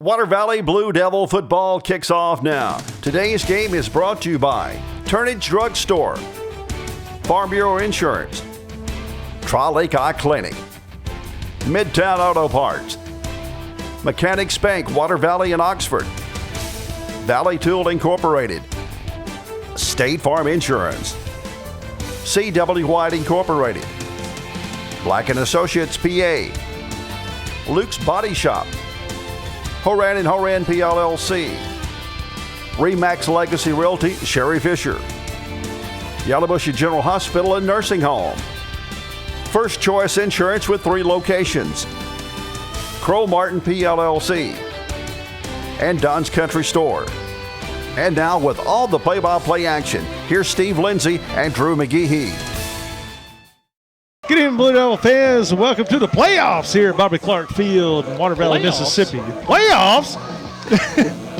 Water Valley Blue Devil football kicks off now. Today's game is brought to you by Turnage Drug Store, Farm Bureau Insurance, Tri-Lake Eye Clinic, Midtown Auto Parts, Mechanics Bank, Water Valley and Oxford, Valley Tool Incorporated, State Farm Insurance, C.W. White Incorporated, Black & Associates PA, Luke's Body Shop, Horan & Horan PLLC, Remax Legacy Realty, Sherry Fisher, Yellowbush General Hospital and Nursing Home, First Choice Insurance with 3 locations, Crow Martin PLLC, and Don's Country Store. And now with all the play-by-play action, here's Steve Lindsay and Drew McGehee. Good evening, Blue Devil fans, and welcome to the playoffs here at Bobby Clark Field in Water Valley, Mississippi. Playoffs?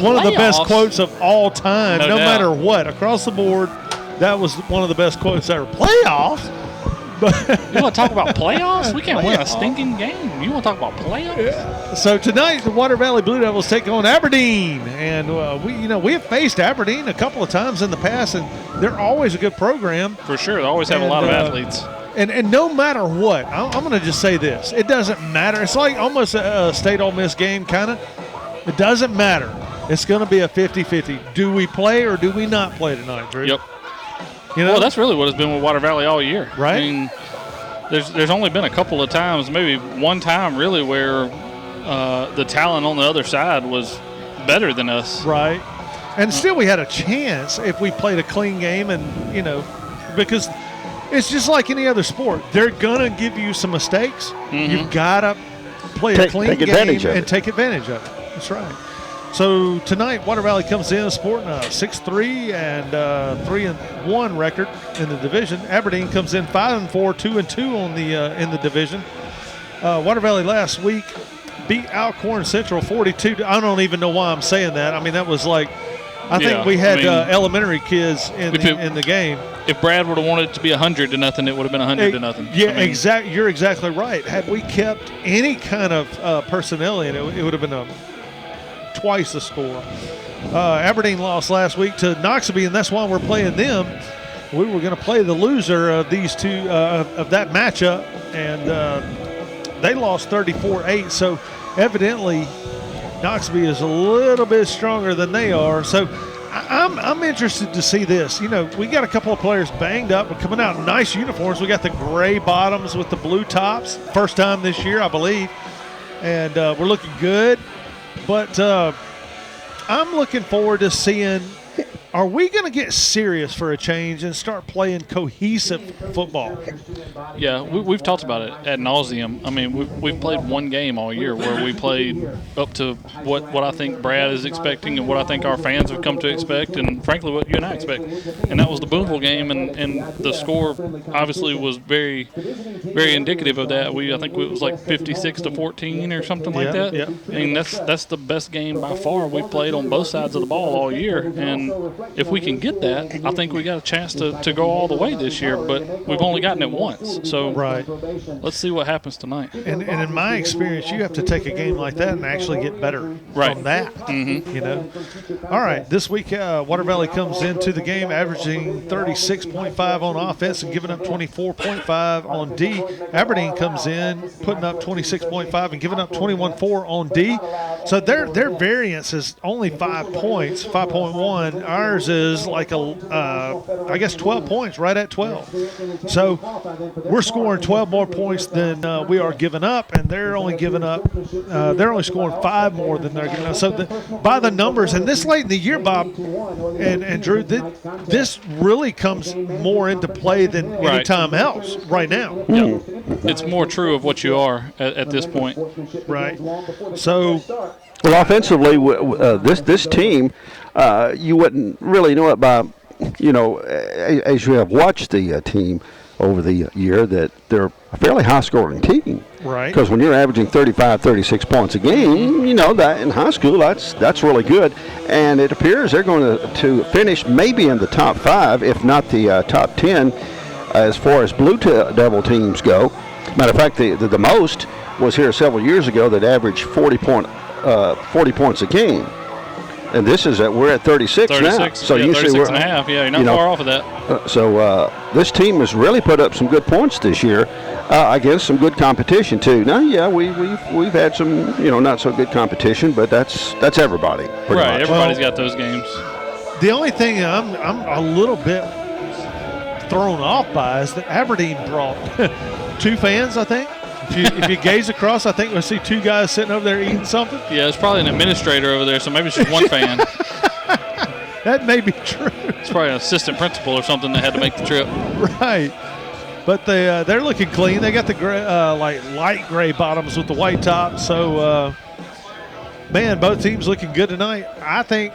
One of the best quotes of all time, no matter what. Across the board, that was one of the best quotes ever. Playoffs? You want to talk about playoffs? We can't win a stinking game. You want to talk about playoffs? Yeah. So tonight, the Water Valley Blue Devils take on Aberdeen, and we have faced Aberdeen a couple of times in the past, and they're always a good program. For sure, they always have a lot of athletes. And no matter what, I'm going to just say this. It doesn't matter. It's like almost a State Ole Miss game, kind of. It doesn't matter. It's going to be a 50-50. Do we play or do we not play tonight, Drew? Yep. You know? Well, that's really what it's been with Water Valley all year. Right. I mean, there's only been a couple of times, maybe one time really, where the talent on the other side was better than us. Right. And still we had a chance if we played a clean game and, because – it's just like any other sport. They're going to give you some mistakes. Mm-hmm. You've got to play a clean game and take advantage of it. That's right. So tonight, Water Valley comes in sporting a 6-3 and 3-1 record in the division. Aberdeen comes in 5-4, 2-2 on the in the division. Water Valley last week beat Alcorn Central 42. I don't even know why I'm saying that. I mean, that was like I think we had elementary kids in the game. If Brad would have wanted it to be 100-0, it would have been 100-0. Yeah, exactly. You're exactly right. Had we kept any kind of personnel in it, it would have been twice the score. Aberdeen lost last week to Noxubee, and that's why we're playing them. We were going to play the loser of these two of that matchup, and they lost 34-8. So evidently, Noxubee is a little bit stronger than they are. So I'm interested to see this. We got a couple of players banged up and coming out in nice uniforms. We got the gray bottoms with the blue tops. First time this year, I believe. And we're looking good. But I'm looking forward to seeing, are we going to get serious for a change and start playing cohesive football? Yeah, we've talked about it ad nauseum. I mean, we've played one game all year where we played up to what I think Brad is expecting and what I think our fans have come to expect, and frankly what you and I expect. And that was the Boonville game, and the score obviously was very, very indicative of that. I think it was like 56-14 or something like that. Yeah. I mean, that's the best game by far we've played on both sides of the ball all year, and if we can get that, I think we got a chance to go all the way this year, but we've only gotten it once. So let's see what happens tonight. And in my experience, you have to take a game like that and actually get better from that. Mm-hmm. All right, this week Water Valley comes into the game averaging 36.5 on offense and giving up 24.5 on D. Aberdeen comes in putting up 26.5 and giving up 21.4 on D. So their variance is only 5 points, 5.1. Ours is like 12 points, right at 12. So we're scoring 12 more points than we are giving up, and they're only scoring 5 more than they're giving up. So by the numbers, and this late in the year, Bob and Drew, this really comes more into play than any time else right now. Yeah. It's more true of what you are at this point. Right. So, well, offensively, this team, you wouldn't really know it by, as you have watched the team over the year, that they're a fairly high-scoring team. Right. Because when you're averaging 35, 36 points a game, that in high school, that's really good. And it appears they're going to finish maybe in the top 5, if not the top 10, as far as Blue Devil teams go. Matter of fact, the most was here several years ago that averaged 40 40 points a game. And we're at 36 now. 36, So yeah, you 36 see and a half. Yeah, you're not far off of that. So this team has really put up some good points this year against some good competition too. Now, yeah, we've had some not so good competition, but that's everybody. Pretty Right, much. everybody's got those games. The only thing I'm a little bit thrown off by is that Aberdeen brought 2 fans, I think. If you gaze across, I think we'll see 2 guys sitting over there eating something. Yeah, it's probably an administrator over there, so maybe it's just one fan. That may be true. It's probably an assistant principal or something that had to make the trip. Right. But they're looking clean. They got the gray, light gray bottoms with the white top. So, man, both teams looking good tonight. I think,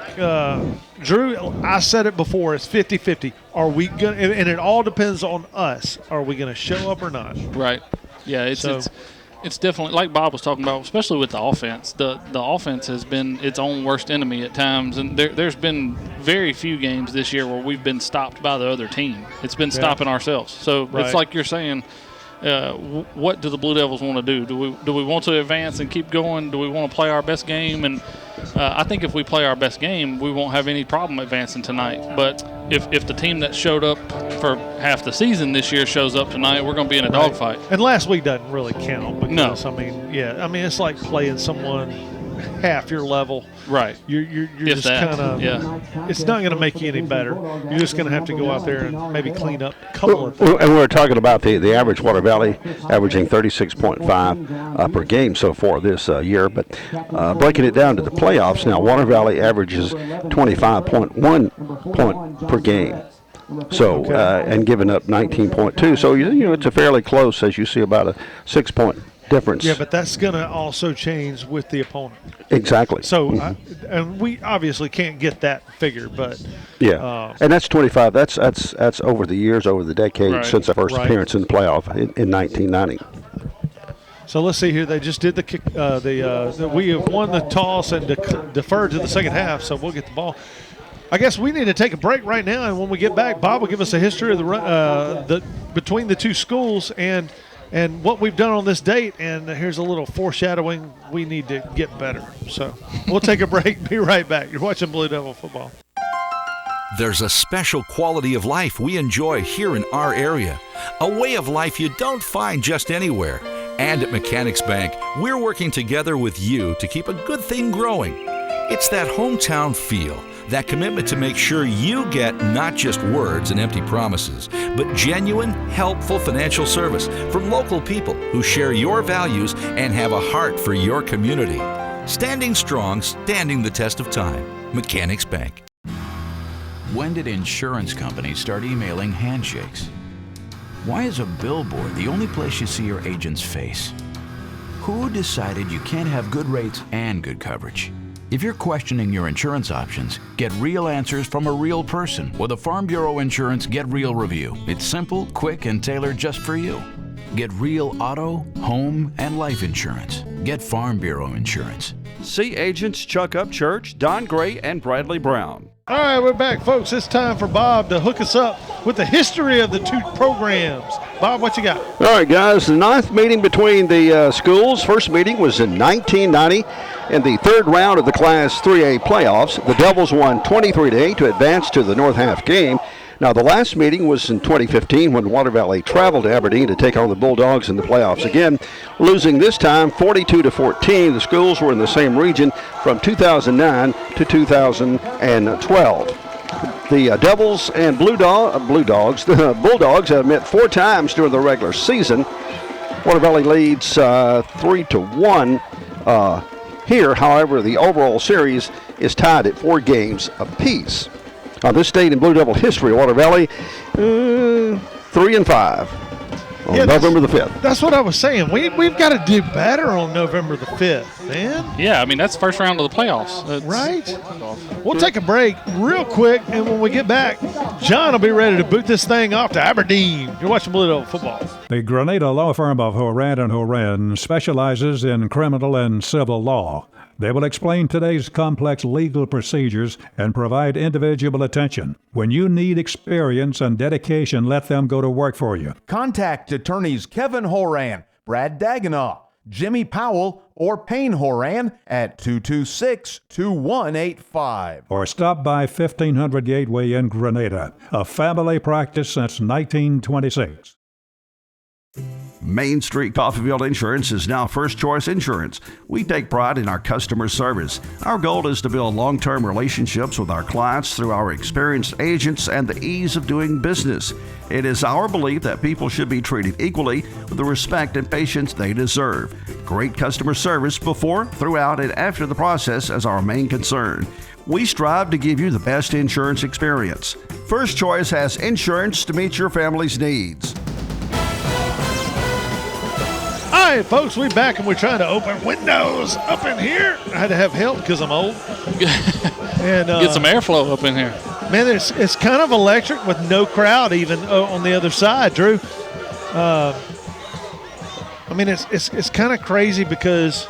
Drew, I said it before, it's 50-50. Are we going to – and it all depends on us. Are we going to show up or not? Right. Yeah, it's definitely, like Bob was talking about, especially with the offense. The offense has been its own worst enemy at times, and there's been very few games this year where we've been stopped by the other team. It's been stopping ourselves. So It's like you're saying, what do the Blue Devils want to do? Do we want to advance and keep going? Do we want to play our best game? And I think if we play our best game, we won't have any problem advancing tonight. But if the team that showed up for half the season this year shows up tonight, we're going to be in a dogfight. And last week doesn't really count. Because, No. it's like playing someone half your level. Right. You're If just that, kind of yeah. It's not going to make you any better. You're just going to have to go out there and maybe clean up a couple of things. And we're talking about the average Water Valley averaging 36.5 per game so far this year. But breaking it down to the playoffs now, Water Valley averages 25.1 point per game. So and giving up 19.2. So it's a fairly close, as you see, about a 6-point difference. Yeah, but that's going to also change with the opponent. Exactly. So, and we obviously can't get that figure, but and that's 25. That's over the years, over the decade Right. since the first appearance in the playoff in 1990. So let's see here. They just did the kick. We have won the toss and deferred to the second half, so we'll get the ball. I guess we need to take a break right now, and when we get back, Bob will give us a history of the between the two schools and what we've done on this date. And here's a little foreshadowing. We need to get better. So we'll take a break. Be right back. You're watching Blue Devil Football. There's a special quality of life we enjoy here in our area, a way of life you don't find just anywhere. And at Mechanics Bank, we're working together with you to keep a good thing growing. It's that hometown feel, that commitment to make sure you get not just words and empty promises, but genuine, helpful financial service from local people who share your values and have a heart for your community. Standing strong, standing the test of time. Mechanics Bank. When did insurance companies start emailing handshakes? Why is a billboard the only place you see your agent's face? Who decided you can't have good rates and good coverage? If you're questioning your insurance options, get real answers from a real person with a Farm Bureau Insurance Get Real review. It's simple, quick, and tailored just for you. Get real auto, home, and life insurance. Get Farm Bureau Insurance. See agents Chuck Upchurch, Don Gray, and Bradley Brown. All right, we're back, folks. It's time for Bob to hook us up with the history of the two programs. Bob, what you got? All right, guys, the ninth meeting between the schools. First meeting was in 1990 in the third round of the Class 3A playoffs. The Devils won 23-8 to advance to the North Half game. Now, the last meeting was in 2015 when Water Valley traveled to Aberdeen to take on the Bulldogs in the playoffs again, losing this time 42-14. The schools were in the same region from 2009 to 2012. The Devils and Bulldogs have met 4 times during the regular season. Water Valley leads 3-1 here. However, the overall series is tied at 4 games apiece. On this date in Blue Devil history, Water Valley 3-5 on November the 5th. That's what I was saying. We've got to do better on November the 5th, man. Yeah, I mean, that's the first round of the playoffs. Right? We'll take a break real quick, and when we get back, John will be ready to boot this thing off to Aberdeen. You're watching Blue Devil Football. The Grenada law firm of Horan & Horan specializes in criminal and civil law. They will explain today's complex legal procedures and provide individual attention. When you need experience and dedication, let them go to work for you. Contact attorneys Kevin Horan, Brad Dagenau, Jimmy Powell, or Payne Horan at 226-2185. Or stop by 1500 Gateway in Grenada, a family practice since 1926. Main Street Coffeyville Insurance is now First Choice Insurance. We take pride in our customer service. Our goal is to build long-term relationships with our clients through our experienced agents and the ease of doing business. It is our belief that people should be treated equally with the respect and patience they deserve. Great customer service before, throughout, and after the process is our main concern. We strive to give you the best insurance experience. First Choice has insurance to meet your family's needs. All right, folks, we're back and we're trying to open windows up in here. I had to have help because I'm old. And Get some airflow up in here. Man, it's kind of electric with no crowd even on the other side, Drew. I mean, it's kind of crazy because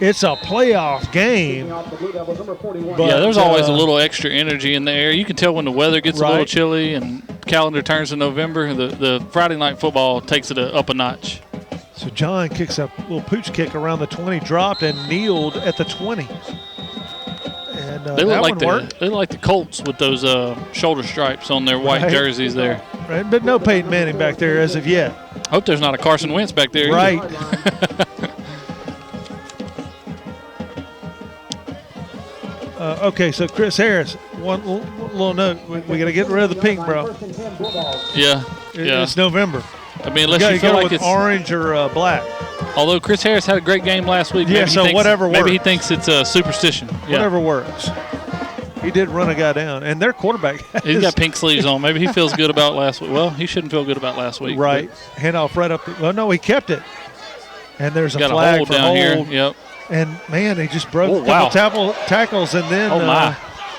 it's a playoff game. But, yeah, there's always a little extra energy in the air. You can tell when the weather gets a little Right. chilly and calendar turns to November. The Friday night football takes it up a notch. So John kicks a little pooch kick around the 20, dropped and kneeled at the 20. And They look that one worked. they look like the Colts with those shoulder stripes on their white Right. jerseys there. Right, but no Peyton Manning back there as of yet. Hope there's not a Carson Wentz back there either. Right. Okay, so Chris Harris, one little note. We got to get rid of the pink, bro. Yeah. Yeah. It's November. I mean, unless You you got to feel go like with it's orange or black. Although Chris Harris had a great game last week. Yeah, maybe he so thinks, whatever Maybe he works. thinks it's a superstition. Yeah. Whatever works. He did run a guy down, and their quarterback He's got pink sleeves on. Maybe he feels good about last week. Well, he shouldn't feel good about last week. Right. Handoff right up. Well, no, he kept it. And there's a Got flag a hold for down hold. here. Yep. And, man, he just broke Oh, a couple tackles and then my.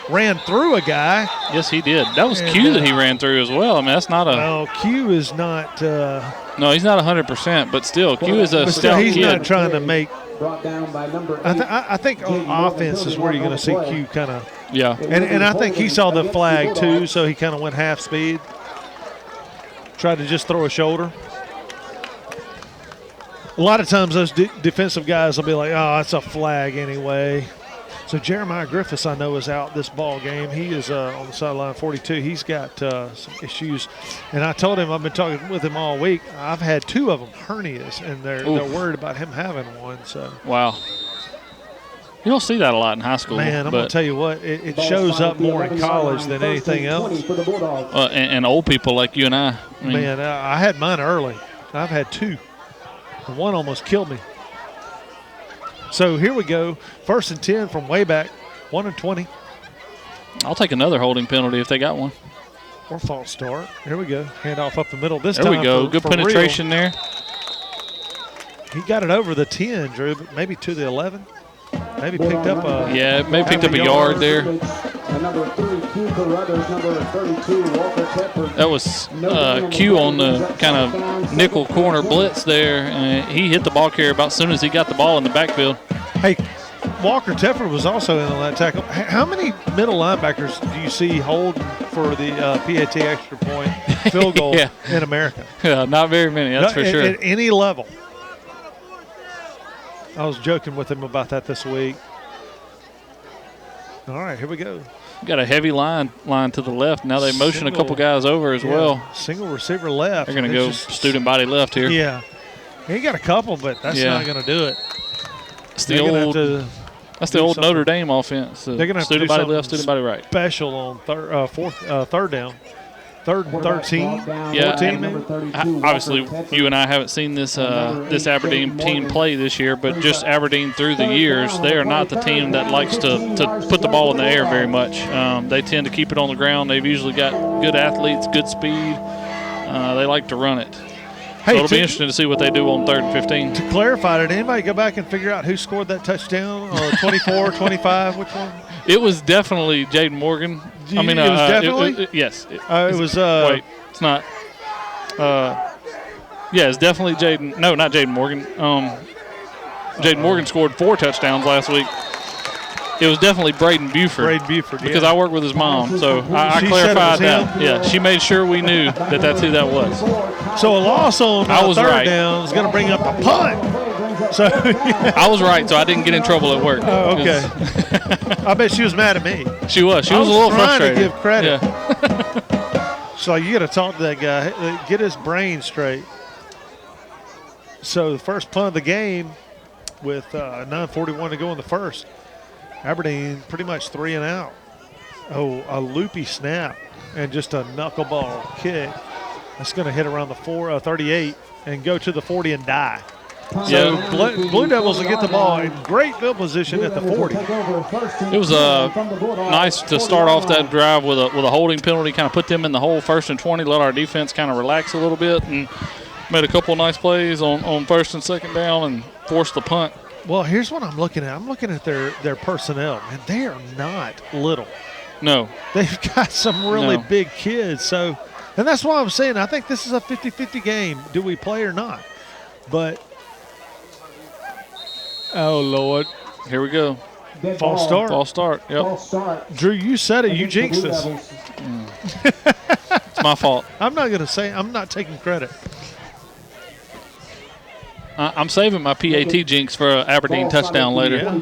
ran through a guy. Yes, he did. That was And, Q that he ran through as well. I mean, that's not a. No, Q is not. No, he's not 100%, but still, Q is a But still, stout he's kid. not trying to make. I think on offense is where you're going to see Q kind of. Yeah. And I think he saw the flag too, so he kind of went half speed. Tried to just throw a shoulder. A lot of times those defensive guys will be like, oh, that's a flag anyway. So Jeremiah Griffiths, I know, is out this ball game. He is on the sideline 42. He's got some issues. And I told him, I've been talking with him all week, I've had 2 of them hernias, and they're worried about him having one. So Wow. You don't see that a lot in high school. Man, I'm going to tell you what, it shows up more in college than anything else. And old people like you and I. I mean, Man, I had mine early. I've had 2. The one almost killed me. So here we go. 1st and 10 from way back, 1 and 20. I'll take another holding penalty if they got one. Or false start. Here we go. Handoff up the middle. This There time we go. for- Good for penetration real. there. He got it over the 10, Drew, but maybe to the 11. Maybe picked up a Yeah, maybe picked up a yard there. That was Q on the kind of nickel corner blitz there. And he hit the ball carrier about as soon as he got the ball in the backfield. Hey, Walker Teffer was also in on that tackle. How many middle linebackers do you see holding for the PAT extra point field goal Yeah. in America? Yeah, not very many, that's for sure. At any level. I was joking with him about that this week. All right, here we go. Got a heavy line to the left. Now they motion a couple guys over as well. Single receiver left. They're going to go student body left here. Yeah. He got a couple, but that's Yeah. not going to do it. That's the They're gonna old, have to that's the do old something. Notre Dame offense. They're gonna have to student do body something left, student body right. special on third down. 3rd and 13, Yeah, 14 maybe. Obviously, you and I haven't seen this this Aberdeen team play this year, but just Aberdeen through the years, they are not the team that likes to put the ball in the air very much. They tend to keep it on the ground. They've usually got good athletes, good speed. They like to run it. So Hey, it'll be interesting to see what they do on 3rd and 15. To clarify, did anybody go back and figure out who scored that touchdown? Or 24, 25, which one? It was definitely Jaden Morgan. I mean, it was definitely? yes. It was. Wait, it's not. Yeah, it's definitely Jaden. No, not Jaden Morgan. Jaden Morgan scored 4 touchdowns last week. It was definitely Braden Buford. Braden Buford, yeah. Because I work with his mom, so I She clarified said it was that. him? Yeah, she made sure we knew that that's who that was. So a loss on I was 3rd right. down is going to bring up a punt. So I was right, so I didn't get in trouble at work. Oh, okay. I bet she was mad at me. She was. She was a little trying frustrated. to give credit. Yeah. So you got to talk to that guy, get his brain straight. So the first punt of the game with 9:41 to go in the first. Aberdeen pretty much 3 and out. Oh, a loopy snap and just a knuckleball kick. That's going to hit around the 38 and go to the 40 and die. So Blue Devils will get the ball in great field position at the 40. It was nice to start off that drive with a holding penalty, kind of put them in the hole 1st and 20, let our defense kind of relax a little bit, and made a couple nice plays on 1st and 2nd down and forced the punt. Well, here's what I'm looking at. I'm looking at their personnel, and they are not little. No. They've got some really big kids. So, and that's why I'm saying I think this is a 50-50 game. Do we play or not? But, oh, Lord. Here we go. False start. False start, yep. Drew, you said it. You jinxed us. It's my fault. I'm not going to say – I'm not taking credit. I'm saving my PAT jinx for an Aberdeen touchdown later. Yeah.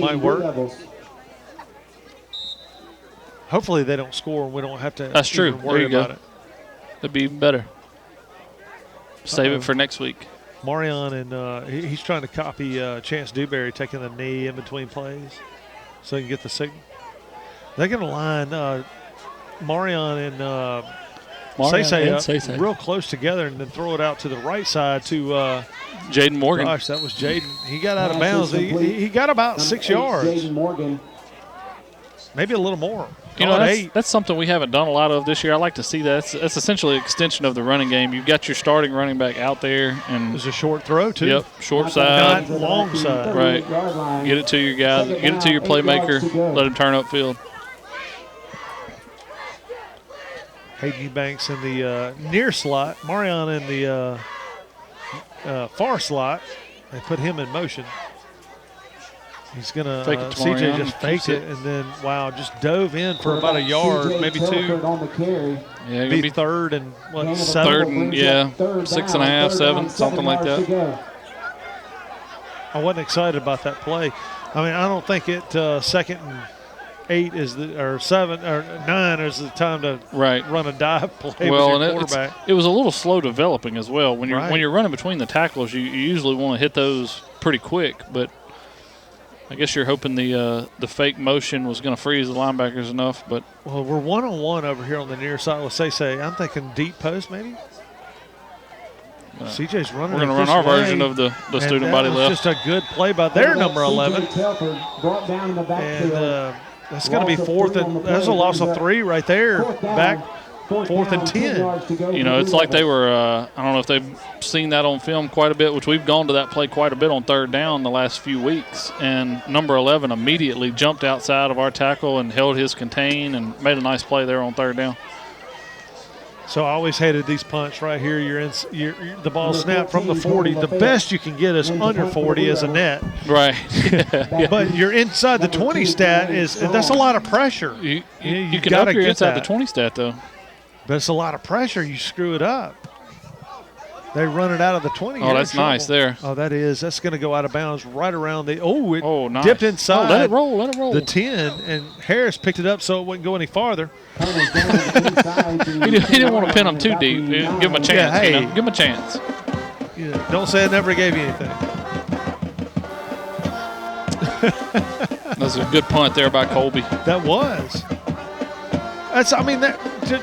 Might work. Hopefully they don't score and we don't have to That's true. worry about it. That'd be even better. Save it for next week. Marion and he's trying to copy Chance Dewberry taking the knee in between plays so he can get the signal. They're going to line Marion and Say real close together and then throw it out to the right side to Jaden Morgan. Gosh, that was Jaden. He got out of bounds. He got about 6 yards. Jaden Morgan. Maybe a little more. You know, that's something we haven't done a lot of this year. I like to see that. That's essentially an extension of the running game. You've got your starting running back out there. And it was a short throw, too. Yep, short side. Not long side. Right. Get it to your guy. Get it to your playmaker. Let him turn upfield. Hayden Eubanks in the near slot. Marion in the far slot. They put him in motion. He's going to – CJ just faked it and then, wow, just dove in for about a yard, maybe 2. Yeah, be third and, what, 7? Third and, 6.5, 7, something like that. I wasn't excited about that play. I mean, I don't think it 2nd and 8 is or 7 or 9 is the time to run a dive play with your quarterback. It was a little slow developing as well. When you're running between the tackles, you usually want to hit those pretty quick, but I guess you're hoping the fake motion was going to freeze the linebackers enough. But well, we're one-on-one over here on the near side with Say. I'm thinking deep post maybe. CJ's running. We're going to run our version of the student body left. Just a good play by their number 11. And that's going to be 4th and there's a loss of 3 right there. Back 4th and 10. You know, it's like they were. I don't know if they've seen that on film quite a bit, which we've gone to that play quite a bit on 3rd down the last few weeks. And number 11 immediately jumped outside of our tackle and held his contain and made a nice play there on 3rd down. So I always hated these punts right here. The ball snapped from the 40. The best you can get is under 40 as a net. Right. But you're inside the 20 stat that's a lot of pressure. You can up your inside the 20 stat though. But it's a lot of pressure. You screw it up. They run it out of the 20. Oh, that's nice there. Oh, that's going to go out of bounds right around the nice. Dipped inside. Let it roll. The 10, and Harris picked it up so it wouldn't go any farther. He didn't want to pin them too deep. Give him a chance. Give him a chance. Yeah, don't say I never gave you anything. That was a good punt there by Colby. That was.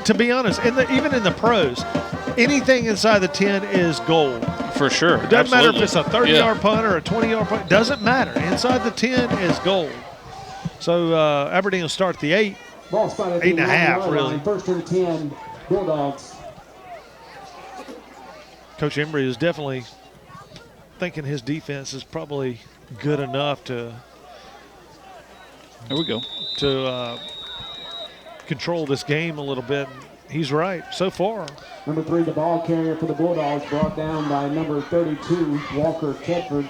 To be honest, even in the pros, anything inside the 10 is gold. For sure. It doesn't matter if it's a 30-yard punt or a 20-yard punt. It doesn't matter. Inside the 10 is gold. So Aberdeen will start the 8. 8.5, really. 1st and 10, Bulldogs. Coach Embry is definitely thinking his defense is probably good enough to. There we go. To control this game a little bit. He's right so far. Number 3, the ball carrier for the Bulldogs, brought down by number 32, Walker Tedford,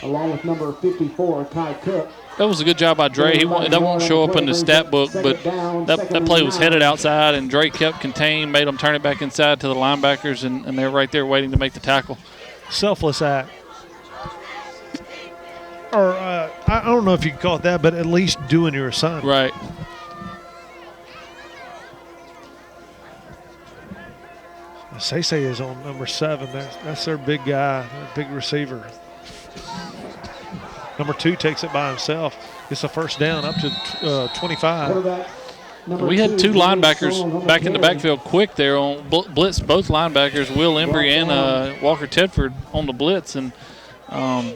along with number 54, Kai Cook. That was a good job by Dre. That won't show up in the stat book, but that play was headed outside, and Dre kept contained, made them turn it back inside to the linebackers, and they're right there waiting to make the tackle. Selfless act. or I don't know if you can call it that, but at least doing your assignment. Right. Say is on number 7. That's their big guy, their big receiver. Number 2 takes it by himself. Gets a first down up to 25. We had 2 linebackers back in the backfield quick there on blitz. Both linebackers, Will Embry and Walker Tedford, on the blitz, and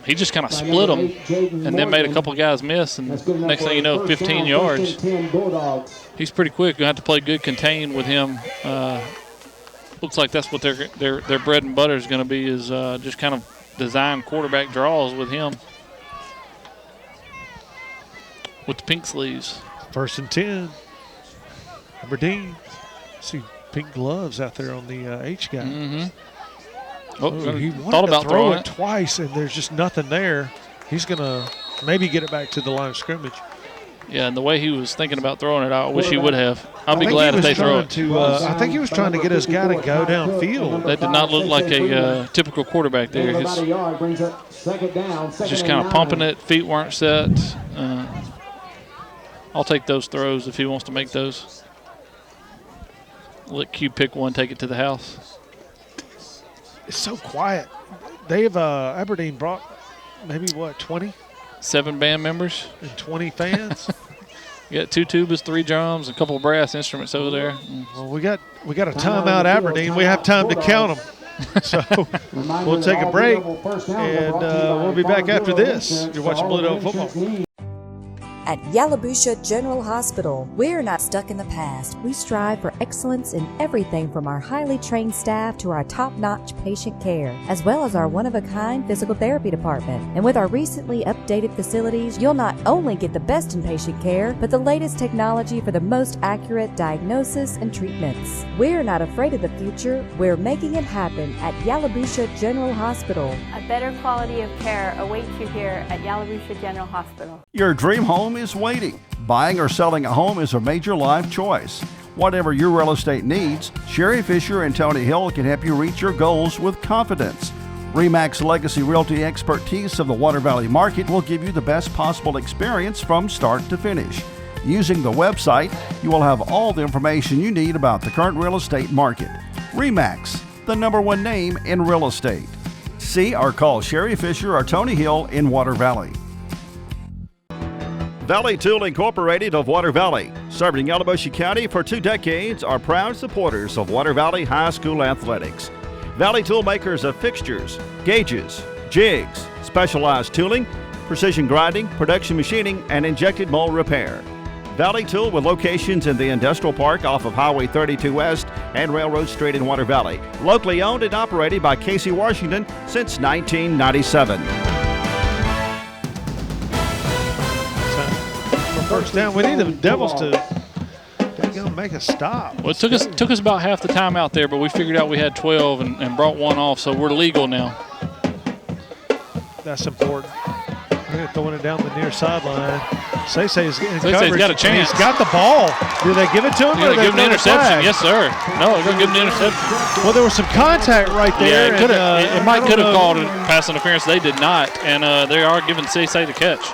he just kind of split them and then made a couple guys miss. And next thing you know, 15 yards. He's pretty quick. Going to have to play good contain with him. Looks like that's what their bread and butter is going to be, is just kind of design quarterback draws with him with the pink sleeves. 1st and 10. Aberdeen. See pink gloves out there on the H guy. He thought about throwing it twice, and there's just nothing there. He's going to maybe get it back to the line of scrimmage. Yeah, and the way he was thinking about throwing it, I wish he would have. I'll be glad if they throw it. I think he was trying to get his guy to go downfield. That did not look like a typical quarterback there. He's just kind of pumping it. Feet weren't set. I'll take those throws if he wants to make those. Let Q pick one, take it to the house. It's so quiet. They've Aberdeen brought maybe 20? 7 band members and 20 fans. You got 2 tubas, 3 drums, a couple of brass instruments over there. Well, we got a timeout, Aberdeen. We have time to count them. So we'll take a break, and we'll be back after this. You're watching Blue Devil Football. At Yalobusha General Hospital, we're not stuck in the past. We strive for excellence in everything from our highly trained staff to our top-notch patient care, as well as our one-of-a-kind physical therapy department. And with our recently updated facilities, you'll not only get the best in patient care, but the latest technology for the most accurate diagnosis and treatments. We're not afraid of the future. We're making it happen at Yalobusha General Hospital. A better quality of care awaits you here at Yalobusha General Hospital. Your dream home is waiting. Buying or selling a home is a major life choice. Whatever your real estate needs, Sherry Fisher and Tony Hill can help you reach your goals with confidence. RE/MAX Legacy Realty expertise of the Water Valley market will give you the best possible experience from start to finish. Using the website, you will have all the information you need about the current real estate market. RE/MAX, the #1 name in real estate. See or call Sherry Fisher or Tony Hill in Water Valley. Valley Tool Incorporated of Water Valley, serving Yalobusha County for 2 decades, are proud supporters of Water Valley High School athletics. Valley Tool makers of fixtures, gauges, jigs, specialized tooling, precision grinding, production machining, and injected mold repair. Valley Tool with locations in the Industrial Park off of Highway 32 West and Railroad Street in Water Valley. Locally owned and operated by Casey Washington since 1997. First down. We need the Devils to make a stop. Well, it took us about half the time out there, but we figured out we had 12 and brought one off, so we're legal now. That's important. They're throwing it down the near sideline. Say's in coverage. He's got a chance. He's got the ball. Do they give it to him? They're going to give him an interception. Yes, sir. No, they're going to give him an interception. Well, there was some contact right there. Yeah, it might could have called pass interference. They did not, and they are giving Say the catch.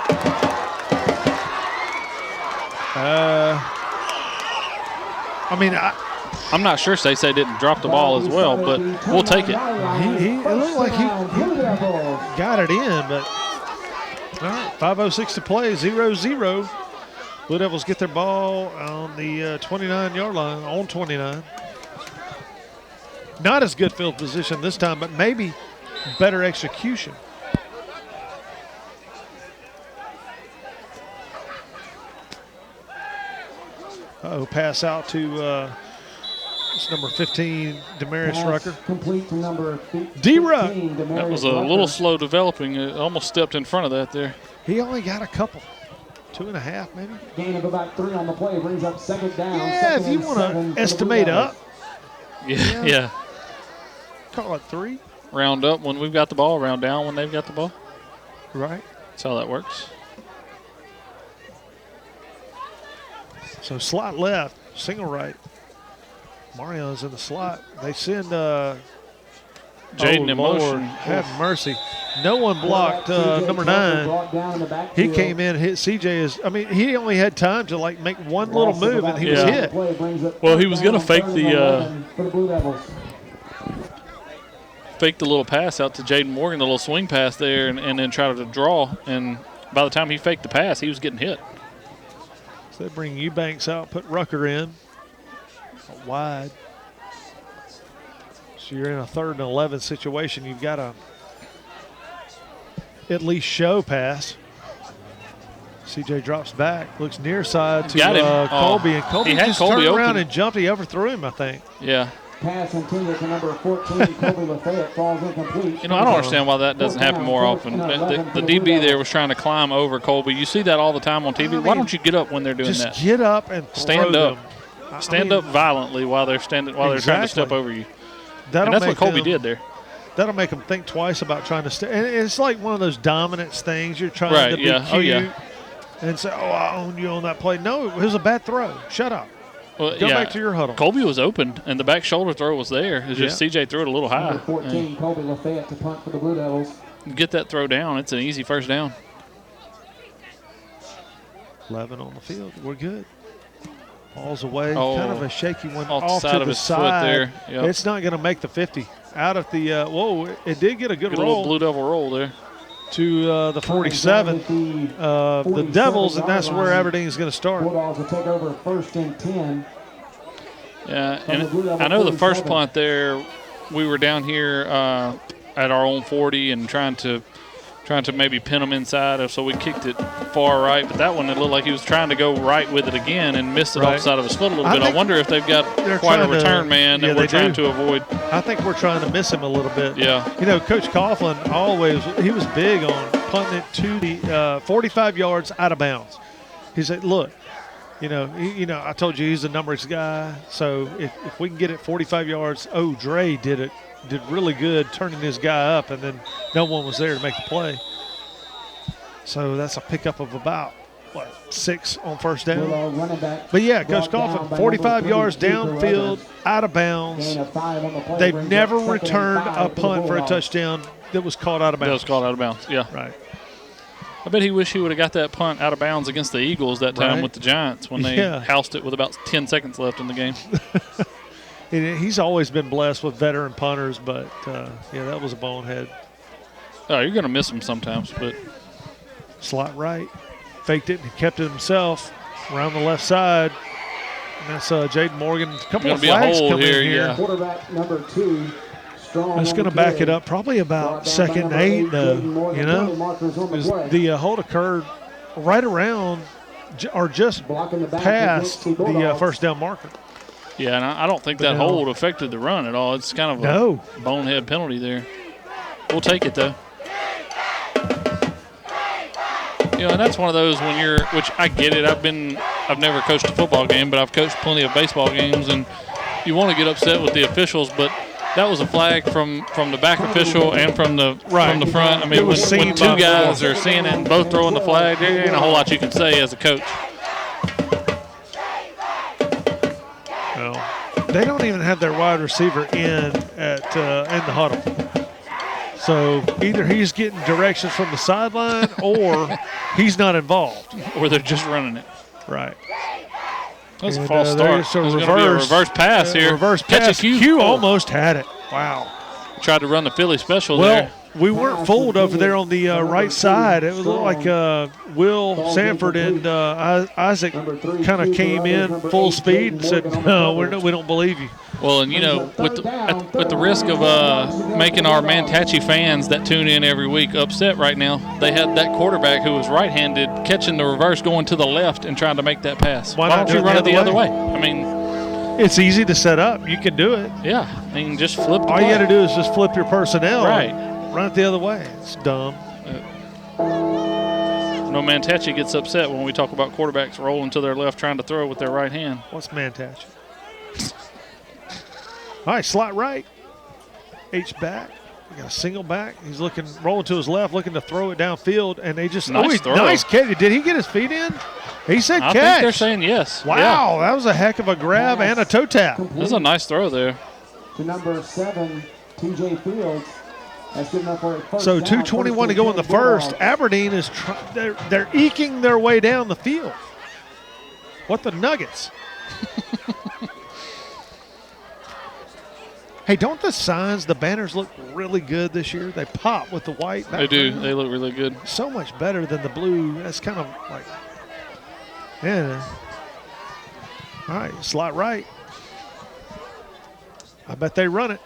I'm not sure Say didn't drop the ball as well, but we'll take it. It looked like he got it in, but all right, 5:06 to play, 0-0. Blue Devils get their ball on the 29-yard line, on 29. Not as good field position this time, but maybe better execution. Pass out to it's number 15, Damaris Rucker. Complete to number D-Ruck. That was a little slow developing. It almost stepped in front of that there. He only got a couple. 2.5 maybe. Gain of about 3 on the play brings up 2nd down. Yeah, if you want to estimate up. Yeah. Call it 3. Round up when we've got the ball, round down when they've got the ball. Right. That's how that works. So slot left, single right. Mario's in the slot. They send Jaden in Lord, motion. have mercy. No one blocked number 9. He came in, hit CJ. He only had time to make one little move, and he was hit. Well, he was going to fake the little pass out to Jaden Morgan, the little swing pass there, and then try to draw. And by the time he faked the pass, he was getting hit. So they bring Eubanks out, put Rucker in. Wide. So you're in a 3rd and 11 situation. You've got to at least show pass. CJ drops back, looks near side to Colby, and Colby just turned around and jumped. He overthrew him, I think. Yeah. Pass intended to number 14, Colby Lafayette, falls incomplete. I don't understand why that doesn't happen more often. The DB there was trying to climb over Colby. You see that all the time on TV. Why don't you get up when they're doing that? Just get up and stand up. Them. Stand up violently while they're trying to step over you. And that's what Colby did there. That'll make them think twice about trying to stay. And it's like one of those dominance things. You're trying to be cute and say, I own you on that play. No, it was a bad throw. Shut up. Well, Go back to your huddle. Colby was open, and the back shoulder throw was there. It's just CJ threw it a little high. Number 14, Colby Lafayette to punt for the Blue Devils. Get that throw down. It's an easy first down. 11 on the field. We're good. Ball's away. Kind of a shaky one off the side to the side. There. Yep. It's not going to make the 50. Out at the it did get a good roll. Little Blue Devil roll there. To the 47, the Devils, and that's where Aberdeen is going to start. Bulldogs will take over 1st and 10. Yeah, and I know the first punt there, we were down here at our own 40 and trying to maybe pin them inside, so we kicked it far right. But that one, it looked like he was trying to go right with it again and missed it off the side of his foot a little bit. I wonder if they've got quite a return man that we're trying to avoid. I think we're trying to miss him a little bit. Yeah. Coach Coughlin he was big on punting it to the 45 yards out of bounds. He said, look, I told you he's a numbers guy, so if we can get it 45 yards, Dre did really good turning his guy up, and then no one was there to make the play. So that's a pickup of about, 6 on first down. But, yeah, Coach Coughlin, 45 yards downfield, out of bounds. They've never returned a punt for a touchdown that was caught out of bounds. That was caught out of bounds, yeah. Right. I bet he wished he would have got that punt out of bounds against the Eagles that time with the Giants when they housed it with about 10 seconds left in the game. He's always been blessed with veteran punters, but, that was a bonehead. Oh, you're going to miss him sometimes, but. Slot right. Faked it and kept it himself around the left side. And that's Jaden Morgan. A couple of flags come in here. Yeah. Quarterback number 2. That's going to back it up probably about 2nd and 8, though. The hold occurred right around or just past the first down marker. Yeah, and I don't think that hold affected the run at all. It's kind of a bonehead penalty there. We'll take it, though. And that's one of those which I get it. I've never coached a football game, but I've coached plenty of baseball games, and you want to get upset with the officials, but that was a flag from the back official and from the front. I mean, when two guys are seeing it and both throwing the flag, there ain't a whole lot you can say as a coach. Well, they don't even have their wide receiver in the huddle. So either he's getting directions from the sideline or he's not involved. Or they're just running it. Right. That's a false start. So There's going to be a reverse pass here. Reverse pass. Q almost had it. Wow. Tried to run the Philly special there. We weren't fooled over there on the right side. It looked like Will Sanford and Isaac kind of came in full speed and said, no, we don't believe you. Well, and, with the risk of making our Mantachi fans that tune in every week upset right now, they had that quarterback who was right-handed catching the reverse going to the left and trying to make that pass. Why don't you run it the other way? I mean, it's easy to set up. You can do it. Yeah. I mean, just flip the All you got to do is just flip your personnel. Right. Run it the other way. It's dumb. No, Mantachi gets upset when we talk about quarterbacks rolling to their left trying to throw with their right hand. What's Mantachi? All right, slot right. H back. We got a single back. He's rolling to his left, looking to throw it downfield, and they just nice catch. Did he get his feet in? He said catch. I think they're saying yes. Wow, that was a heck of a grab and a toe tap. This is a nice throw there. To number 7, TJ Fields. That's good enough for a first So down. 2:21 to go in the first. Aberdeen is they're eking their way down the field. What the Nuggets? Hey, don't the signs, the banners look really good this year? They pop with the white. They do. They look really good. So much better than the blue. That's kind of like, yeah. All right, slot right. I bet they run it.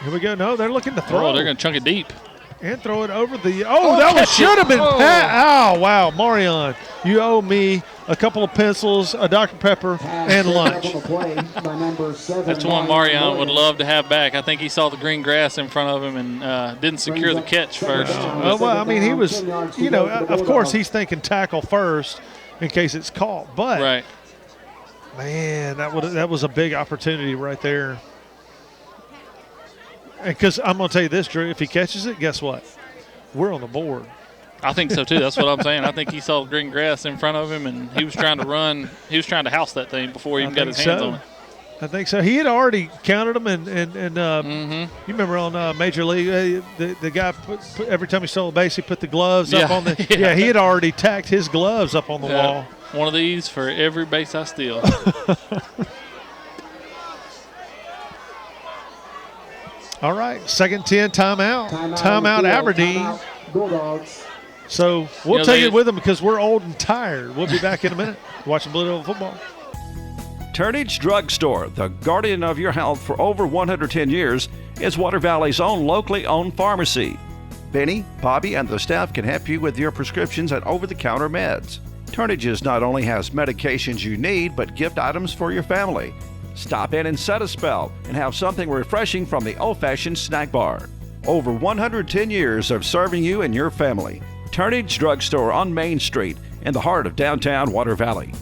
Here we go. No, they're looking to throw. Oh, they're going to chunk it deep. And throw it over the. Oh, that should have been. Oh, wow. Marion, you owe me a couple of pencils, a Dr. Pepper, and lunch. That's one Marion would love to have back. I think he saw the green grass in front of him and didn't secure the catch first. Oh, well, I mean, he was, you know, of course he's thinking tackle first in case it's caught. But, right. Man, that was a big opportunity right there. Because I'm going to tell you this, Drew, if he catches it, guess what? We're on the board. I think so, too. That's what I'm saying. I think he saw green grass in front of him, and he was trying to run. He was trying to house that thing before he even got his hands on it. I think so. He had already counted them, and you remember on Major League, the guy put every time he stole a base, he put the gloves up on the. Yeah, he had already tacked his gloves up on the wall. One of these for every base I steal. All right, 2nd 10, timeout. Timeout, Aberdeen. Timeout, Bulldogs. So we'll take it with them because we're old and tired. We'll be back in a minute watching Blue Devil football. Turnage Drug Store, the guardian of your health for over 110 years, is Water Valley's own locally owned pharmacy. Benny, Bobby, and the staff can help you with your prescriptions and over-the-counter meds. Turnages not only has medications you need, but gift items for your family. Stop in and set a spell and have something refreshing from the old-fashioned snack bar. Over 110 years of serving you and your family. Turnage Drug Store on Main Street in the heart of downtown Water Valley.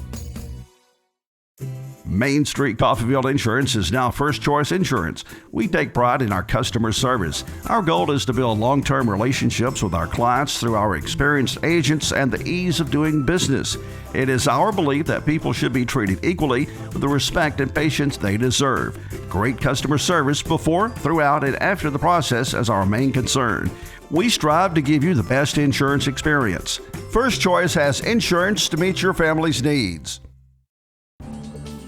Main Street Coffeyville Insurance is now First Choice Insurance. We take pride in our customer service. Our goal is to build long-term relationships with our clients through our experienced agents and the ease of doing business. It is our belief that people should be treated equally with the respect and patience they deserve. Great customer service before, throughout, and after the process is our main concern. We strive to give you the best insurance experience. First Choice has insurance to meet your family's needs.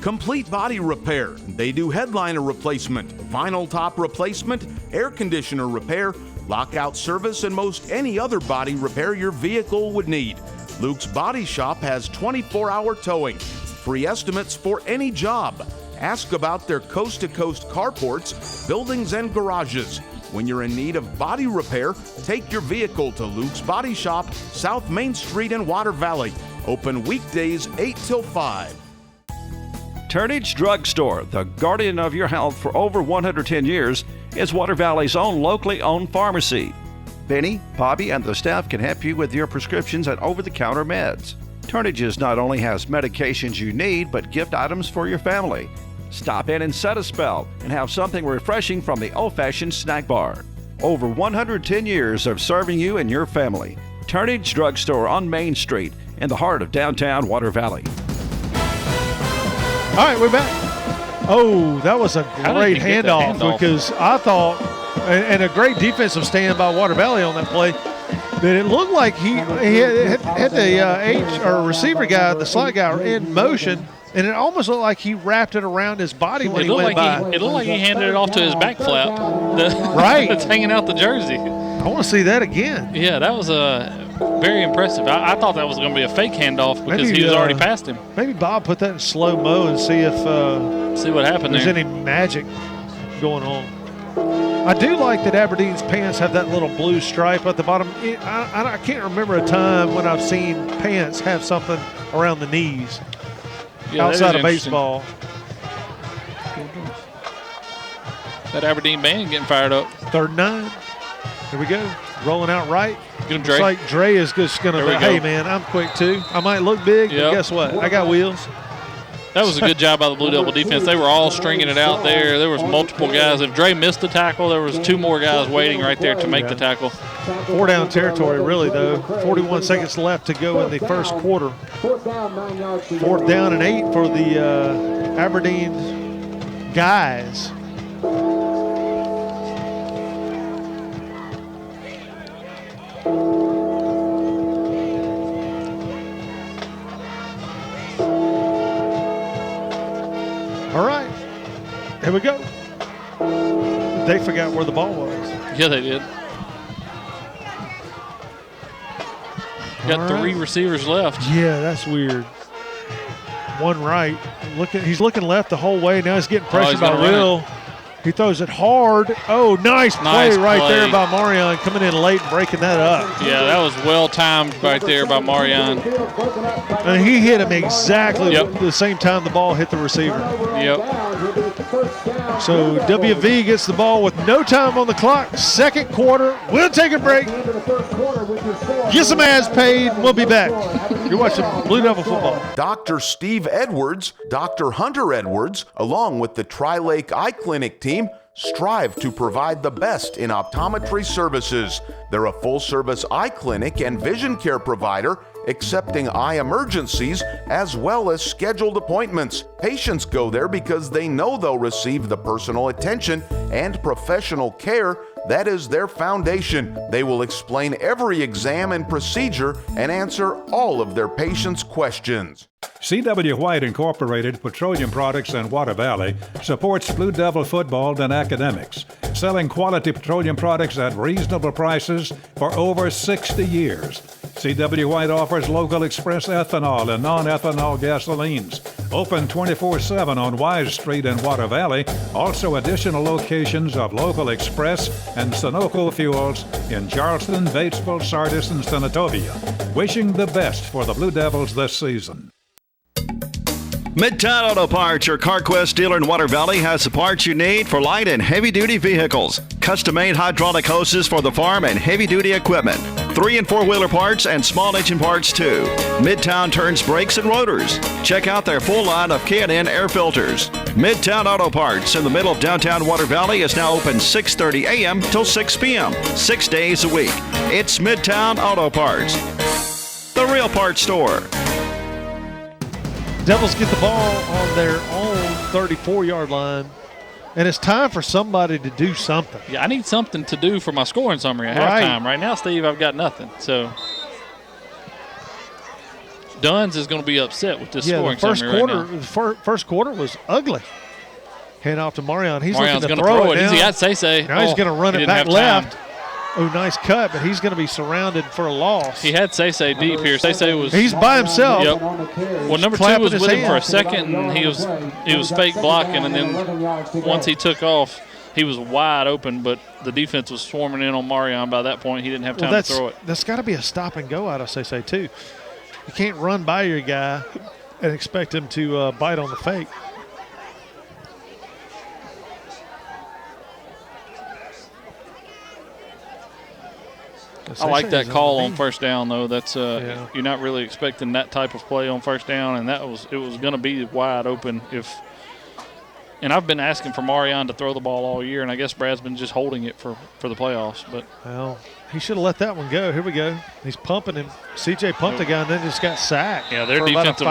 Complete Body Repair. They do headliner replacement, vinyl top replacement, air conditioner repair, lockout service, and most any other body repair your vehicle would need. Luke's Body Shop has 24-hour towing, free estimates for any job. Ask about their coast-to-coast carports, buildings, and garages. When you're in need of body repair, take your vehicle to Luke's Body Shop, South Main Street in Water Valley. Open weekdays 8 till 5. Turnage Drug Store, the guardian of your health for over 110 years, is Water Valley's own locally owned pharmacy. Benny, Bobby, and the staff can help you with your prescriptions and over-the-counter meds. Turnages not only has medications you need, but gift items for your family. Stop in and set a spell and have something refreshing from the old-fashioned snack bar. Over 110 years of serving you and your family. Turnage Drug Store on Main Street in the heart of downtown Water Valley. All right, we're back. Oh, that was a great handoff because I thought, and a great defensive stand by Water Valley on that play, that it looked like he had the receiver guy, the slot guy, in motion, and it almost looked like he wrapped it around his body when he went by. It looked like he handed it off to his back flap. Right. It's hanging out the jersey. I want to see that again. Yeah, that was very impressive. I thought that was going to be a fake handoff because he was already past him. Maybe Bob put that in slow-mo and see if what happened there's there. any magic going on. I do like that Aberdeen's pants have that little blue stripe at the bottom. I can't remember a time when I've seen pants have something around the knees outside of baseball. That Aberdeen band getting fired up. 3rd and 9. Here we go. Rolling out right. Get him, Dre. Looks like Dre is just going to be, hey, man, I'm quick too. I might look big, but guess what? I got wheels. That was a good job by the Blue Devil defense. They were all stringing it out there. There was multiple guys. If Dre missed the tackle, there was 2 more guys waiting right there to make the tackle. 4 down territory, really, though. 41 seconds left to go in the first quarter. 4th down and 8 for the Aberdeen guys. Here we go. They forgot where the ball was. Yeah, they did. Got 3 receivers left. Yeah, that's weird. One right. He's looking left the whole way. Now he's getting pressured by Will. He throws it hard. Oh, nice play right there by Marion, coming in late and breaking that up. Yeah, that was well timed right there by Marion. And he hit him exactly the same time the ball hit the receiver. Yep. So WV gets the ball with no time on the clock. Second quarter. We'll take a break. Get some ads paid. We'll be back. You're watching Blue Devil football. Dr. Steve Edwards, Dr. Hunter Edwards, along with the Tri-Lake Eye Clinic team, strive to provide the best in optometry services. They're a full-service eye clinic and vision care provider, accepting eye emergencies as well as scheduled appointments. Patients go there because they know they'll receive the personal attention and professional care that is their foundation. They will explain every exam and procedure and answer all of their patients' questions. C.W. White Incorporated Petroleum Products in Water Valley supports Blue Devil football and academics, selling quality petroleum products at reasonable prices for over 60 years. C.W. White offers local express ethanol and non-ethanol gasolines. Open 24/7 on Wise Street in Water Valley. Also additional locations of local express and Sunoco fuels in Charleston, Batesville, Sardis, and Senatobia. Wishing the best for the Blue Devils this season. Midtown Auto Parts, your CarQuest dealer in Water Valley, has the parts you need for light and heavy-duty vehicles. Custom-made hydraulic hoses for the farm and heavy-duty equipment. 3- and 4-wheeler parts and small engine parts, too. Midtown turns brakes and rotors. Check out their full line of K&N air filters. Midtown Auto Parts in the middle of downtown Water Valley is now open 6:30 a.m. till 6 p.m., 6 days a week. It's Midtown Auto Parts, the real parts store. Devils get the ball on their own 34-yard line, and it's time for somebody to do something. Yeah, I need something to do for my scoring summary at halftime. Right now, Steve, I've got nothing. So Duns is going to be upset with this scoring summary right now. The first quarter was ugly. Hand off to Marion. He's Marion's looking to gonna throw it now. He's got Say. Now he's going to run it back left. Oh, nice cut, but he's going to be surrounded for a loss. He had Say deep here. Say was. He's by himself. Yep. Well, number 2 was with him for a second, and he was fake blocking, and then once he took off, he was wide open, but the defense was swarming in on Marion. By that point, he didn't have time to throw it. That's got to be a stop and go out of Say too. You can't run by your guy and expect him to bite on the fake. I like that call on first down, though. That's you're not really expecting that type of play on first down, and it was going to be wide open And I've been asking for Marion to throw the ball all year, and I guess Brad's been just holding it for the playoffs. But well, he should have let that one go. Here we go. He's pumping him. CJ pumped the guy and then just got sacked. Yeah, their defensive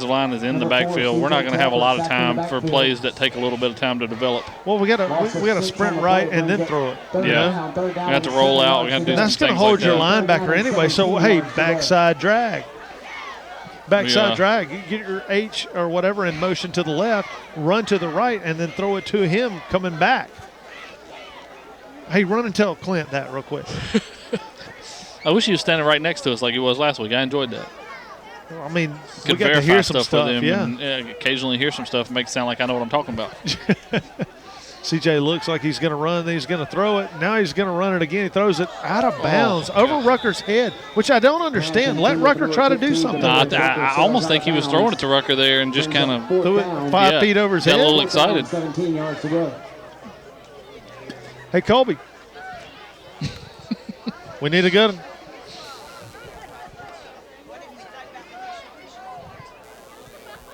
line is in the backfield. We're not going to have a lot of time for plays that take a little bit of time to develop. Well, we got to sprint right and then throw it. Yeah, we have to roll out. We have to do that's going to hold your linebacker anyway. So hey, backside drag. Drag. You get your H or whatever in motion to the left, run to the right, and then throw it to him coming back. Hey, run and tell Clint that real quick. I wish he was standing right next to us like he was last week. I enjoyed that. Well, I mean, we got to hear some stuff with him. Yeah. And, occasionally hear some stuff, make it sound like I know what I'm talking about. CJ looks like he's going to run, then he's going to throw it. Now he's going to run it again. He throws it out of bounds over Rucker's head, which I don't understand. Let Rucker try to do something. I almost think he was throwing it to Rucker there and just kind of threw it 5 feet over his head. Got a little excited. 17 yards to go. Hey, Colby. We need a good one.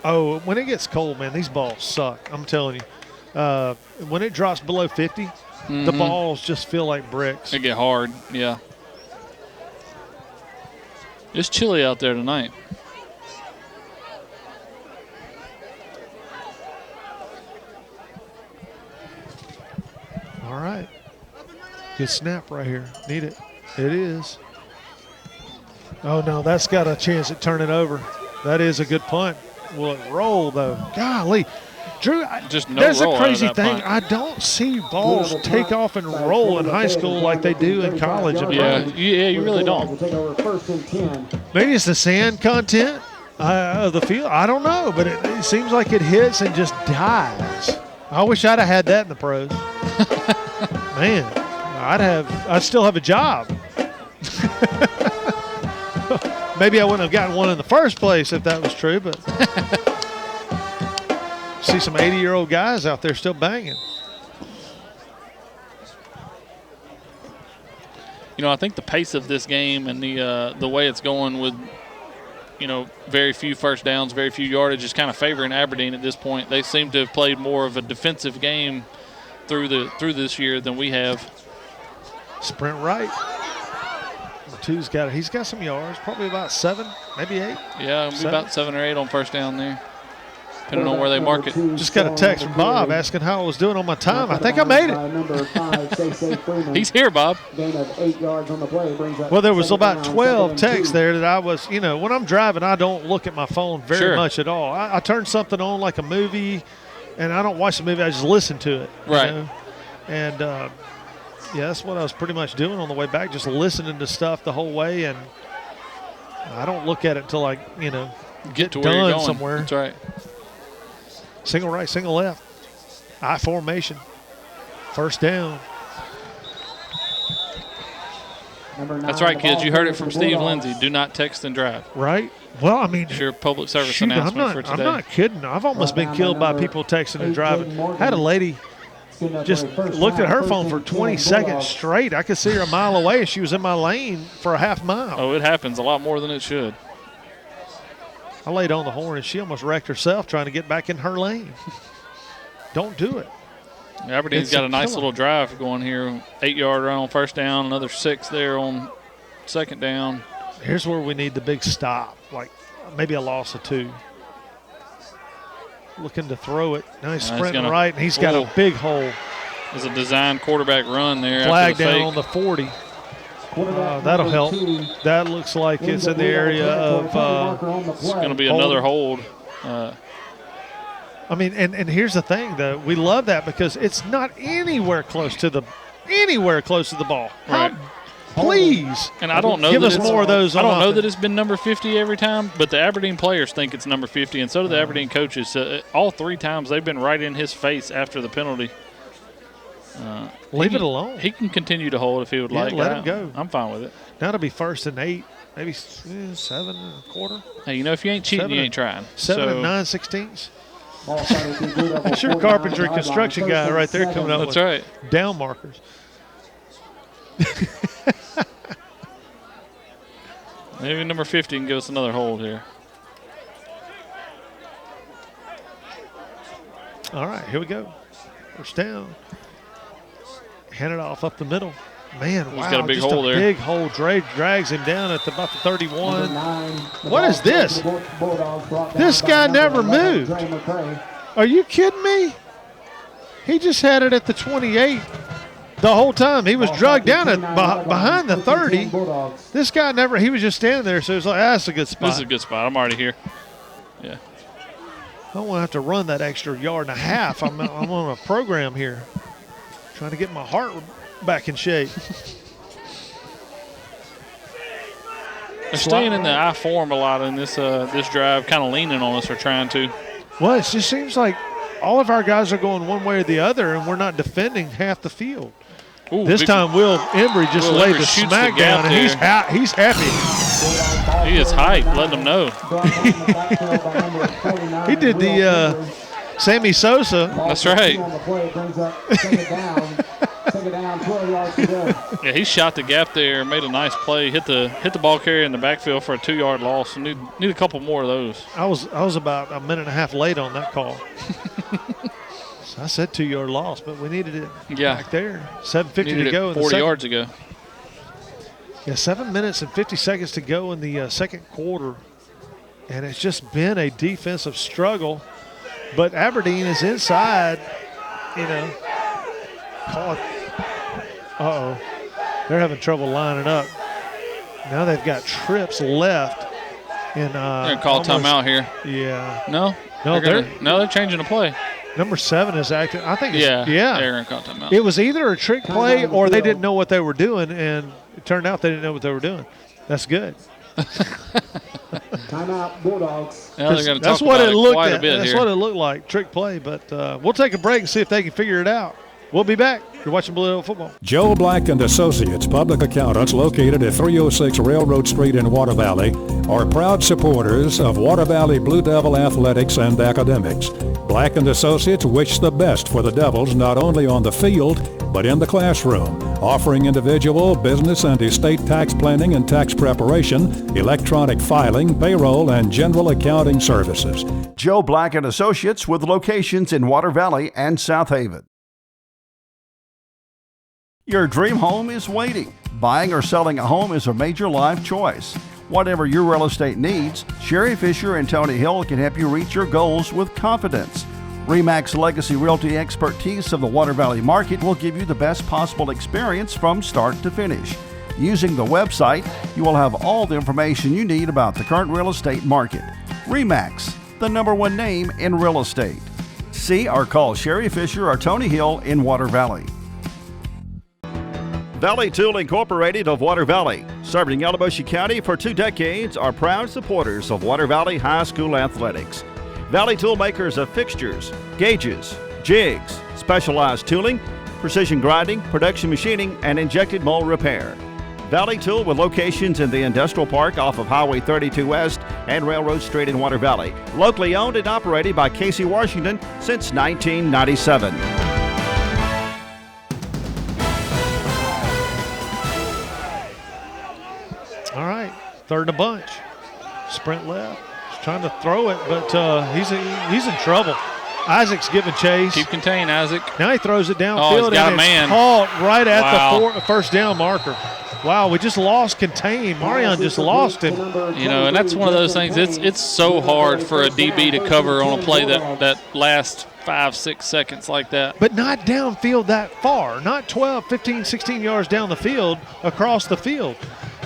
Oh, when it gets cold, man, these balls suck. I'm telling you. When it drops below 50, the balls just feel like bricks. They get hard, yeah. It's chilly out there tonight. All right. Good snap right here. Need it. It is. Oh, no, that's got a chance at turning over. That is a good punt. Will it roll, though? Golly. Drew, Just no there's a roll out of crazy that thing. punt. I don't see balls take off and roll in high school like they do in college. Yeah, you really don't. Maybe it's the sand content of the field. I don't know, but it seems like it hits and just dies. I wish I'd have had that in the pros. Man, I'd still have a job. Maybe I wouldn't have gotten one in the first place if that was true, but see some 80-year-old guys out there still banging. You know, I think the pace of this game and the way it's going with, you know, very few first downs, very few yardage is kind of favoring Aberdeen at this point. They seem to have played more of a defensive game through this year than we have. Sprint right. He's got some yards, probably about 7, maybe 8. Yeah, it'll be about 7 or 8 on first down there, depending on where they mark it. Just got a text from Bob asking how I was doing on my time. I think I made it. He's here, Bob. Well, there was about 12 texts there that I was, you know, when I'm driving, I don't look at my phone very much at all. I turn something on like a movie, and I don't watch the movie. I just listen to it. Right. You know? And, yeah, that's what I was pretty much doing on the way back, just listening to stuff the whole way, and I don't look at it until I, you know, get to where you're going somewhere. That's right. Single right, single left. I formation. First down. That's right, kids. You heard it from Steve Lindsay. Do not text and drive. Right. Well, I mean, it's your public service announcement for today. I'm not kidding. I've almost been killed by people texting and driving. I had a lady just looked at her phone for 20 seconds straight. I could see her a mile away, and she was in my lane for a half mile. Oh, it happens a lot more than it should. I laid on the horn, and she almost wrecked herself trying to get back in her lane. Don't do it. Aberdeen's got a nice little drive going here. 8-yard run on first down, another 6 there on second down. Here's where we need the big stop, like maybe a loss of 2. Looking to throw it. Now he's sprinting right, and he's got a big hole. There's a designed quarterback run there. Flag down on the 40. That'll help. That looks like it's in the area of it's going to be another hold. I mean, and here's the thing, though. We love that because it's not anywhere close to the ball. Right. Please. And I don't know give that us more of those. I don't know that it's been number 50 every time, but the Aberdeen players think it's number 50, and so do the Aberdeen coaches. All 3 times they've been right in his face after the penalty. Leave it alone. He can continue to hold if he would like. Let him go. I'm fine with it. Now it'll be 1st and 8, maybe 7 1/4. Hey, you know, if you ain't cheating, you ain't trying. 7 and 9/16. That's your carpentry construction guy right there coming up with right. down markers. Maybe number 50 can give us another hold here. All right, here we go. First down. Hand it off up the middle. Man, he's got a big hole there. Big hole. Drags him down at about the 31. What is this? This guy never moved. Are you kidding me? He just had it at the 28 the whole time. He was drugged down at behind the 30. This guy never. He was just standing there, so it was like, that's a good spot. This is a good spot. I'm already here. Yeah. I don't want to have to run that extra 1.5 yards. I'm on a program here, trying to get my heart back in shape. They're staying in the I form a lot in this this drive, kind of leaning on us or trying to. Well, it just seems like all of our guys are going one way or the other, and we're not defending half the field. Ooh, this time, Will Embry just laid the smack down, and he's happy. He is hyped, letting them know. He did the Sammy Sosa. That's right. Yeah, he shot the gap there, made a nice play, hit the ball carrier in the backfield for a 2-yard loss. Need a couple more of those. I was about a minute and a half late on that call. So I said 2-yard loss, but we needed it back there. 7:50 to go. In 40 yards ago. Yeah, 7 minutes and 50 seconds to go in the second quarter, and it's just been a defensive struggle. But Aberdeen is inside, you know. Uh-oh. They're having trouble lining up. Now they've got trips left. And they're going to call timeout here. Yeah. No? They're changing the play. Number 7 is acting. I think Yeah. yeah. Aaron caught timeout. It was either a trick play or they didn't know what they were doing, and it turned out they didn't know what they were doing. That's good. Timeout, Bulldogs. Now they're going to That's talk what about it looked quite at. a bit That's here. what it looked like, trick play. But we'll take a break and see if they can figure it out. We'll be back. You're watching Blue Devil Football. Joe Black and Associates, public accountants located at 306 Railroad Street in Water Valley, are proud supporters of Water Valley Blue Devil athletics and academics. Black and Associates wish the best for the Devils not only on the field, but in the classroom, offering individual, business, and estate tax planning and tax preparation, electronic filing, payroll, and general accounting services. Joe Black and Associates with locations in Water Valley and South Haven. Your dream home is waiting. Buying or selling a home is a major life choice. Whatever your real estate needs, Sherry Fisher and Tony Hill can help you reach your goals with confidence. RE/MAX Legacy Realty expertise of the Water Valley market will give you the best possible experience from start to finish. Using the website, you will have all the information you need about the current real estate market. RE/MAX, the #1 name in real estate. See or call Sherry Fisher or Tony Hill in Water Valley. Valley Tool Incorporated of Water Valley, serving Yalobusha County for 2 decades, are proud supporters of Water Valley High School athletics. Valley Tool makers of fixtures, gauges, jigs, specialized tooling, precision grinding, production machining, and injected mold repair. Valley Tool with locations in the Industrial Park off of Highway 32 West and Railroad Street in Water Valley. Locally owned and operated by Casey Washington since 1997. All right, 3rd and a bunch. Sprint left. He's trying to throw it, but he's in trouble. Isaac's giving chase. Keep contained, Isaac. Now he throws it downfield, Oh, he's got and a man. it's caught right at Wow. the first down marker. Wow, we just lost contain. Marion just lost him. You know, and that's one of those things. It's so hard for a DB to cover on a play that lasts 5-6 seconds like that. But not downfield that far. Not 12, 15, 16 yards down the field, across the field.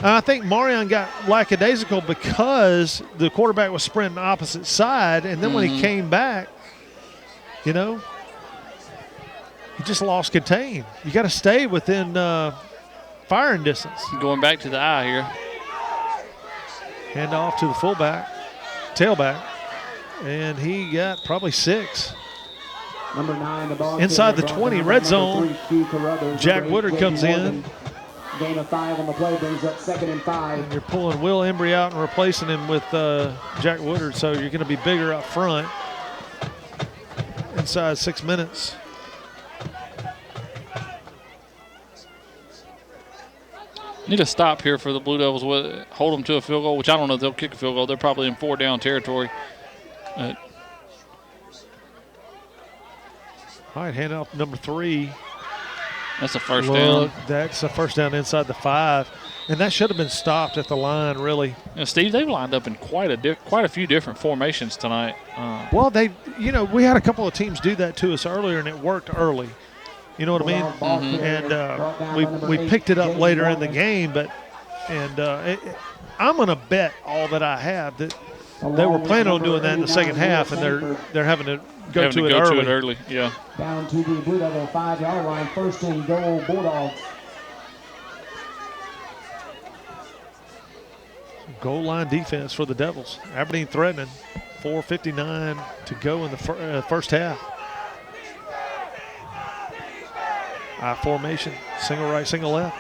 I think Marion got lackadaisical because the quarterback was sprinting opposite side, and then when he came back, you know, he just lost contain. You got to stay within firing distance. Going back to the eye here. Hand off to the fullback, tailback, and he got probably 6. Number 9, the ball Inside the carrier, 20, number red 3, zone. Keith Carruthers. Jack Number 8, Woodard Whitney comes in. Morgan. Gain of 5 on the play brings up 2nd and 5. And you're pulling Will Embry out and replacing him with Jack Woodard, so you're going to be bigger up front. Inside 6 minutes. Need a stop here for the Blue Devils. Hold them to a field goal, which I don't know if they'll kick a field goal. They're probably in 4-down territory. All right, hand off number 3. That's a first down. That's a first down inside the 5. And that should have been stopped at the line, really. You know, Steve, they've lined up in quite a few different formations tonight. Well, we had a couple of teams do that to us earlier, and it worked early. You know what I mean? And we picked it up later in the game, but I'm going to bet all that I have that they were planning on doing that in the second half, and they're having to go to it early. Yeah. Down to the Blue Devil 5-yard line, 1st and goal, Bulldogs. Goal line defense for the Devils. Aberdeen threatening. 4:59 to go in the first half. I formation, single right, single left.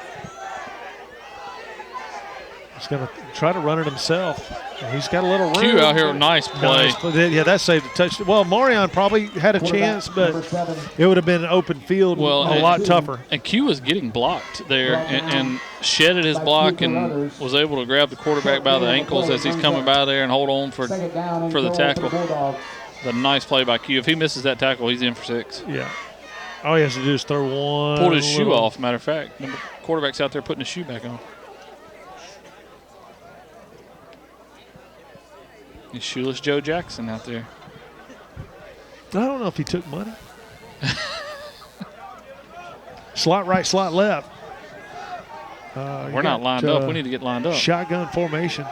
He's going to try to run it himself. And he's got a little room. Q out here, nice play. Yeah, that saved a touch. Well, Marion probably had a chance, but it would have been an open field, a lot tougher. And Q was getting blocked there and shedded his block and was able to grab the quarterback by the ankles as he's coming by there and hold on for the tackle. The nice play by Q. If he misses that tackle, he's in for 6. Yeah. All he has to do is throw one. Pulled his shoe off, matter of fact. Quarterback's out there putting his shoe back on. He's shoeless Joe Jackson out there. I don't know if he took money. Slot right, slot left. We're not lined up. We need to get lined up. Shotgun formation.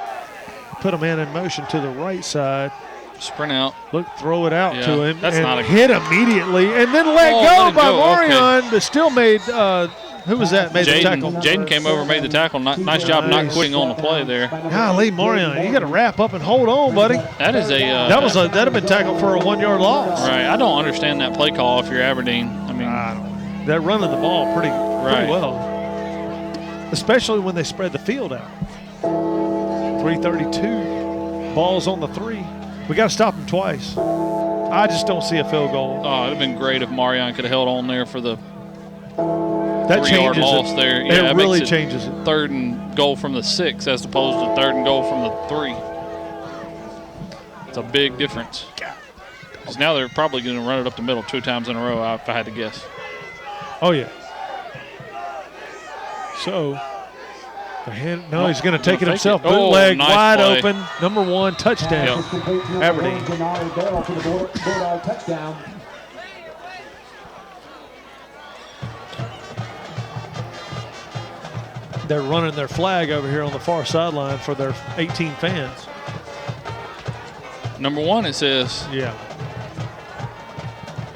Put a man in motion to the right side. Sprint out. Look, throw it out to him. That's and not a hit immediately, and then let go by Marion, but still made. Who was that? Made the tackle. Jaden came over, made the tackle. Nice job not quitting on the play there. Golly, Marion, you got to wrap up and hold on, buddy. That is a. That'd have been tackled for a 1-yard loss. Right. I don't understand that play call if you're Aberdeen. I mean, they're running the ball pretty well, especially when they spread the field out. 3:32, balls on the 3. We got to stop them twice. I just don't see a field goal. Oh, it'd have been great if Marion could have held on there for the. That 3-yard loss there. Yeah, it really changes it. 3rd and goal from the 6 as opposed to 3rd and goal from the 3. It's a big difference. Because now they're probably going to run it up the middle 2 times in a row, if I had to guess. Oh, yeah. So, he's going to take it himself. Bootleg, nice wide play. open. Number 1, touchdown. Aberdeen. They're running their flag over here on the far sideline for their 18 fans. Number 1, it says. Yeah.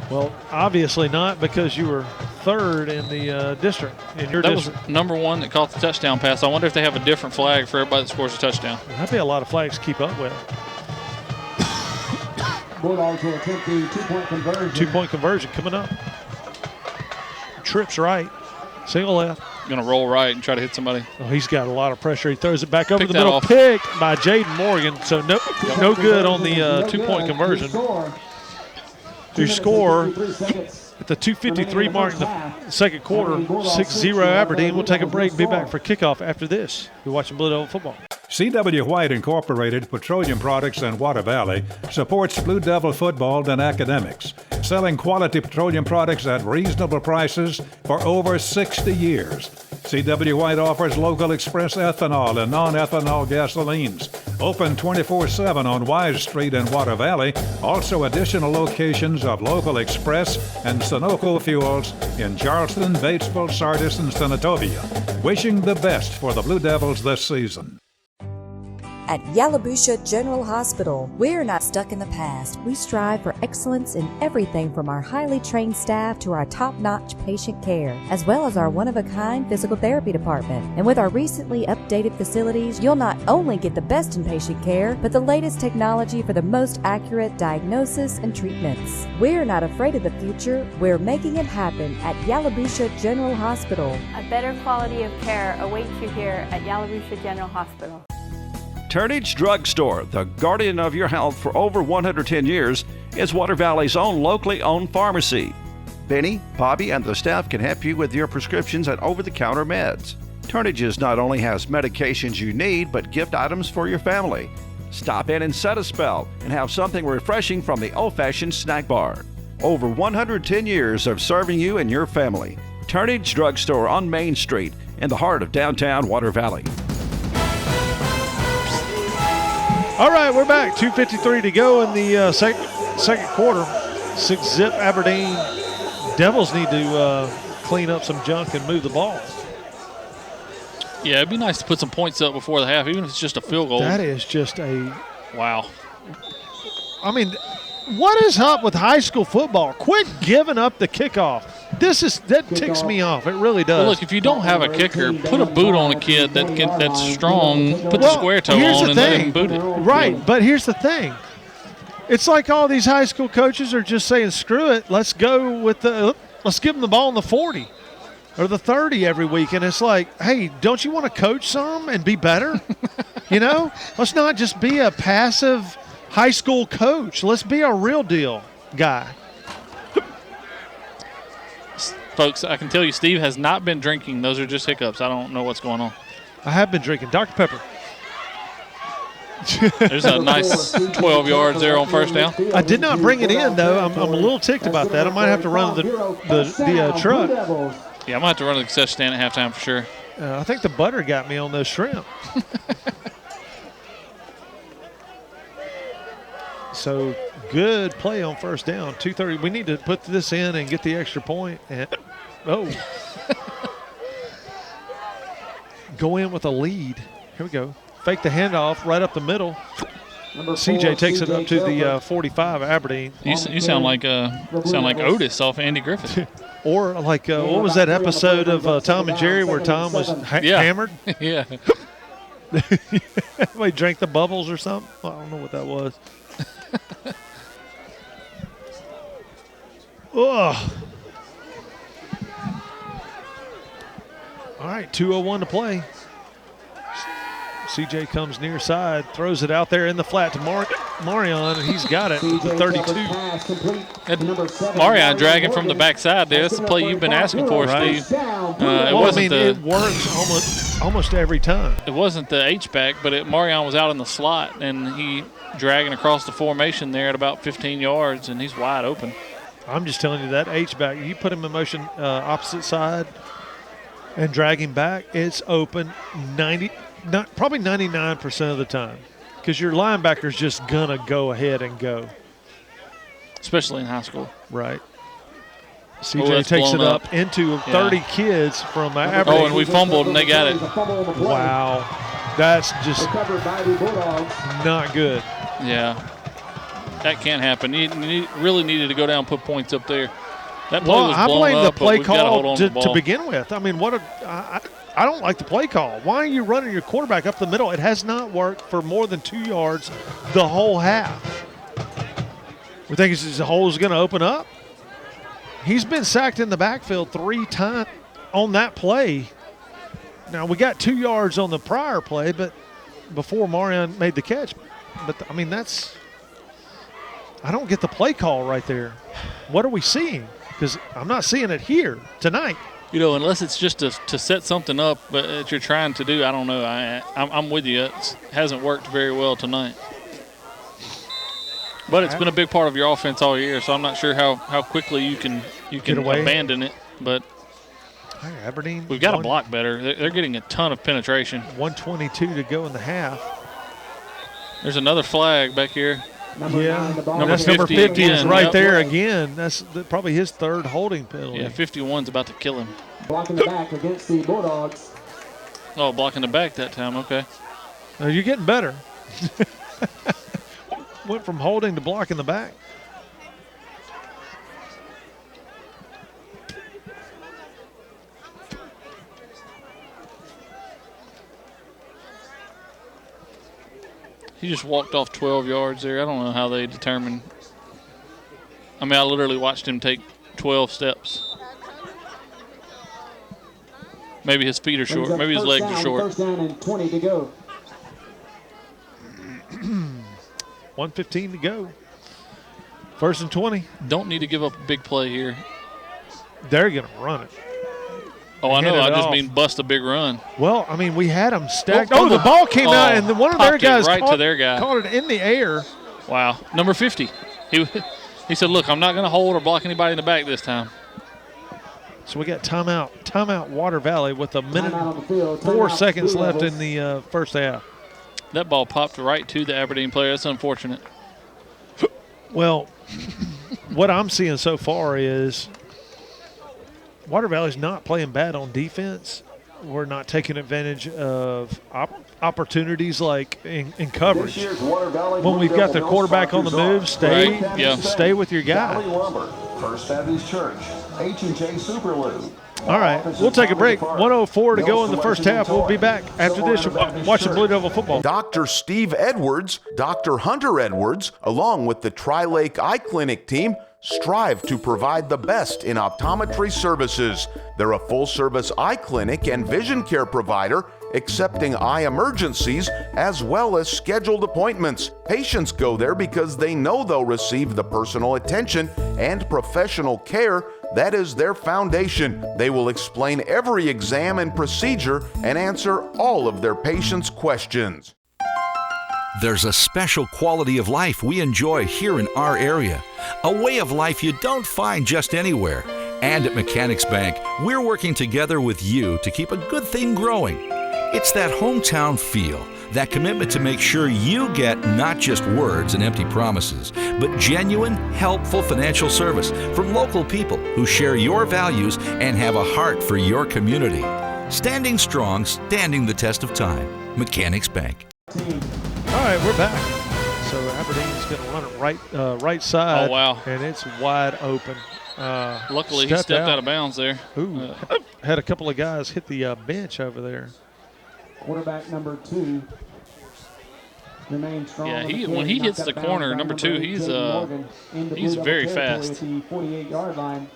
Well, obviously not, because you were 3rd in the district, in your district. That was number 1 that caught the touchdown pass. I wonder if they have a different flag for everybody that scores a touchdown. That'd be a lot of flags to keep up with. Bulldogs will attempt the 2-point conversion. 2-point conversion coming up. Trips right. Single left. Going to roll right and try to hit somebody. Oh, he's got a lot of pressure. He throws it back over the that middle. off. Picked by Jaden Morgan. So no good on the 2-point conversion. To score at the 2:53 mark in the second quarter, 6-0 Aberdeen. We'll take a break and be back for kickoff after this. You're watching Blue Devil football. C.W. White Incorporated Petroleum Products in Water Valley supports Blue Devil football and academics, selling quality petroleum products at reasonable prices for over 60 years. C.W. White offers local express ethanol and non-ethanol gasolines. Open 24/7 on Wise Street in Water Valley. Also additional locations of local express and Sunoco fuels in Charleston, Batesville, Sardis, and Senatobia. Wishing the best for the Blue Devils this season. At Yalobusha General Hospital, we're not stuck in the past. We strive for excellence in everything from our highly trained staff to our top-notch patient care, as well as our one-of-a-kind physical therapy department. And with our recently updated facilities, you'll not only get the best in patient care, but the latest technology for the most accurate diagnosis and treatments. We're not afraid of the future. We're making it happen at Yalobusha General Hospital. A better quality of care awaits you here at Yalobusha General Hospital. Turnage Drug Store, the guardian of your health for over 110 years, is Water Valley's own locally owned pharmacy. Benny, Bobby, and the staff can help you with your prescriptions and over-the-counter meds. Turnage's not only has medications you need, but gift items for your family. Stop in and set a spell and have something refreshing from the old-fashioned snack bar. Over 110 years of serving you and your family. Turnage Drug Store on Main Street in the heart of downtown Water Valley. All right, we're back. 2:53 to go in the second quarter. 6-0 Aberdeen. Devils need to clean up some junk and move the ball. Yeah, it'd be nice to put some points up before the half, even if it's just a field goal. That is just a wow. I mean, what is up with high school football? Quit giving up the kickoff. That ticks me off. It really does. Well, look, if you don't have a kicker, put a boot on a kid that's strong. Put the square toe on and let him boot it. Right, but here's the thing. It's like all these high school coaches are just saying, screw it, let's go with let's give them the ball in the 40 or the 30 every week. And it's like, hey, don't you want to coach some and be better? You know? Let's not just be a passive high school coach. Let's be a real deal guy. Folks, I can tell you Steve has not been drinking. Those are just hiccups. I don't know what's going on. I have been drinking Dr. Pepper. There's a nice 12 yards there on first down. I did not bring it in, though. I'm a little ticked about that. I might have to run the truck. Yeah, I might have to run the concession stand at halftime for sure. I think the butter got me on those shrimp. So good play on first down. 2:30. We need to put this in and get the extra point. And go in with a lead. Here we go. Fake the handoff right up the middle. CJ takes it up to the 45 Aberdeen. You sound like Otis off Andy Griffith. Or like, what was that episode of Tom and Jerry where Tom was hammered? Yeah. He drank the bubbles or something. I don't know what that was. Ugh. All right, 2:01 to play. CJ comes near side, throws it out there in the flat to Marion, and he's got it. The 32. Marion dragging from the backside there. That's the play you've been asking for, right. Steve. It works almost every time. It wasn't the H-back, but Marion was out in the slot, and he dragging across the formation there at about 15 yards, and he's wide open. I'm just telling you, that H-back, you put him in motion opposite side and drag him back, it's open probably 99% of the time, because your linebacker's just going to go ahead and go. Especially in high school. Right. CJ takes it up into 30 kids from Aberdeen. Oh, and we fumbled, and they got it. Wow. That's just not good. Yeah. That can't happen. You really needed to go down and put points up there. That play was blown I blame up, the play but we've got to hold call on to the ball. to begin with. I mean, I don't like the play call. Why are you running your quarterback up the middle? It has not worked for more than 2 yards the whole half. We think the hole is going to open up. He's been sacked in the backfield 3 times on that play. Now, we got 2 yards on the prior play, but before Marion made the catch. But, I mean, I don't get the play call right there. What are we seeing? Because I'm not seeing it here tonight. You know, unless it's just to set something up that you're trying to do, I don't know. I'm with you. It hasn't worked very well tonight. But it's been a big part of your offense all year, so I'm not sure how quickly you can abandon it. But Aberdeen, we've got to block better. They're getting a ton of penetration. 1:22 to go in the half. There's another flag back here. Yeah, number 50 is right there again. That's probably his third holding penalty. Yeah, 51's about to kill him. Blocking the back against the Bulldogs. Oh, blocking the back that time, okay. You're getting better. Went from holding to blocking the back. He just walked off 12 yards there. I don't know how they determine. I mean, I literally watched him take 12 steps. Maybe his feet are short. Maybe his legs are short. First down and 20 to go. 1:15 to go. 1st and 20. Don't need to give up a big play here. They're going to run it. Oh, I know. I just mean bust a big run. Well, I mean, we had them stacked. Oh, the ball came out, and one of their guys caught it in the air. Wow. Number 50. He said, look, I'm not going to hold or block anybody in the back this time. So we got timeout Water Valley with a minute and 4 seconds left in the first half. That ball popped right to the Aberdeen player. That's unfortunate. Well, what I'm seeing so far is Water Valley's not playing bad on defense. We're not taking advantage of opportunities like in coverage. When we've got the quarterback on the move, stay with your guy. First Baptist Church, H&J Superlube. All right, we'll take a break. 1:04 to go in the first half. We'll be back after this. Watching Blue Devil football. Dr. Steve Edwards, Dr. Hunter Edwards, along with the Tri-Lake Eye Clinic team, strive to provide the best in optometry services. They're a full-service eye clinic and vision care provider, accepting eye emergencies as well as scheduled appointments. Patients go there because they know they'll receive the personal attention and professional care that is their foundation. They will explain every exam and procedure and answer all of their patients' questions. There's a special quality of life we enjoy here in our area, a way of life you don't find just anywhere. And at Mechanics Bank, we're working together with you to keep a good thing growing. It's that hometown feel, that commitment to make sure you get not just words and empty promises, but genuine, helpful financial service from local people who share your values and have a heart for your community. Standing strong, standing the test of time. Mechanics Bank. All right, we're back. So Aberdeen's going to run it right side. Oh, wow. And it's wide open. Luckily, he stepped out of bounds there. Ooh, had a couple of guys hit the bench over there. Quarterback number 2 remains strong. Yeah, when he hits the corner, number 2, he's very fast. At the 48-yard line.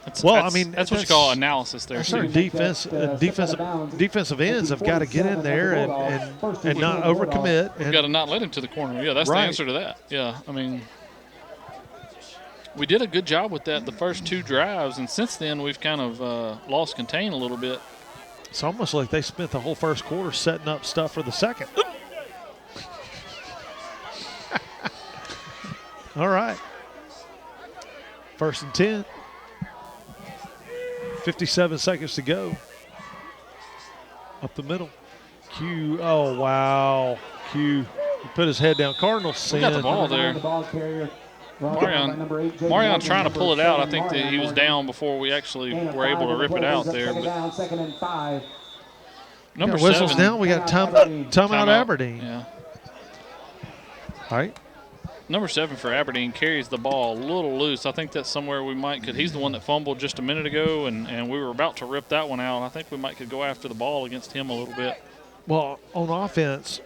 That's what you call analysis there. That's our defensive ends have got to get in there and not overcommit. We've got to not let him to the corner. Yeah, that's the answer to that. Yeah, I mean, we did a good job with that the first 2 drives, and since then we've kind of lost contain a little bit. It's almost like they spent the whole first quarter setting up stuff for the second. All right. 1st and 10. 57 seconds to go. Up the middle. Q. Oh, wow. Q. He put his head down. Cardinals send. We got the ball there. Marion trying to pull it out. I think that he was down before we actually were able to rip it out there. But number 7. Whistles down. We got timeout Aberdeen. Yeah. All right. Number 7 for Aberdeen carries the ball a little loose. I think that's somewhere we might could. He's the one that fumbled just a minute ago, and we were about to rip that one out. I think we might could go after the ball against him a little bit. Well, on offense,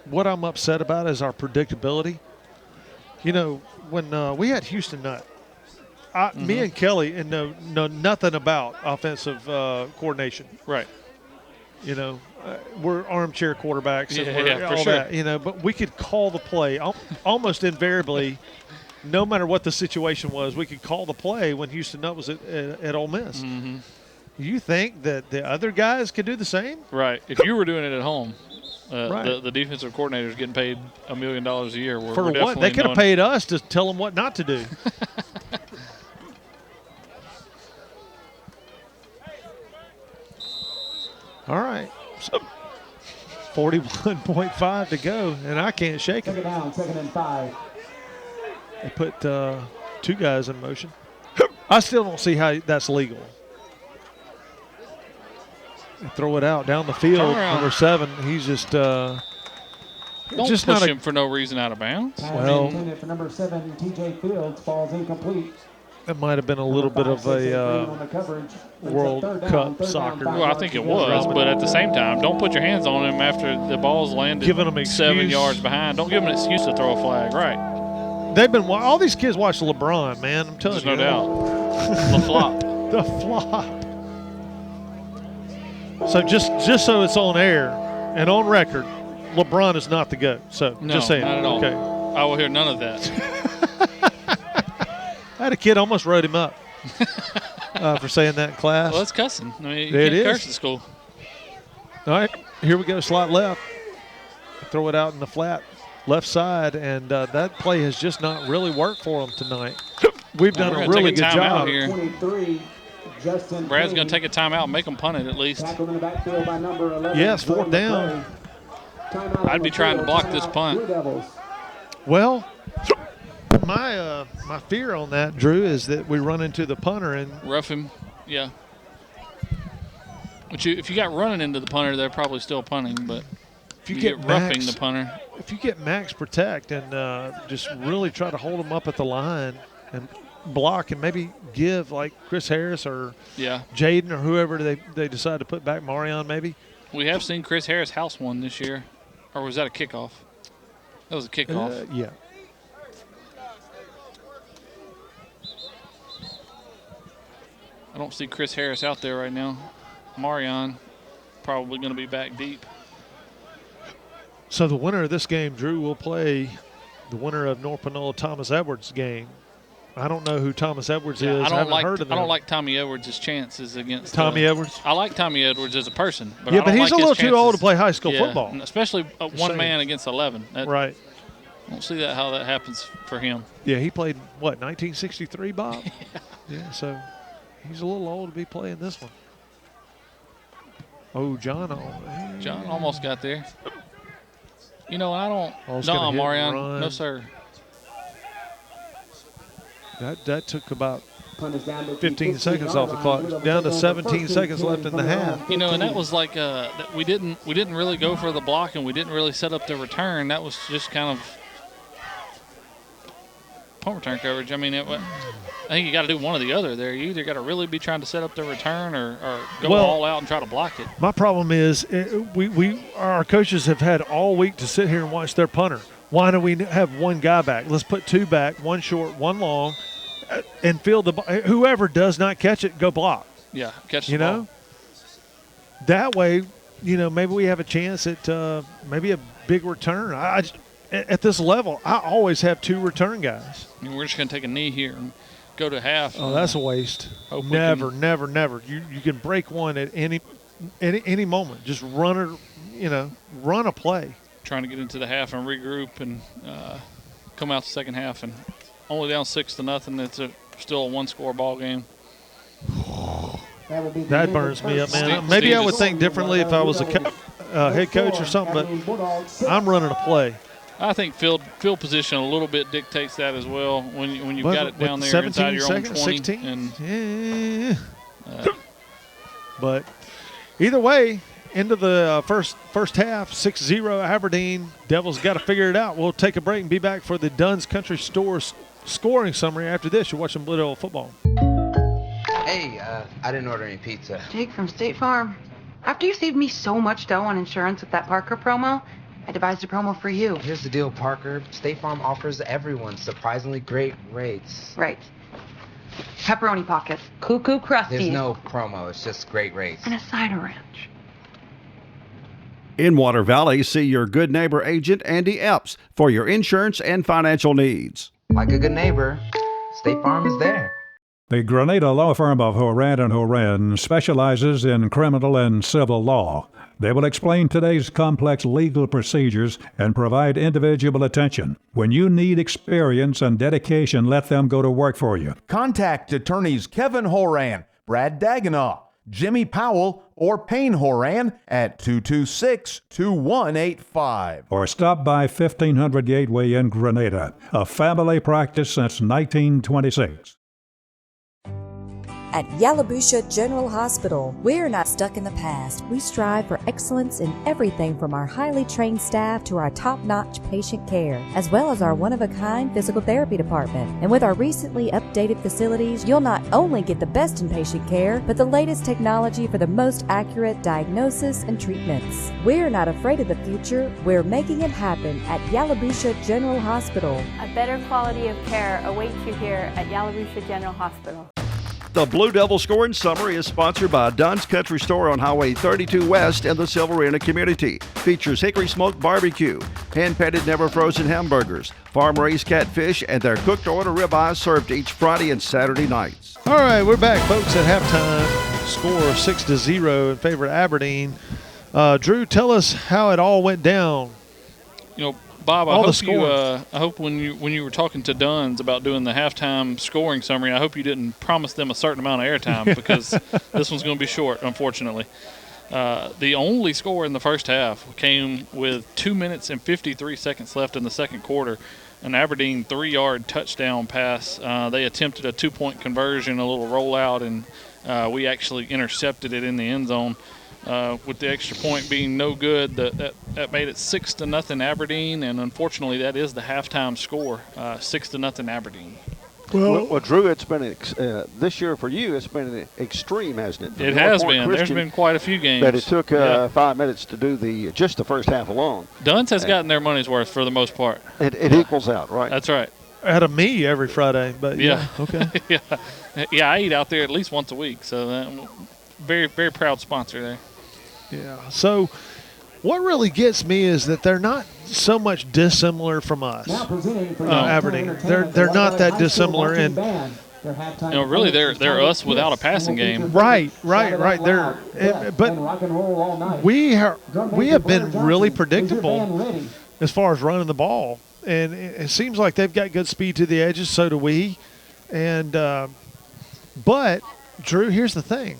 what I'm upset about is our predictability. You know, when we had Houston Nutt, me and Kelly and know nothing about offensive coordination. Right. You know, we're armchair quarterbacks and for all sure. that, you know, but we could call the play almost invariably, no matter what the situation was, we could call the play when Houston Nutt was at Ole Miss. Mm-hmm. You think that the other guys could do the same? Right. If you were doing it at home, the defensive coordinator is getting paid $1 million a year. For what? They could have paid us to tell them what not to do. All right. So 41.5 to go, and I can't shake it. 2nd and 5. They put 2 guys in motion. I still don't see how that's legal. They throw it out down the field. Number 7, he's just don't just push not him for no reason out of bounds. Well, intended for number 7, T.J. Fields, falls incomplete. That might have been a little bit of a World Cup soccer. Well, I think it was, but at the same time, don't put your hands on him after the ball's landed giving them 7 yards behind. Don't give them an excuse to throw a flag, right? They've been all these kids watch LeBron, man. I'm telling There's you. no doubt. The flop. The flop. So just so it's on air and on record, LeBron is not the GOAT. So No, just saying. not at all. Okay. I will hear none of that. I had a kid almost wrote him up for saying that in class. Well, it's cussing. I mean, you It can't is. curse at school. All right, here we go. Slot left. Throw it out in the flat left side, and that play has just not really worked for them tonight. We've done a really good job here. 23, Justin Brad's Payne. going to take a timeout and make them punt it at least. Tackled in the backfield by number 11. Yes, 4th down. I'd be trying to block this punt. Blue Devils. Well, my fear on that, Drew, is that we run into the punter and rough him. Yeah. But if you got running into the punter, they're probably still punting. But if you get roughing the punter, if you get max protect and just really try to hold them up at the line and block and maybe give like Chris Harris or Jaden or whoever they decide to put back, Marion maybe. We have seen Chris Harris house one this year, or was that a kickoff? That was a kickoff. Yeah. I don't see Chris Harris out there right now. Marion probably going to be back deep. So the winner of this game, Drew, will play the winner of North Panola Thomas Edwards game. I don't know who Thomas Edwards is. I haven't heard of him. I don't like Tommy Edwards' chances against Tommy Edwards. I like Tommy Edwards as a person, but yeah, I don't but he's like a little his too old to chances. play high school football, especially one man against 11. Right. I don't see how that happens for him. Yeah, he played what 1963, Bob. Yeah, so he's a little old to be playing this one. Oh, John almost got there. You know, I don't. No, Marion. run. No, sir. That took about Punt is down to 15 seconds off the clock, down to 17 seconds left in the half. You know, and that was like we didn't really go for the block, and we didn't really set up the return. That was just kind of punt return coverage. I mean, I think you got to do one or the other there. You either got to really be trying to set up the return or go all out and try to block it. My problem is our coaches have had all week to sit here and watch their punter. Why do we have one guy back? Let's put two back, one short, one long, and field the ball. Whoever does not catch it, go block. Yeah, catch the ball. Know? That way, maybe we have a chance at maybe a big return. At this level, I always have two return guys. I mean, we're just going to take a knee here and go to half. Oh, that's a waste. Never. You can break one at any moment. Just run a play. Trying to get into the half and regroup and come out the second half and only down 6-0. It's still a one-score ball game. That burns me up, man. Maybe I would think differently if I was a head coach or something, but I'm running a play. I think field position a little bit dictates that as well. When you've got it down there inside your own 20. 16? And, but either way, into the first half, 6-0 Aberdeen. Devils got to figure it out. We'll take a break and be back for the Dunn's Country Store's scoring summary after this. You're watching Blue Devil Football. Hey, I didn't order any pizza. Jake from State Farm. After you saved me so much dough on insurance with that Parker promo, I devised a promo for you. Here's the deal, Parker. State Farm offers everyone surprisingly great rates. Right. Pepperoni pockets, cuckoo crusty. There's no promo, it's just great rates. And a side of ranch. In Water Valley, see your good neighbor agent, Andy Epps, for your insurance and financial needs. Like a good neighbor, State Farm is there. The Grenada law firm of Horan and Horan specializes in criminal and civil law. They will explain today's complex legal procedures and provide individual attention. When you need experience and dedication, let them go to work for you. Contact attorneys Kevin Horan, Brad Dagenau, Jimmy Powell, or Payne Horan at 226-2185. Or stop by 1500 Gateway in Grenada, a family practice since 1926. At Yalobusha General Hospital, we're not stuck in the past. We strive for excellence in everything from our highly trained staff to our top-notch patient care, as well as our one-of-a-kind physical therapy department. And with our recently updated facilities, you'll not only get the best in patient care, but the latest technology for the most accurate diagnosis and treatments. We're not afraid of the future. We're making it happen at Yalobusha General Hospital. A better quality of care awaits you here at Yalobusha General Hospital. The Blue Devil Scoring Summary is sponsored by Dunn's Country Store on Highway 32 West in the Silverina community. Features hickory smoked barbecue, hand-patted never frozen hamburgers, farm-raised catfish, and their cooked order ribeyes served each Friday and Saturday nights. All right, we're back, folks, at halftime. Score of 6-0 in favor of Aberdeen. Drew, tell us how it all went down. Bob, I hope when you were talking to Dunn's about doing the halftime scoring summary, I hope you didn't promise them a certain amount of airtime because this one's going to be short, unfortunately. The only score in the first half came with 2 minutes and 53 seconds left in the second quarter. An Aberdeen 3-yard touchdown pass. They attempted a 2-point conversion, a little rollout, and we actually intercepted it in the end zone. With the extra point being no good, that made it 6-0 Aberdeen, and unfortunately that is the halftime score, 6-0 Aberdeen. Well, Drew, it's been this year for you. It's been extreme, hasn't it? It has been. There's been quite a few games. But it took 5 minutes to do just the first half alone. Dunn's has gotten their money's worth for the most part. It equals out, right? That's right. Out of me every Friday, but okay. Yeah, I eat out there at least once a week, so very, very proud sponsor there. Yeah. So what really gets me is that they're not so much dissimilar from us. Aberdeen. They're not that dissimilar, and really they're us without a passing game. Right. But we have been really predictable as far as running the ball, and it seems like they've got good speed to the edges. So do we. And but Drew, here's the thing.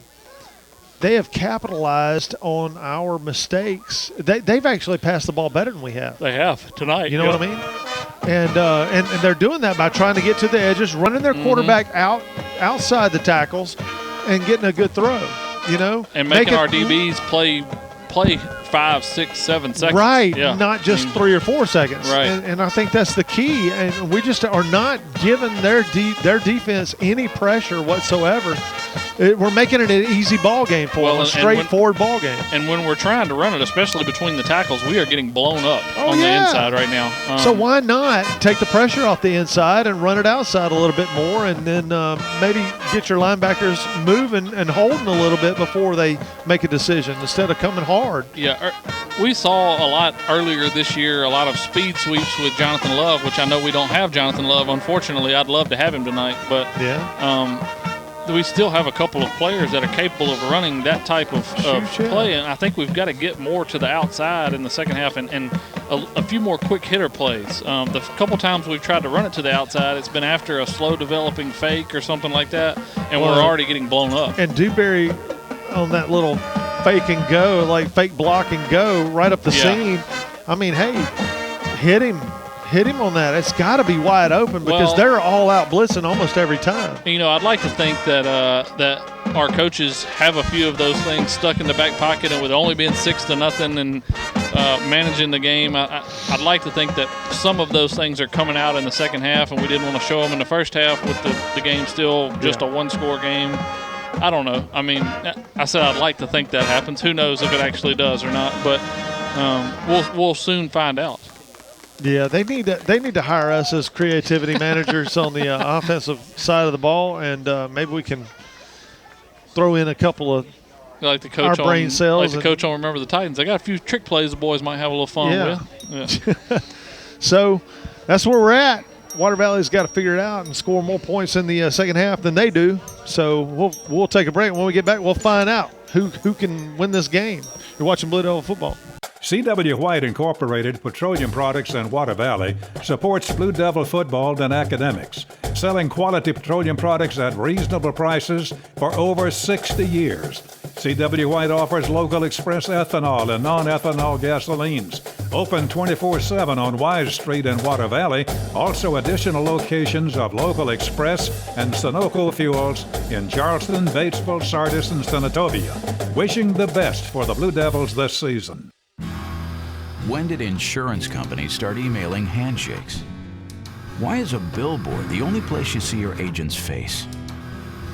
They have capitalized on our mistakes. They've actually passed the ball better than we have. They have tonight. You know what I mean? And they're doing that by trying to get to the edges, running their quarterback out outside the tackles and getting a good throw, And making our DBs play 5, 6, 7 seconds. Right, Yeah. not just 3 or 4 seconds. Right. And I think that's the key. And we just are not giving their defense any pressure whatsoever. We're making it an easy ball game for them, a straightforward ball game. And when we're trying to run it, especially between the tackles, we are getting blown up on the inside right now. So why not take the pressure off the inside and run it outside a little bit more, and then maybe get your linebackers moving and holding a little bit before they make a decision instead of coming hard. Yeah, we saw a lot earlier this year, a lot of speed sweeps with Jonathan Love, which I know we don't have Jonathan Love. Unfortunately, I'd love to have him tonight, but we still have a couple of players that are capable of running that type of play, and I think we've got to get more to the outside in the second half and a few more quick hitter plays. The couple times we've tried to run it to the outside, it's been after a slow developing fake or something like that, and we're already getting blown up. And Dewberry on that little fake and go, like fake block and go right up the seam. I mean, hey, hit him on that. It's got to be wide open because they're all out blitzing almost every time. I'd like to think that that our coaches have a few of those things stuck in the back pocket, and with only being 6-0 and managing the game, I'd like to think that some of those things are coming out in the second half, and we didn't want to show them in the first half with the game still just a one-score game. I don't know. I mean, I said I'd like to think that happens. Who knows if it actually does or not, but we'll soon find out. Yeah, they need to hire us as creativity managers on the offensive side of the ball, and maybe we can throw in a couple of like the coach our brain cells. Like the coach on Remember the Titans. They got a few trick plays the boys might have a little fun with. Yeah. So that's where we're at. Water Valley's got to figure it out and score more points in the second half than they do. So we'll take a break. When we get back, we'll find out who can win this game. You're watching Blue Devil football. C.W. White Incorporated Petroleum Products in Water Valley supports Blue Devil football and academics, selling quality petroleum products at reasonable prices for over 60 years. C.W. White offers local express ethanol and non-ethanol gasolines. Open 24/7 on Wise Street in Water Valley. Also additional locations of local express and Sunoco fuels in Charleston, Batesville, Sardis, and Senatobia. Wishing the best for the Blue Devils this season. When did insurance companies start emailing handshakes? Why is a billboard the only place you see your agent's face?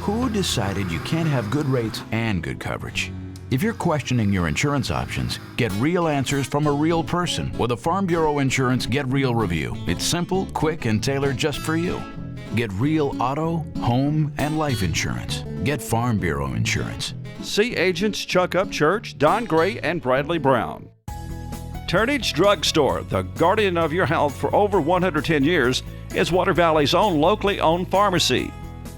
Who decided you can't have good rates and good coverage? If you're questioning your insurance options, get real answers from a real person with a Farm Bureau Insurance Get Real review. It's simple, quick, and tailored just for you. Get real auto, home, and life insurance. Get Farm Bureau Insurance. See agents Chuck Upchurch, Don Gray, and Bradley Brown. Turnage Drug Store, the guardian of your health for over 110 years, is Water Valley's own locally owned pharmacy.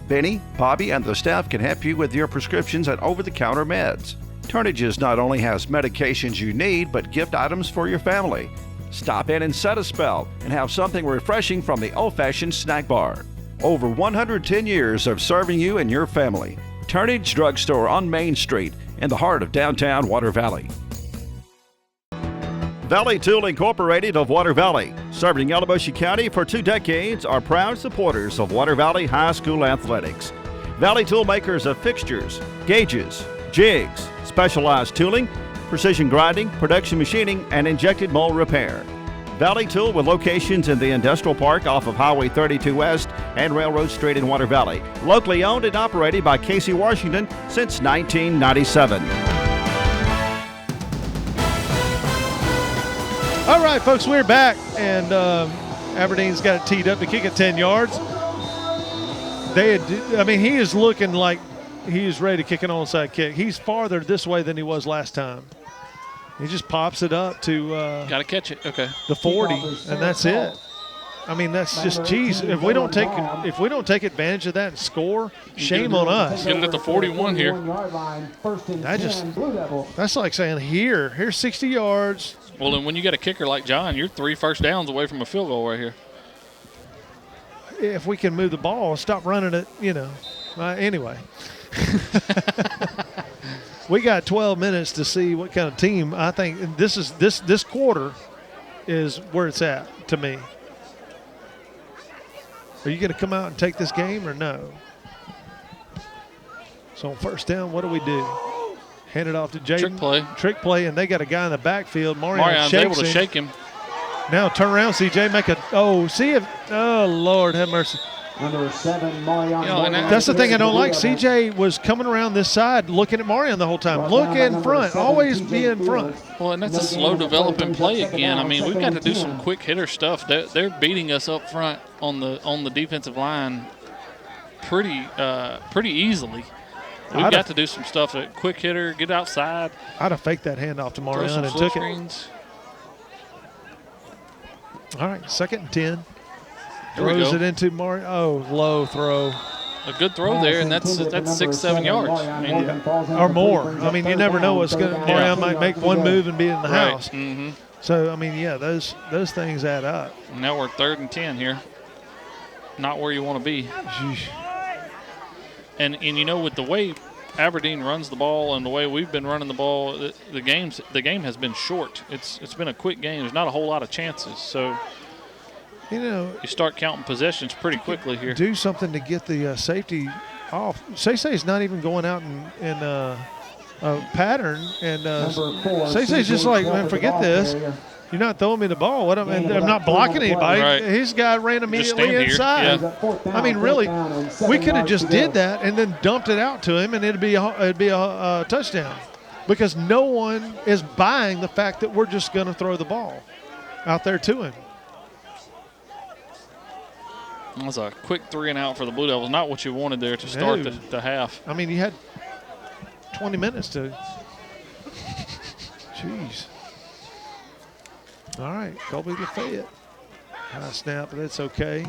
Benny, Bobby, and the staff can help you with your prescriptions and over-the-counter meds. Turnages not only has medications you need, but gift items for your family. Stop in and set a spell and have something refreshing from the old-fashioned snack bar. Over 110 years of serving you and your family. Turnage Drug Store on Main Street in the heart of downtown Water Valley. Valley Tool Incorporated of Water Valley, serving Yalobusha County for 2 decades, are proud supporters of Water Valley High School athletics. Valley Tool makers of fixtures, gauges, jigs, specialized tooling, precision grinding, production machining, and injected mold repair. Valley Tool with locations in the Industrial Park off of Highway 32 West and Railroad Street in Water Valley. Locally owned and operated by Casey Washington since 1997. All right, folks, we're back, and Aberdeen's got it teed up to kick it 10 yards. He is looking like he is ready to kick an onside kick. He's farther this way than he was last time. He just pops it up to got to catch it. Okay. The 40, and that's it. I mean, that's just, geez, if we don't take advantage of that and score, shame on us. Getting at the 41 here. That's like saying here's 60 yards. Well, and when you got a kicker like John, you're 3 first downs away from a field goal right here. If we can move the ball, stop running it, anyway. We got 12 minutes to see what kind of team. I think this quarter is where it's at to me. Are you going to come out and take this game or no? So on first down, what do we do? Hand it off to Jaden. Trick play, and they got a guy in the backfield. Marion's able to shake him. Now turn around, CJ, Lord have mercy. Number 7, Marion. That's the thing I don't like. CJ was coming around this side looking at Marion the whole time. Look in front. Always be in front. Well, and that's a slow developing play again. I mean, we've got to do some quick hitter stuff. They're beating us up front on the defensive line pretty easily. We've got to do some stuff. A quick hitter, get outside. I'd have faked that handoff to Marion and took it. All right, 2nd and 10. Throws it into Marion. Oh, low throw. A good throw there, and that's 6-7 yards. I mean, or more. I mean, you never know what's going to. Marion might make one move and be in the house. Mm-hmm. So I mean, yeah, those things add up. Now we're 3rd and 10 here. Not where you want to be. Jeez. And you know, with the way Aberdeen runs the ball and the way we've been running the ball, the game has been short. It's been a quick game. There's not a whole lot of chances. So, you know, you start counting possessions pretty quickly here. Do something to get the safety off. Say's not even going out in a pattern, and Say's just like, man, forget this. You're not throwing me the ball. I'm not blocking anybody. Right. His guy ran immediately inside. Yeah. I mean, really, we could have just did that and then dumped it out to him, and it'd be a touchdown, because no one is buying the fact that we're just going to throw the ball out there to him. That was a quick 3 and out for the Blue Devils. Not what you wanted there to start the half. I mean, you had 20 minutes to. Jeez. All right, Colby Lafayette. High snap, but that's okay.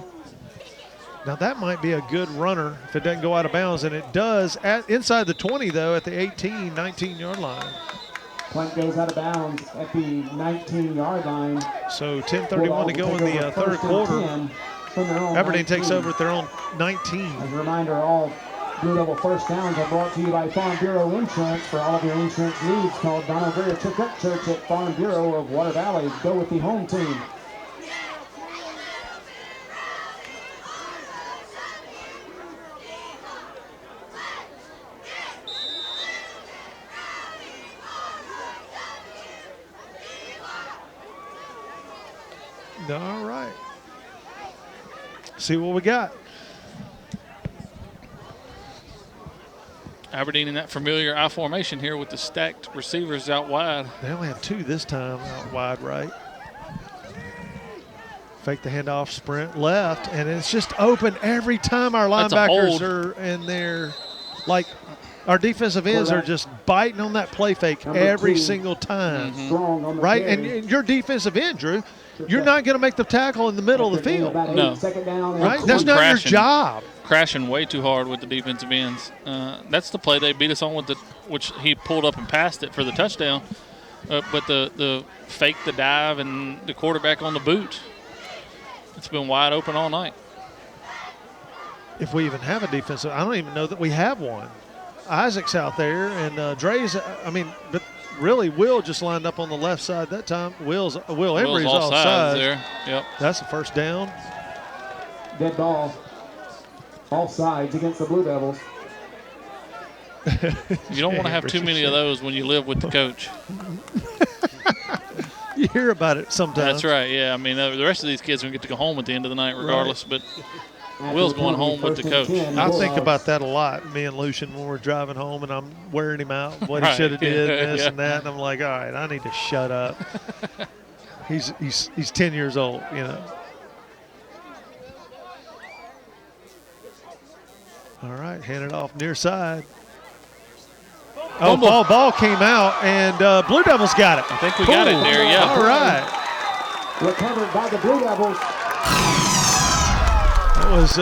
Now that might be a good runner if it doesn't go out of bounds, and it does inside the 20, though, at the 18, 19-yard line. Punt goes out of bounds at the 19-yard line. So 10:31 to go in the third quarter. Aberdeen takes over at their own 19. As a reminder, all Blue Devil first downs are brought to you by Farm Bureau Insurance. For all of your insurance needs, call Donald Greer Church at Farm Bureau of Water Valley. Go with the home team. All right. See what we got. Aberdeen in that familiar I formation here with the stacked receivers out wide. They only have 2 this time out wide right. Fake the handoff, sprint left, and it's just open every time our linebackers are in there. Like, our defensive ends are just biting on that play fake every single time. Mm-hmm. Right? And your defensive end, Drew, you're not going to make the tackle in the middle of the field. No. Right? That's not your job. Crashing way too hard with the defensive ends. That's the play they beat us on with which he pulled up and passed it for the touchdown. But the fake, the dive, and the quarterback on the boot, it's been wide open all night. If we even have a defensive, I don't even know that we have one. Isaac's out there, and Dre's, but really Will just lined up on the left side that time. Will Embry's offside there. Yep. That's the first down. Dead ball. All sides against the Blue Devils. You don't want to have too many of those when you live with the coach. You hear about it sometimes. That's right, yeah. I mean, the rest of these kids are going to get to go home at the end of the night regardless, but Will's going home with the coach. I think about that a lot, me and Lucian, when we're driving home and I'm wearing him out, what he should have did, this and that, and I'm like, all right, I need to shut up. He's 10 years old, you know. All right, hand it off near side. Oh, ball came out, and Blue Devils got it. I think we got it there, yeah. All right. Recovered by the Blue Devils. That was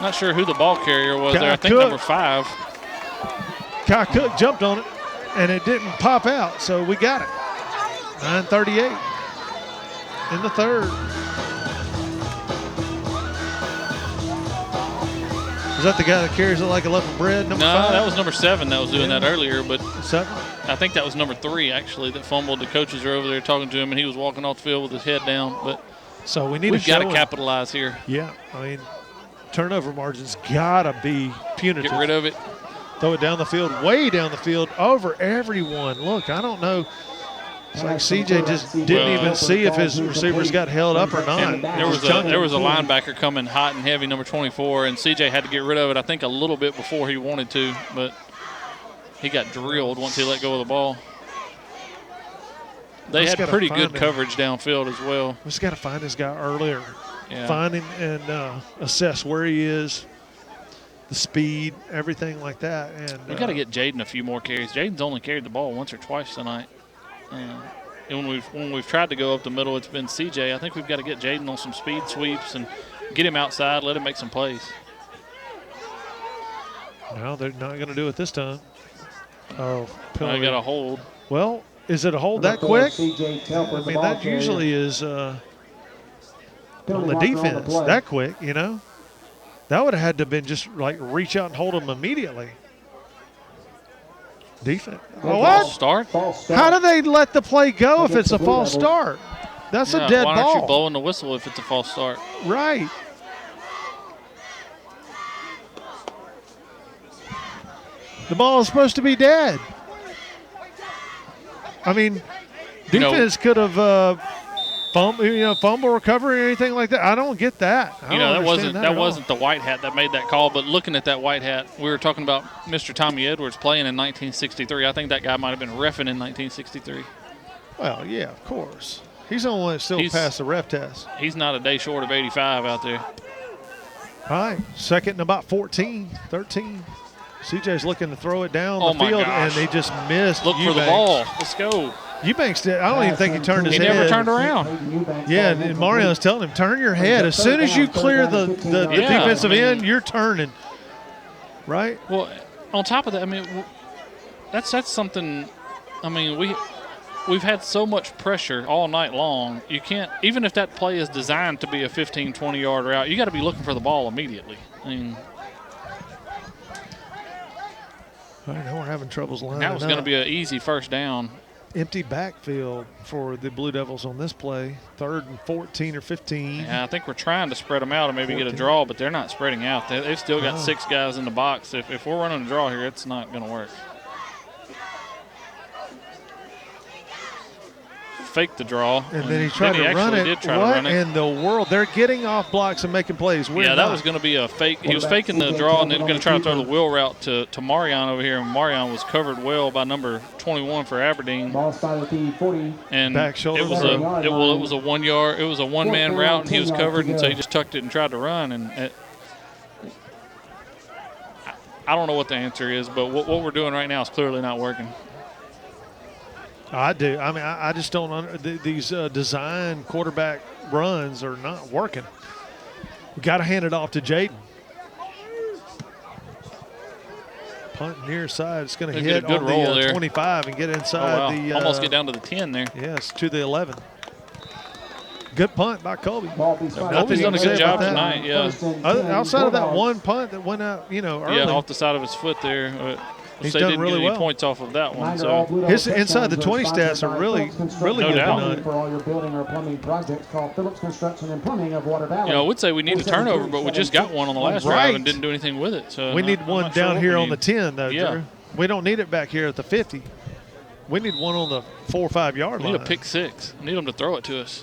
not sure who the ball carrier was there. I think Cook. number 5. Kai Cook jumped on it, and it didn't pop out, so we got it. 9:38 in the third. Is that the guy that carries it like a loaf of bread, number 5? No, that was number 7 that was doing that earlier, but 7? I think that was number 3, actually, that fumbled. The coaches are over there talking to him, and he was walking off the field with his head down. But so we've got to capitalize here. Yeah, I mean, turnover margin's got to be punitive. Get rid of it. Throw it down the field, way down the field, over everyone. Look, I don't know. It's like CJ just didn't even see if his receivers got held up or not. And there was a linebacker coming hot and heavy, number 24, and CJ had to get rid of it, I think, a little bit before he wanted to, but he got drilled once he let go of the ball. They had pretty good coverage downfield as well. We just got to find this guy earlier. Yeah. Find him and assess where he is, the speed, everything like that. And we got to get Jaden a few more carries. Jaden's only carried the ball once or twice tonight. And when we've tried to go up the middle, it's been CJ. I think we've got to get Jaden on some speed sweeps and get him outside, let him make some plays. No, they're not going to do it this time. Oh, I got a hold. Well, is it a hold that quick? I mean, that usually is on the defense that quick, you know. That would have had to have been just like reach out and hold him immediately. Defense. Oh, what? Start? How do they let the play go if it's a false start? That's a dead ball. Why aren't you blowing the whistle if it's a false start? Right. The ball is supposed to be dead. I mean, defense could have fumble recovery or anything like that. I don't get that. That wasn't the white hat that made that call. But looking at that white hat, we were talking about Mr. Tommy Edwards playing in 1963. I think that guy might have been reffing in 1963. Well, yeah, of course. He's the only one that still passed the ref test. He's not a day short of 85 out there. All right, second and about 13. CJ's looking to throw it down the field, and they just missed. Look for the ball. Let's go. Eubanks did. I don't even think he turned his head. He never turned around. Yeah, and Mario's telling him, turn your head. As soon as you clear the defensive end, you're turning. Right? Well, on top of that, I mean, that's something. I mean, we've had so much pressure all night long. You can't, even if that play is designed to be a 15, 20-yard route, you got to be looking for the ball immediately. I mean, I know we're having troubles lining that was up. going to be an easy first down. Empty backfield for the Blue Devils on this play. 3rd and 14 or 15. Yeah, I think we're trying to spread them out and maybe 14. Get a draw, but they're not spreading out. They've still got 6 guys in the box. If we're running a draw here, it's not going to work. Fake the draw. And then he tried to run it. What in the world? They're getting off blocks and making plays. That was going to be a fake. He was faking the draw and then going to try to throw the wheel route to Marion over here. And Marion was covered well by number 21 for Aberdeen. And back shoulder. It was a 1 yard. It was a one-man route, and he was covered, and so he just tucked it and tried to run. And I don't know what the answer is, but what we're doing right now is clearly not working. I do. I mean, I just don't. These design quarterback runs are not working. We got to hand it off to Jaden. Punt near side. It's going to hit on the 25 and get inside the. Almost get down to the 10 there. Yes, to the 11. Good punt by Colby. Colby's done a good job tonight. Yeah. Outside of that one punt that went out, early. Yeah, off the side of his foot there. He's they done didn't really get any well. Points off of that one. So his inside the 20 stats are really good. Doubt. For all your building or plumbing projects, call Phillips Construction and Plumbing of Water Valley. I would say we need a turnover, but we just got one on the last drive and didn't do anything with it. So we need one down here on the 10, though. Yeah. Drew. We don't need it back here at the 50. We need one on the 4 or 5 yard line. We need a pick 6. I need them to throw it to us.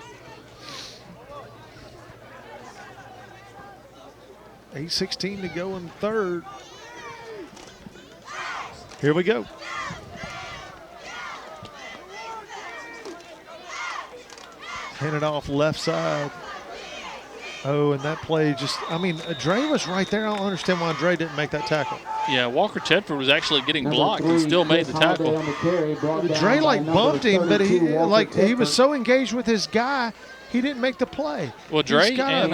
8:16 to go in the third. Here we go. Hand it off left side. Oh, and that play Dre was right there. I don't understand why Dre didn't make that tackle. Yeah, Walker Tedford was actually getting blocked and still made the tackle. Dre bumped him, but he was so engaged with his guy, he didn't make the play. Well, Dre and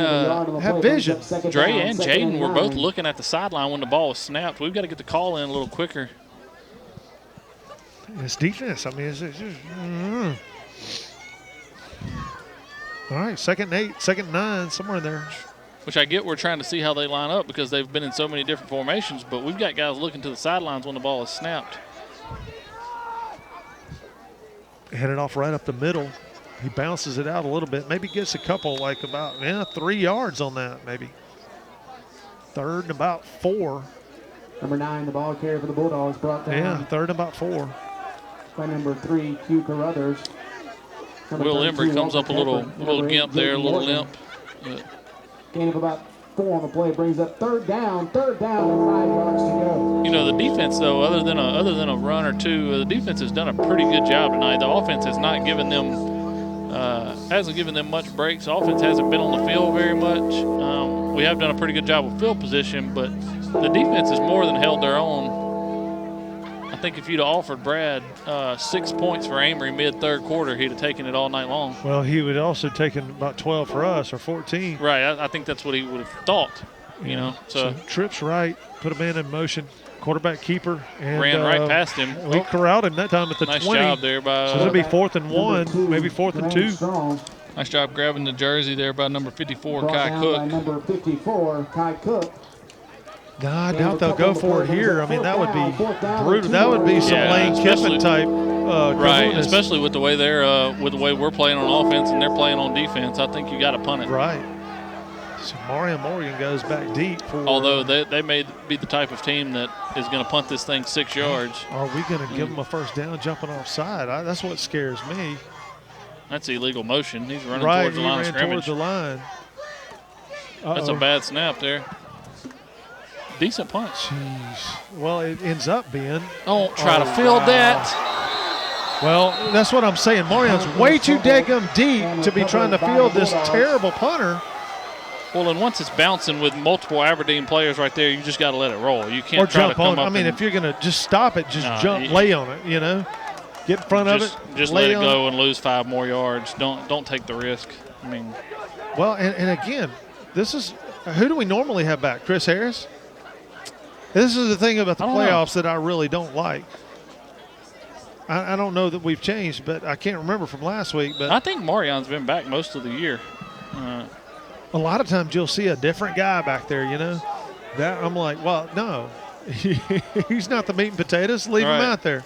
have vision. Dre and Jaden were both looking at the sideline when the ball was snapped. We've got to get the call in a little quicker. It's defense. I mean, it's just, All right, 2nd and 8, 2nd and 9, somewhere in there. Which I get we're trying to see how they line up because they've been in so many different formations, but we've got guys looking to the sidelines when the ball is snapped. Hand it off right up the middle. He bounces it out a little bit. Maybe gets a couple, about 3 yards on that, maybe. 3rd and about 4. Number 9, the ball carrier for the Bulldogs, brought down. Yeah, 3rd and about 4. By number 3, Q Carruthers. Will Embry comes up a little gimp there, a little limp. Gain of about 4 on the play brings up 3rd down, and 5 yards to go. You know, the defense, though, other than a run or two, the defense has done a pretty good job tonight. The offense has not given them, hasn't given them much breaks. The offense hasn't been on the field very much. We have done a pretty good job with field position, but the defense has more than held their own. I think if you'd have offered Brad 6 points for Amory mid-3rd quarter, he'd have taken it all night long. Well, he would also taken about 12 for us, or 14. Right, I think that's what he would have thought, you know. So trips right, put a man in motion, quarterback keeper. And, ran right past him. We corralled him that time at the 20. Nice job there by. So it'll be 4th and 1, maybe 4th and 2. Nice job grabbing the jersey there by number 54, Kai Cook. By number 54, Kai Cook. I doubt they'll go for it here. I mean, that would be brutal. That would be some Lane Kiffin type. Right, especially with the way we're playing on offense and they're playing on defense. I think you got to punt it. Right. So Marion Morgan goes back deep. Although they may be the type of team that is going to punt this thing 6 yards. Are we going to give them a 1st down jumping offside? That's what scares me. That's illegal motion. He's running towards the line of scrimmage. Towards the line. That's a bad snap there. Decent punch. Jeez. Well, it ends up being. Don't try to field that. Well, that's what I'm saying. Marion's way too daggum deep to be trying to field this terrible punter. Well, and once it's bouncing with multiple Aberdeen players right there, you just got to let it roll. You can't or try jump to come on. up. I mean, if you're going to just stop it, just jump, lay on it. You know, get in front of it. Just let it go and lose 5 more yards. Don't take the risk. I mean. Well, and again, this is who do we normally have back? Chris Harris. This is the thing about the playoffs that I really don't like. I don't know that we've changed, but I can't remember from last week. But I think Marion's been back most of the year. A lot of times you'll see a different guy back there, you know. That I'm like, well, no. He's not the meat and potatoes. Leave him out there.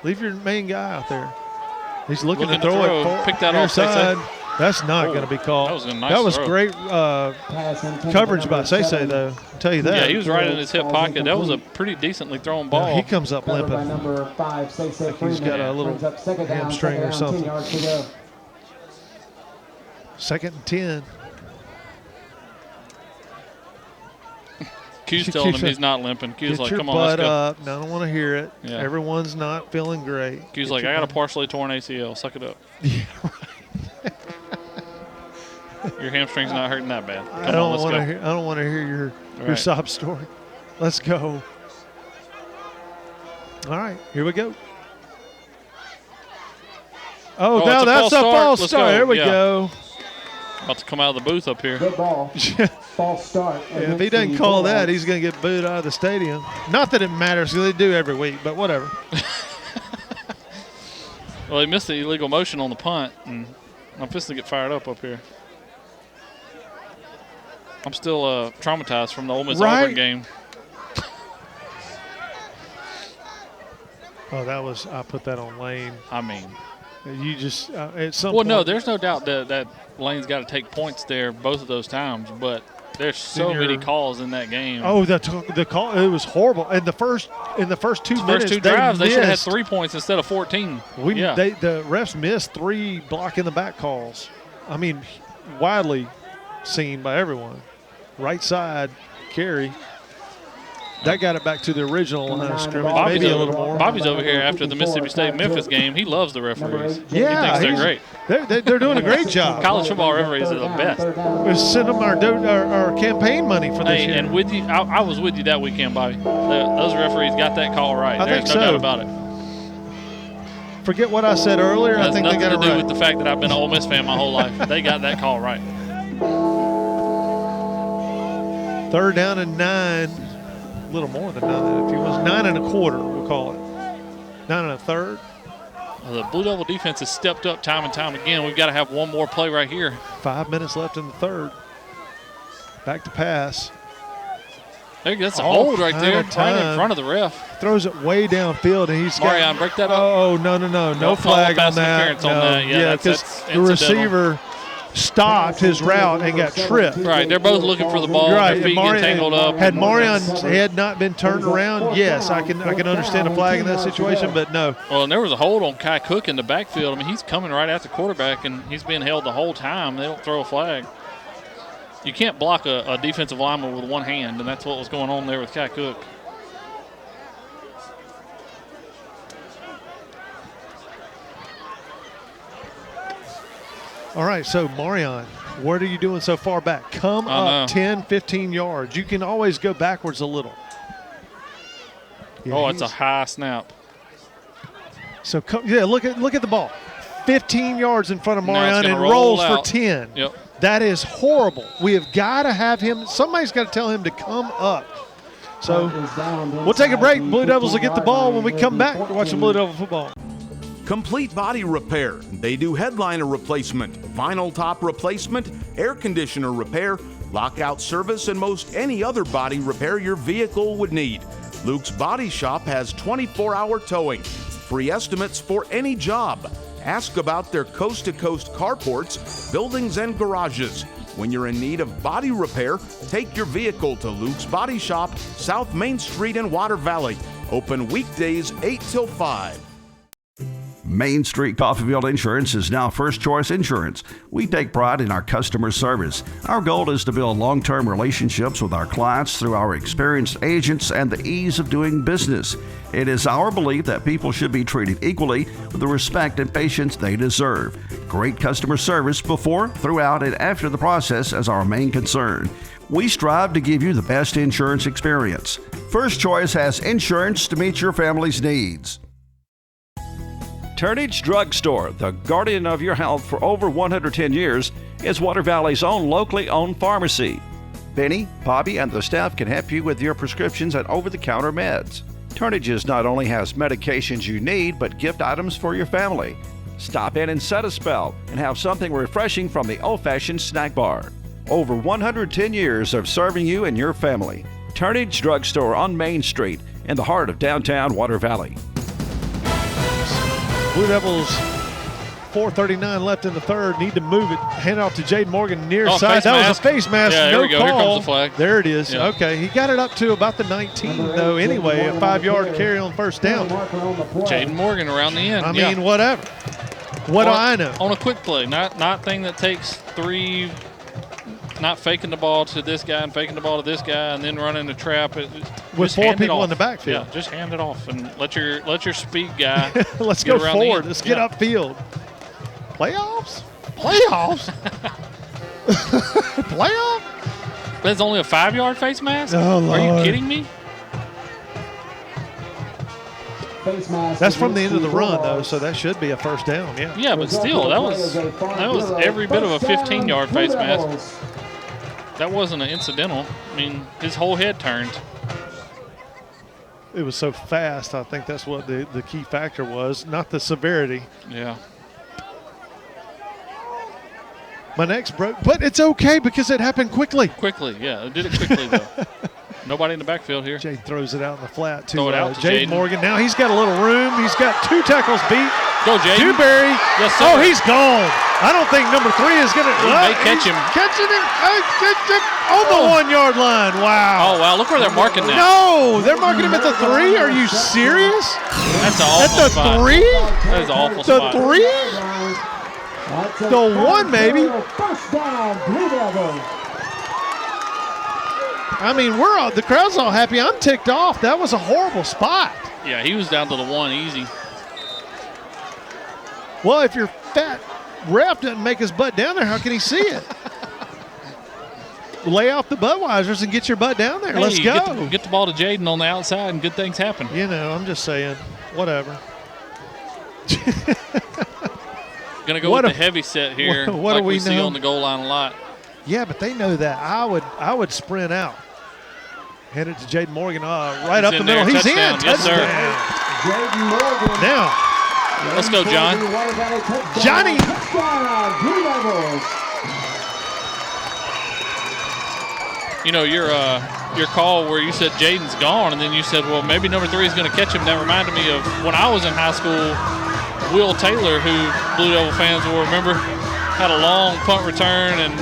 Leave your main guy out there. He's looking to throw it. Pick that off side. That's not going to be called. That was a nice That was throw. Great coverage by Say, though. I'll tell you that. Yeah, he was right in his hip pocket. That was a pretty decently thrown ball. Now he comes up limping. Like he's got a little hamstring or something. 2nd and 10. Q's telling him he's not limping. Q's like, come on, let's go. Get your butt up. No, I don't want to hear it. Yeah. Everyone's not feeling great. Q's like, I got a partially torn ACL. Suck it up. Yeah, right. Your hamstring's not hurting that bad. I don't want to hear your sob story. Let's go. All right, here we go. Oh, now that's a false start. There we go. About to come out of the booth up here. Good ball. False start. If he doesn't call that, he's going to get booed out of the stadium. Not that it matters because they do every week, but whatever. Well, he missed the illegal motion on the punt, and I'm fixing to get fired up here. I'm still traumatized from the Ole Miss Auburn game. Oh, I put that on Lane. I mean. You just, at some point. Well, no, there's no doubt that Lane's got to take points there both of those times, but there's so many calls in that game. Oh, the call, it was horrible. In the first 2 minutes, first 2 drives, they should have had 3 points instead of 14. The refs missed 3 block in the back calls. I mean, widely seen by everyone. Right side carry. That got it back to the original line of scrimmage, maybe a little more. Bobby's over here after the Mississippi State-Memphis game. He loves the referees. Yeah. He thinks they're great. They're doing a great job. College football referees are the best. We send them our campaign money for this year. And with you, I was with you that weekend, Bobby. Those referees got that call right. There's no doubt about it. Forget what I said earlier. I think they got it right. Nothing to do with the fact that I've been an Ole Miss fan my whole life. They got that call right. 3rd down and 9. A little more than 9. If it was 9 1/4, we'll call it 9 1/3. The Blue Devil defense has stepped up time and time again. We've got to have one more play right here. 5 minutes left in the 3rd. Back to pass. That's a hold right there, right in front of the ref. Throws it way downfield, and he's Marion, break that up. Oh, no flag on that. Yeah, because the receiver stopped his route and got tripped. Right, they're both looking for the ball. Right, Their feet get tangled up. Had Marion's head not been turned around, yes, I can understand a flag in that situation, but no. Well, and there was a hold on Kai Cook in the backfield. I mean, he's coming right at the quarterback, and he's being held the whole time. They don't throw a flag. You can't block a defensive lineman with one hand, and that's what was going on there with Kai Cook. All right, so Marion, what are you doing so far back? Come up 10, 15 yards. You can always go backwards a little. Yeah, it's a high snap. So, look at the ball. 15 yards in front of Marion and rolls for 10. Yep. That is horrible. We have got to have him. Somebody's got to tell him to come up. So we'll take a break. Blue Devils will get the ball when we come back. We're watching Blue Devil football. Complete Body Repair. They do headliner replacement, vinyl top replacement, air conditioner repair, lockout service, and most any other body repair your vehicle would need. Luke's Body Shop has 24-hour towing, free estimates for any job. Ask about their coast-to-coast carports, buildings, and garages. When you're in need of body repair, take your vehicle to Luke's Body Shop, South Main Street in Water Valley. Open weekdays 8 till 5. Main Street Coffeyville Insurance is now First Choice Insurance. We take pride in our customer service. Our goal is to build long-term relationships with our clients through our experienced agents and the ease of doing business. It is our belief that people should be treated equally with the respect and patience they deserve. Great customer service before, throughout, and after the process is our main concern. We strive to give you the best insurance experience. First Choice has insurance to meet your family's needs. Turnage Drug Store, the guardian of your health for over 110 years, is Water Valley's own locally owned pharmacy. Benny, Bobby, and the staff can help you with your prescriptions and over-the-counter meds. Turnages not only has medications you need, but gift items for your family. Stop in and set a spell and have something refreshing from the old-fashioned snack bar. Over 110 years of serving you and your family. Turnage Drug Store on Main Street in the heart of downtown Water Valley. Blue Devils, 4:39 left in the third. Need to move it. Hand it off to Jaden Morgan near side. That was a face mask. Yeah, no there we go. call. Here comes the flag. There it is. Yeah. Okay, he got it up to about the 19, though. Anyway, a 5-yard carry on first down. Jaden Morgan around the end. I mean, whatever. What do I know? On a quick play, not thing that takes three. Not faking the ball to this guy and faking the ball to this guy and then running the trap. With 4 people in the backfield. Yeah, just hand it off and let your speed guy. Let's go forward. Let's get upfield. Playoffs? Playoffs? Playoff? That's only a 5-yard face mask? Oh, Lord. Are you kidding me? That's from the end of the run, though, so that should be a first down, yeah. Yeah, but still, that was every bit of a 15-yard face mask. That wasn't an incidental. I mean, his whole head turned. It was so fast. I think that's what the key factor was, not the severity. Yeah. My neck's broke, but it's okay because it happened quickly. Quickly, yeah. It did it quickly, though. Nobody in the backfield here. Jade throws it out in the flat to, Jaden Morgan. Now he's got a little room. He's got 2 tackles beat. Go, Jaden. Dewberry. Yes, sir. Oh, he's gone. I don't think number 3 is going to. He may catch him. Catching him on the 1-yard line. Wow. Oh, wow. Look where they're marking that. No, they're marking him at the 3. Are you serious? That's an awful spot. At the 3? That is an awful spot. The 3? The 1, maybe. First down, Blue Devils. I mean, the crowd's all happy. I'm ticked off. That was a horrible spot. Yeah, he was down to the 1 easy. Well, if your fat ref doesn't make his butt down there, how can he see it? Lay off the Budweisers and get your butt down there. Hey, Let's go. Get the ball to Jaden on the outside and good things happen. You know, I'm just saying, whatever. Going to go with the heavy set here what like do we see know? on the goal line a lot. Yeah, but they know that. I would sprint out. Hand it to Jaden Morgan right He's up the middle. He's touchdown. in. Yes, sir. Jaden Morgan. Now. Let's go, John. Johnny. Blue Devils. You know, your call where you said Jaden's gone, and then you said, well, maybe number 3 is going to catch him. That reminded me of when I was in high school, Will Taylor, who Blue Devil fans will remember. had a long punt return, and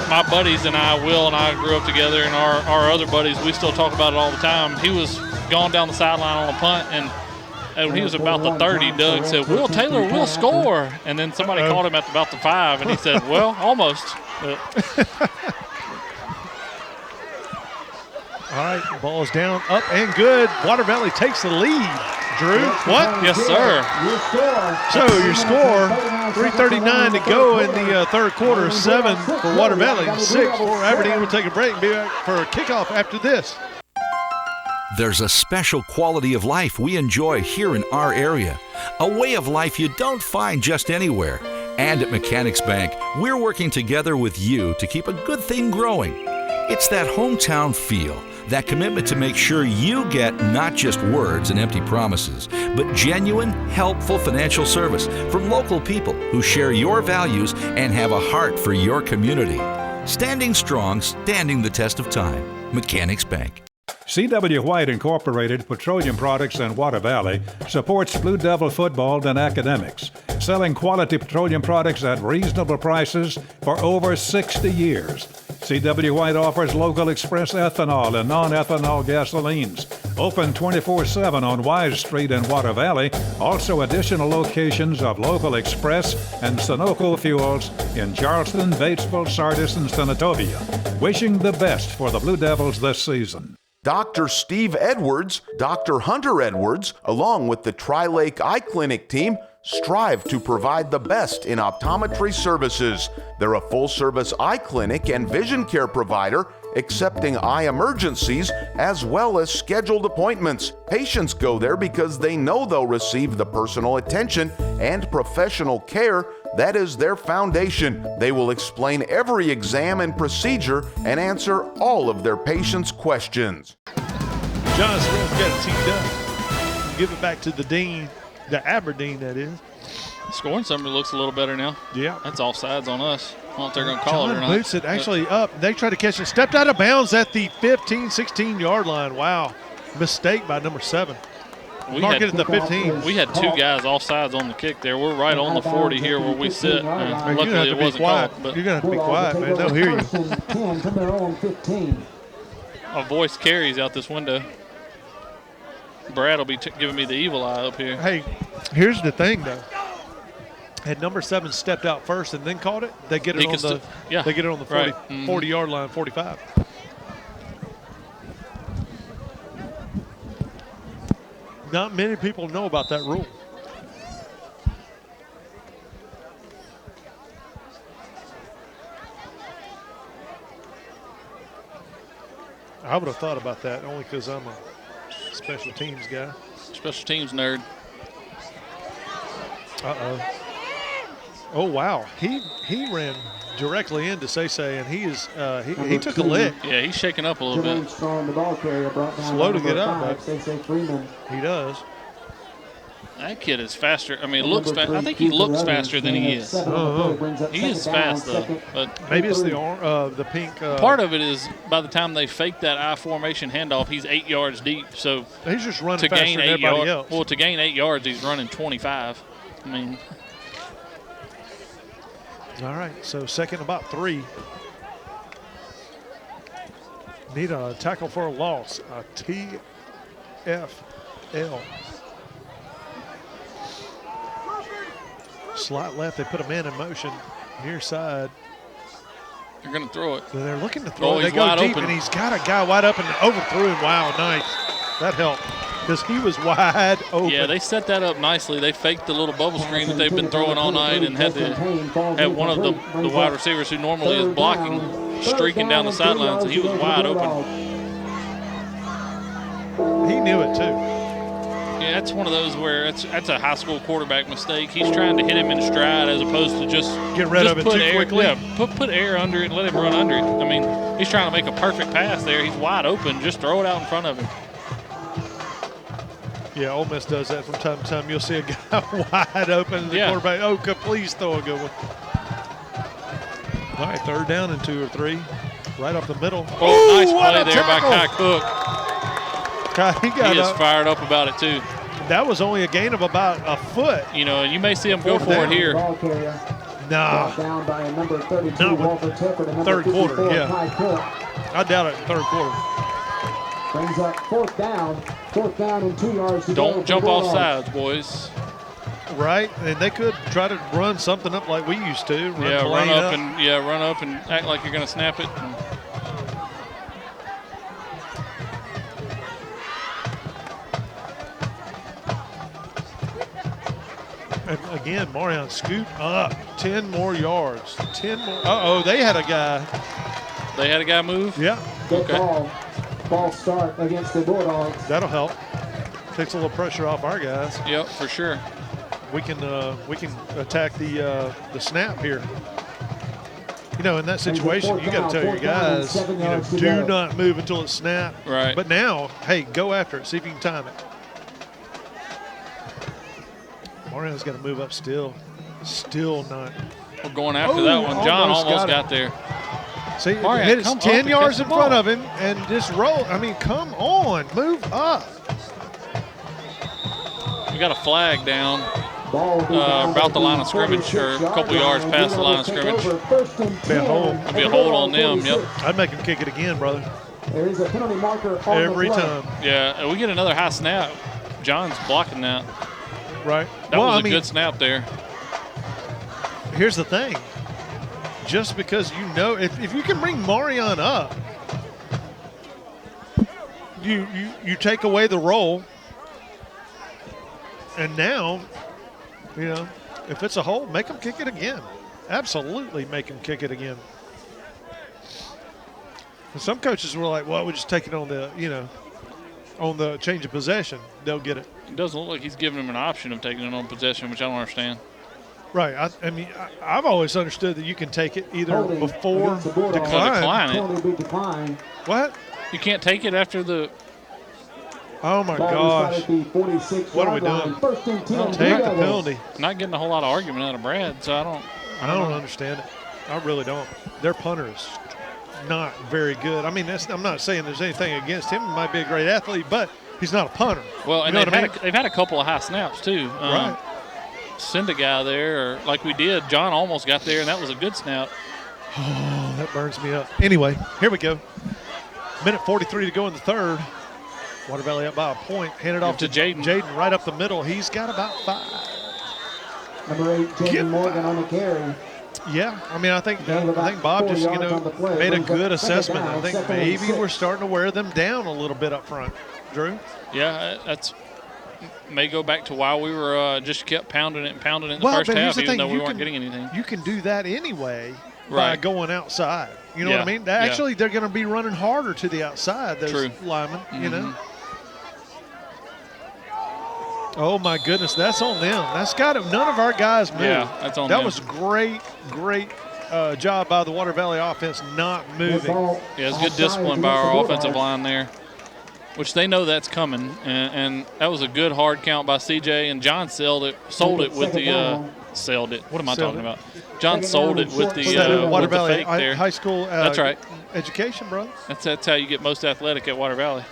my buddies and I, Will and I, grew up together, and our other buddies, we still talk about it all the time. He was gone down the sideline on a punt, and when he was about the 30, Doug said, "Will Taylor will score," and then somebody called him at about the 5, and he said, "Well, almost." All right, ball is down, up and good. Water Valley takes the lead. Drew, what? Yes, sir. So your score, 3:39 to go in the third quarter, 7 for Water Valley, 6 for Aberdeen. We'll take a break and be back for a kickoff after this. There's a special quality of life we enjoy here in our area, a way of life you don't find just anywhere. And at Mechanics Bank, we're working together with you to keep a good thing growing. It's that hometown feel, that commitment to make sure you get not just words and empty promises, but genuine, helpful financial service from local people who share your values and have a heart for your community. Standing strong, standing the test of time. Mechanics Bank. C.W. White Incorporated Petroleum Products in Water Valley supports Blue Devil football and academics, selling quality petroleum products at reasonable prices for over 60 years. C.W. White offers local express ethanol and non-ethanol gasolines. Open 24/7 on Wise Street in Water Valley. Also additional locations of local express and Sunoco fuels in Charleston, Batesville, Sardis, and Senatobia. Wishing the best for the Blue Devils this season. Dr. Steve Edwards, Dr. Hunter Edwards, along with the Tri-Lake Eye Clinic team, strive to provide the best in optometry services. They're a full-service eye clinic and vision care provider, accepting eye emergencies as well as scheduled appointments. Patients go there because they know they'll receive the personal attention and professional care that is their foundation. They will explain every exam and procedure and answer all of their patients' questions. John Smith got it teed up. Give it back to the Dean, the Aberdeen, that is. Scoring summary looks a little better now. Yeah. That's offsides on us. I don't know if they're going to call it or not. John boots it actually up. They try to catch it. Stepped out of bounds at the 15, 16-yard line. Wow. Mistake by number 7. Mark it at the 15. We had 2 guys offsides on the kick there. We're right on the 40 here where we sit. Luckily it wasn't called. But you're going to have to be quiet, man. They'll hear you. A voice carries out this window. Brad will be giving me the evil eye up here. Hey, here's the thing, though. Had number 7 stepped out first and then caught it, they get it on the they get it on the 40, right. 40-yard line, 45. Not many people know about that rule. I would have thought about that only because I'm a special teams guy. Special teams nerd. Uh-oh. Oh, wow. He ran directly into Say, and he took a lick. Yeah, he's shaking up a little bit. Slow to get up, but he does. That kid is faster. I mean, looks fast. I think he looks faster than he is. He is fast, though. But maybe it's the pink. Part of it is by the time they fake that I formation handoff, he's 8 yards deep. So he's just running faster than everybody else. Well, to gain 8 yards, he's running 25. I mean. All right, so second about 3. Need a tackle for a loss, a TFL. Slot left, they put a man in motion, near side. They're going to throw it. They're looking to throw it. They go deep, open. And he's got a guy wide open and overthrew him. Wow, nice. That helped because he was wide open. Yeah, they set that up nicely. They faked the little bubble screen that they've been throwing all night and had one of the wide receivers who normally is blocking streaking down the sidelines, and he was wide open. He knew it, too. Yeah, that's one of those where that's a high school quarterback mistake. He's trying to hit him in stride as opposed to just get rid of it too quickly. Yeah, put air under it and let him run under it. I mean, he's trying to make a perfect pass there. He's wide open. Just throw it out in front of him. Yeah, Ole Miss does that from time to time. You'll see a guy wide open. The quarterback, please throw a good one. All right, third down and 2 or 3. Right up the middle. Oh, nice play there by Kai Cook. He is fired up about it, too. That was only a gain of about a foot. You know, and you may see him go for it here. Nah. Down by a number 32, Not with Walter Tippett, and number third quarter, 54, yeah. Ty Cook. I doubt it in third quarter. Brings up fourth down and 2 yards to go. Don't jump off sides, boys. Right, and they could try to run something up like we used to. Run up and act like you're going to snap it. And again, Marion scoot up 10 more yards. 10 more. Uh-oh, they had a guy. They had a guy move? Yeah. Good ball start against the Bulldogs. That'll help. Takes a little pressure off our guys. Yep, for sure. We can attack the snap here. You know, in that situation, you got to tell your guys, do not move until it's snapped. Right. But now, hey, go after it. See if you can time it. Mario's got to move up still. Still not. We're going after that one. John almost got there. See, Mario, hit it 10 yards in front of him and just roll. I mean, come on. Move up. We got a flag down about the line of scrimmage, or a couple yards past the line of scrimmage. Be a hold. It'll be a hold on them, yep. I'd make him kick it again, brother. There is a penalty marker on every the play. time. Yeah, we get another high snap. John's blocking that. Right. That was a good snap there. Here's the thing. Just because you know, if you can bring Marion up, you take away the roll, and now, you know, if it's a hold, make him kick it again. Absolutely make him kick it again. And some coaches were like, well, we just take it on the, on the change of possession. They'll get it. It doesn't look like he's giving him an option of taking it on possession, which I don't understand. Right. I mean, I've always understood that you can take it either before decline it. What? You can't take it after the. Oh my gosh! What are we doing? I'll take the penalty. Not getting a whole lot of argument out of Brad, so I don't understand it. I really don't. Their punter is not very good. I mean, I'm not saying there's anything against him. He might be a great athlete, but he's not a punter. Well, and they've had a couple of high snaps too. Right. Send a guy there, or like we did. John almost got there, and that was a good snap. Oh, that burns me up. Anyway, here we go. Minute 43 to go in the third. Water Valley up by a point. Handed off to Jaden. Jaden right up the middle. He's got about 5. Number 8, Jaden Morgan on the carry. Yeah, I mean, I think Bob just made a good assessment. I think maybe we're starting to wear them down a little bit up front. Drew? Yeah, that's may go back to why we were just kept pounding it in the first half, even though we weren't getting anything. You can do that anyway by going outside. You know what I mean? Actually, they're going to be running harder to the outside, those linemen, you know. Oh, my goodness, that's on them. That's got it. None of our guys moved. Yeah, that's on them. That was great job by the Water Valley offense not moving. Yeah, it's good discipline by our offensive line there, which they know that's coming. And that was a good hard count by CJ, and John sold it with the sold it. What am I talking about? John sold it with the Water with Valley the fake there. high school. That's right. Education, bro. That's how you get most athletic at Water Valley.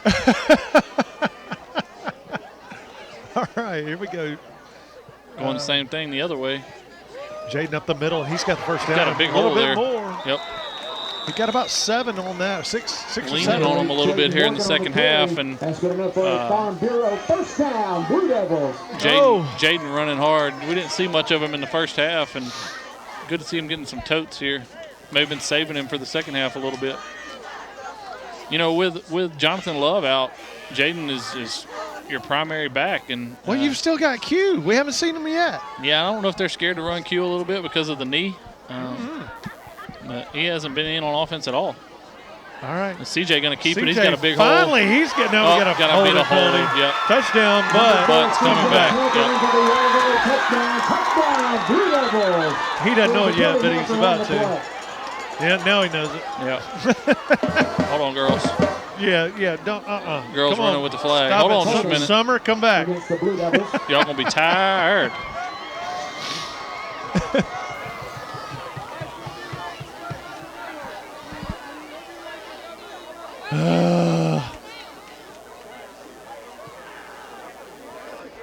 All right, here we go. Going the same thing the other way. Jaden up the middle. He's got the first down. Got a big hole there. More. Yep. He got about 7 on that. 6 or 7. Leaning on him a little bit here in the second half, and that's good enough for Farm Bureau. First down, Blue Devils. Jaden running hard. We didn't see much of him in the first half, and good to see him getting some totes here. Maybe been saving him for the second half a little bit. You know, with Jonathan Love out, Jaden is your primary back, and well, you've still got Q. We haven't seen him yet. Yeah, I don't know if they're scared to run Q a little bit because of the knee. But he hasn't been in on offense at all. All right. And CJ going to keep it. He's got a big hole. Finally, he's getting out. Got a bit of hold. Yep. Touchdown, But's coming back. Yep. He doesn't know it yet, but he's about to. Yeah, now he knows it. Yeah. Hold on, girls. Yeah, don't, Girls come running on. with the flag. Stop Hold on it. just a minute. Summer, come back. Y'all going to be tired.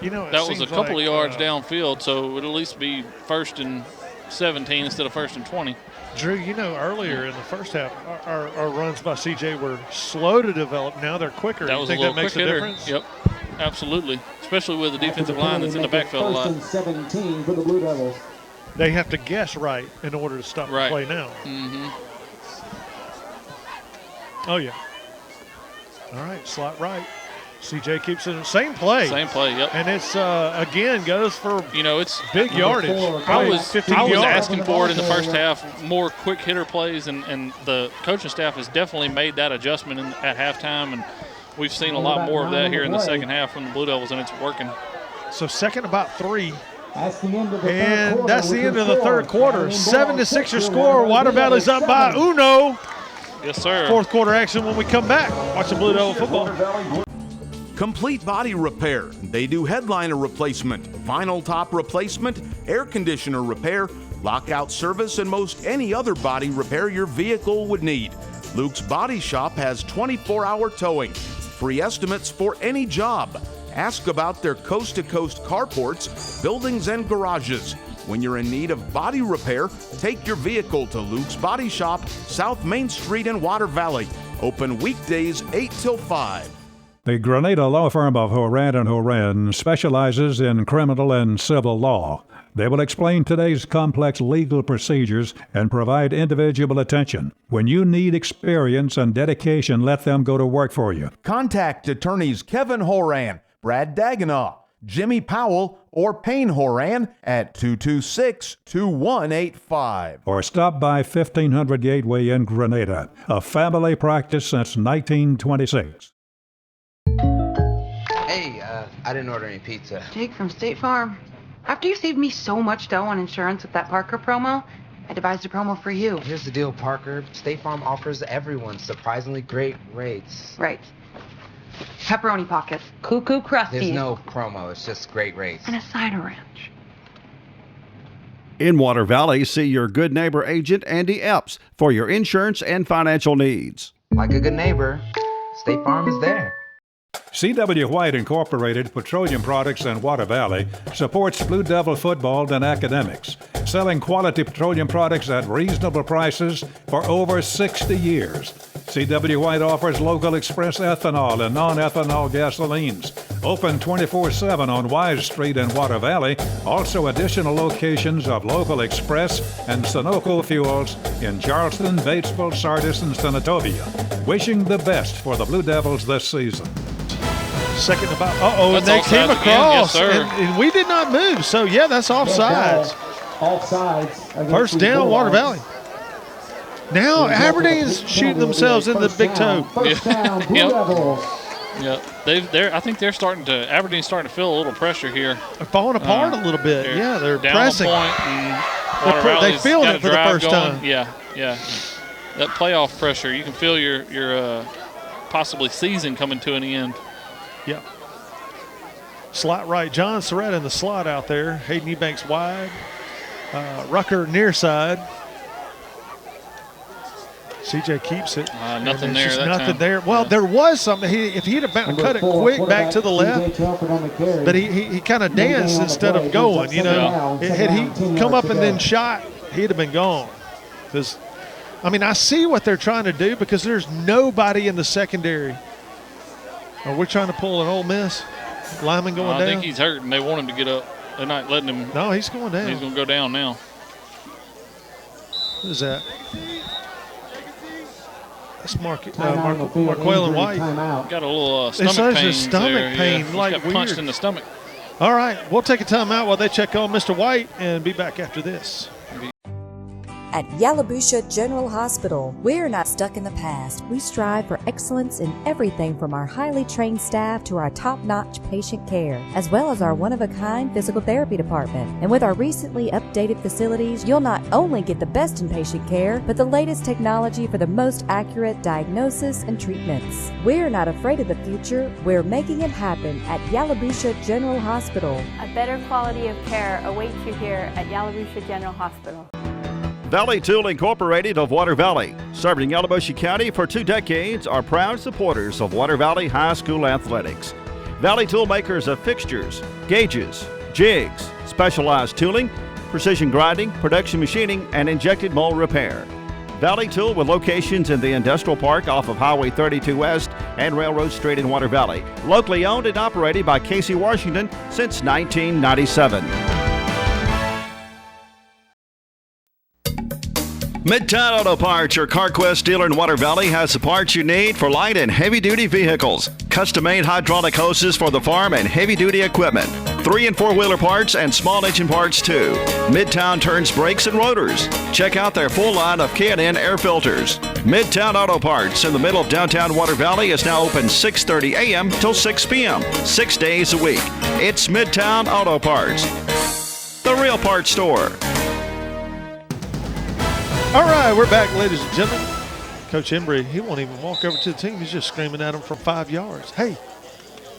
You know, that was a couple of yards downfield, so it would at least be 1st and 17 instead of 1st and 20. Drew, earlier in the first half, our runs by CJ were slow to develop. Now they're quicker. That was you think a little that makes quick a hitter. difference? Yep, absolutely. Especially with the defensive line that's in the backfield a lot. 1st and 17 for the Blue Devils. They have to guess right in order to stop the play now. Mm-hmm. Oh, yeah. All right, slot right. CJ keeps it in the same play. Same play, yep. And it's, again, goes for it's big yardage. I was asking for it in the first half, more quick hitter plays, and the coaching staff has definitely made that adjustment at halftime, and we've seen a lot more of that here in the second half from the Blue Devils, and it's working. So second about 3. That's the end of the and third that's the end of the third quarter. 7-6 your Bulldogs score. Water Valley's up by uno. Yes, sir. Fourth quarter action when we come back. Watch the Blue Devil football. Complete body repair. They do headliner replacement, vinyl top replacement, air conditioner repair, lockout service, and most any other body repair your vehicle would need. Luke's Body Shop has 24-hour towing, free estimates for any job. Ask about their coast-to-coast carports, buildings, and garages. When you're in need of body repair, take your vehicle to Luke's Body Shop, South Main Street in Water Valley. Open weekdays 8 till 5. The Grenada law firm of Horan and Horan specializes in criminal and civil law. They will explain today's complex legal procedures and provide individual attention. When you need experience and dedication, let them go to work for you. Contact attorneys Kevin Horan, Brad Dagenau, Jimmy Powell, or Payne Horan at 226-2185. Or stop by 1500 Gateway in Grenada, a family practice since 1926. Hey, I didn't order any pizza. Jake from State Farm. After you saved me so much dough on insurance with that Parker promo, I devised a promo for you. Here's the deal, Parker. State Farm offers everyone surprisingly great rates. Right. Pepperoni pockets, cuckoo crusties. There's no promo, it's just great rates. And a cider ranch. In Water Valley, see your good neighbor agent Andy Epps for your insurance and financial needs. Like a good neighbor, State Farm is there. C.W. White Incorporated Petroleum Products in Water Valley supports Blue Devil football and academics, selling quality petroleum products at reasonable prices for over 60 years. C.W. White offers local express ethanol and non-ethanol gasolines. Open 24/7 on Wise Street in Water Valley. Also additional locations of local express and Sunoco fuels in Charleston, Batesville, Sardis, and Senatobia. Wishing the best for the Blue Devils this season. Second about, and they came across, yes, sir. And we did not move. So, yeah, that's offsides. Offsides. First down, Water Valley. Now, Aberdeen's shooting themselves in the big toe. First down, Blue Devils. Yeah, Aberdeen's starting to feel a little pressure here. They're falling apart a little bit. Yeah, they're down pressing. A point and Water they Valley's feel got it a for the drive first going. time. Yeah. That playoff pressure, you can feel your possibly season coming to an end. Yep. Slot right. John Surratt in the slot out there. Hayden Eubanks wide. Rucker near side. CJ keeps it. Nothing there. Just that nothing time. there. Well, there was something. If he'd have cut it quick back to the left, but he kind of danced instead of going. Had he come up and then shot, he'd have been gone. Because, I see what they're trying to do because there's nobody in the secondary. Are we trying to pull an Ole Miss? Lyman going down? I think he's hurt, and they want him to get up. They're not letting him. No, he's going down. He's going to go down now. Who is that? That's Marquellen White. Got a little stomach pain. Stomach pain, He like got weird. punched in the stomach. All right, we'll take a timeout while they check on Mr. White and be back after this. At Yalabusha General Hospital, we're not stuck in the past. We strive for excellence in everything from our highly trained staff to our top-notch patient care, as well as our one-of-a-kind physical therapy department. And with our recently updated facilities, you'll not only get the best in patient care, but the latest technology for the most accurate diagnosis and treatments. We're not afraid of the future. We're making it happen at Yalabusha General Hospital. A better quality of care awaits you here at Yalabusha General Hospital. Valley Tool Incorporated of Water Valley, serving Yalabusha County for 2 decades, are proud supporters of Water Valley High School athletics. Valley Tool makers of fixtures, gauges, jigs, specialized tooling, precision grinding, production machining, and injected mold repair. Valley Tool with locations in the Industrial Park off of Highway 32 West and Railroad Street in Water Valley. Locally owned and operated by Casey Washington since 1997. Midtown Auto Parts, your CarQuest dealer in Water Valley, has the parts you need for light and heavy-duty vehicles. Custom-made hydraulic hoses for the farm and heavy-duty equipment. 3- and 4-wheeler parts and small engine parts, too. Midtown turns brakes and rotors. Check out their full line of K&N air filters. Midtown Auto Parts in the middle of downtown Water Valley is now open 6:30 a.m. till 6 p.m., 6 days a week. It's Midtown Auto Parts, the real parts store. All right, we're back, ladies and gentlemen. Coach Embry, he won't even walk over to the team. He's just screaming at them from 5 yards. Hey,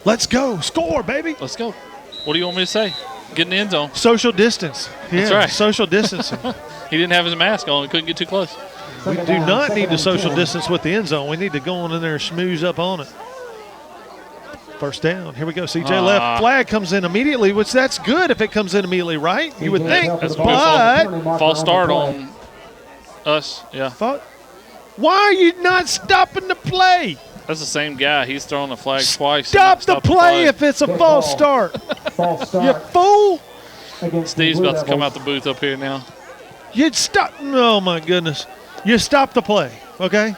let's go. Score, baby. Let's go. What do you want me to say? Get in the end zone. Social distance. Yeah, that's right. Social distancing. He didn't have his mask on. He couldn't get too close. We do not need to social distance with the end zone. We need to go on in there and schmooze up on it. First down. Here we go. CJ left. Flag comes in immediately, which that's good if it comes in immediately, right? You would think. That's but false start on us. Yeah. Why are you not stopping the play? That's the same guy. He's thrown the flag twice. Stop the play if it's a false start. You fool. Steve's about to come out the booth up here now. You'd stop. Oh, my goodness. You stop the play, okay?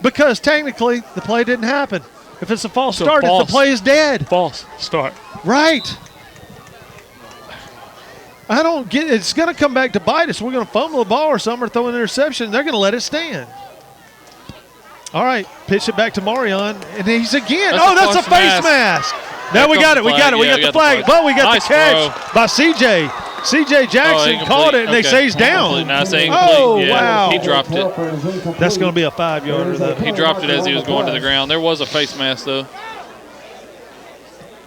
Because technically the play didn't happen. If it's a false start, the play is dead. False start. Right. I don't get it. It's going to come back to bite us. We're going to fumble the ball or something or throw an interception. They're going to let it stand. All right, pitch it back to Marion, and he's again. That's a face mask. Now we got it. We got the flag. But we got the catch by CJ. CJ Jackson caught it, and they say he's down. Wow. He dropped it. That's going to be a 5-yarder, though. He dropped it as he was going to the ground. There was a face mask, though.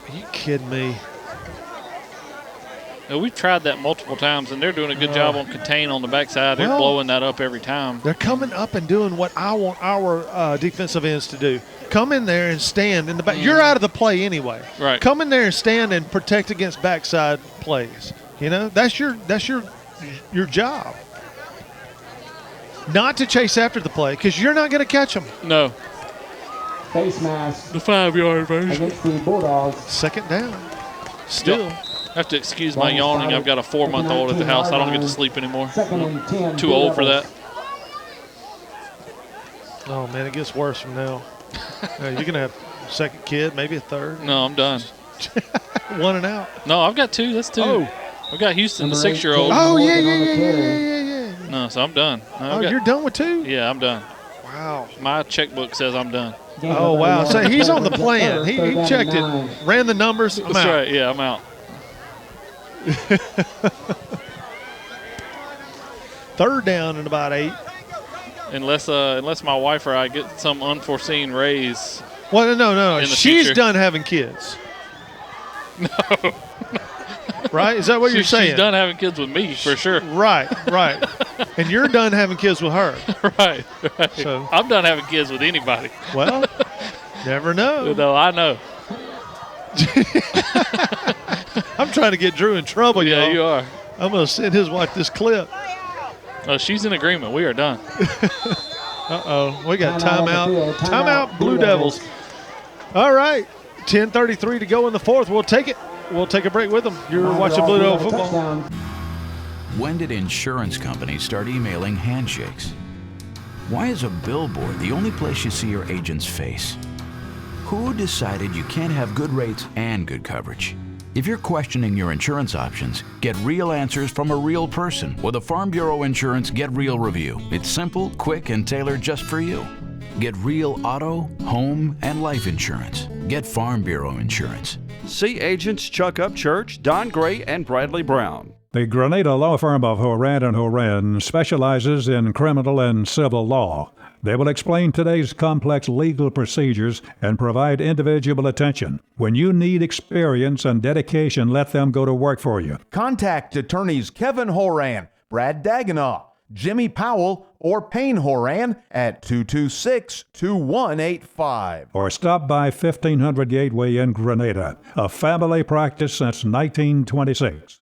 Are you kidding me? No, we've tried that multiple times, and they're doing a good job on contain on the backside. They're blowing that up every time. They're coming up and doing what I want our defensive ends to do. Come in there and stand in the back. You're out of the play anyway. Right. Come in there and stand and protect against backside plays. You know, that's your job. Not to chase after the play because you're not going to catch them. No. Face mask. The 5-yard version. Against the Bulldogs. Second down. Still. Yep. I have to excuse my yawning. I've got a 4-month-old at the house. I don't get to sleep anymore. I'm too old for that. Oh, man, it gets worse from now. You're going to have a second kid, maybe a third. No, I'm done. 1 and out. No, I've got 2. That's 2. Oh. I've got Houston, the 6-year-old. Oh, yeah. No, so I'm done. No, you're done with 2? Yeah, I'm done. Wow. My checkbook says I'm done. Oh, wow. So he's on the plan. He checked it, ran the numbers. That's right. Yeah, I'm out. Third down and about 8. Unless my wife or I get some unforeseen raise. Well, no. She's future. Done having kids. No. Right? Is that what you're saying? She's done having kids with me, for sure. Right. And you're done having kids with her. Right. So I'm done having kids with anybody. Well, never know. No, I know. I'm trying to get Drew in trouble, Yeah, y'all. you are. I'm going to send his wife this clip. Oh, she's in agreement. We are done. Uh-oh. We got timeout. Timeout, Blue Devils. All right. 10:33 to go in the fourth. We'll take it. We'll take a break with them. You're watching Blue Devil football. When did insurance companies start emailing handshakes? Why is a billboard the only place you see your agent's face? Who decided you can't have good rates and good coverage? If you're questioning your insurance options, get real answers from a real person with a Farm Bureau Insurance Get Real review. It's simple, quick, and tailored just for you. Get real auto, home, and life insurance. Get Farm Bureau Insurance. See agents Chuck Upchurch, Don Gray, and Bradley Brown. The Grenada law firm of Horan and Horan specializes in criminal and civil law. They will explain today's complex legal procedures and provide individual attention. When you need experience and dedication, let them go to work for you. Contact attorneys Kevin Horan, Brad Dagenau, Jimmy Powell, or Payne Horan at 226-2185. Or stop by 1500 Gateway in Grenada, a family practice since 1926.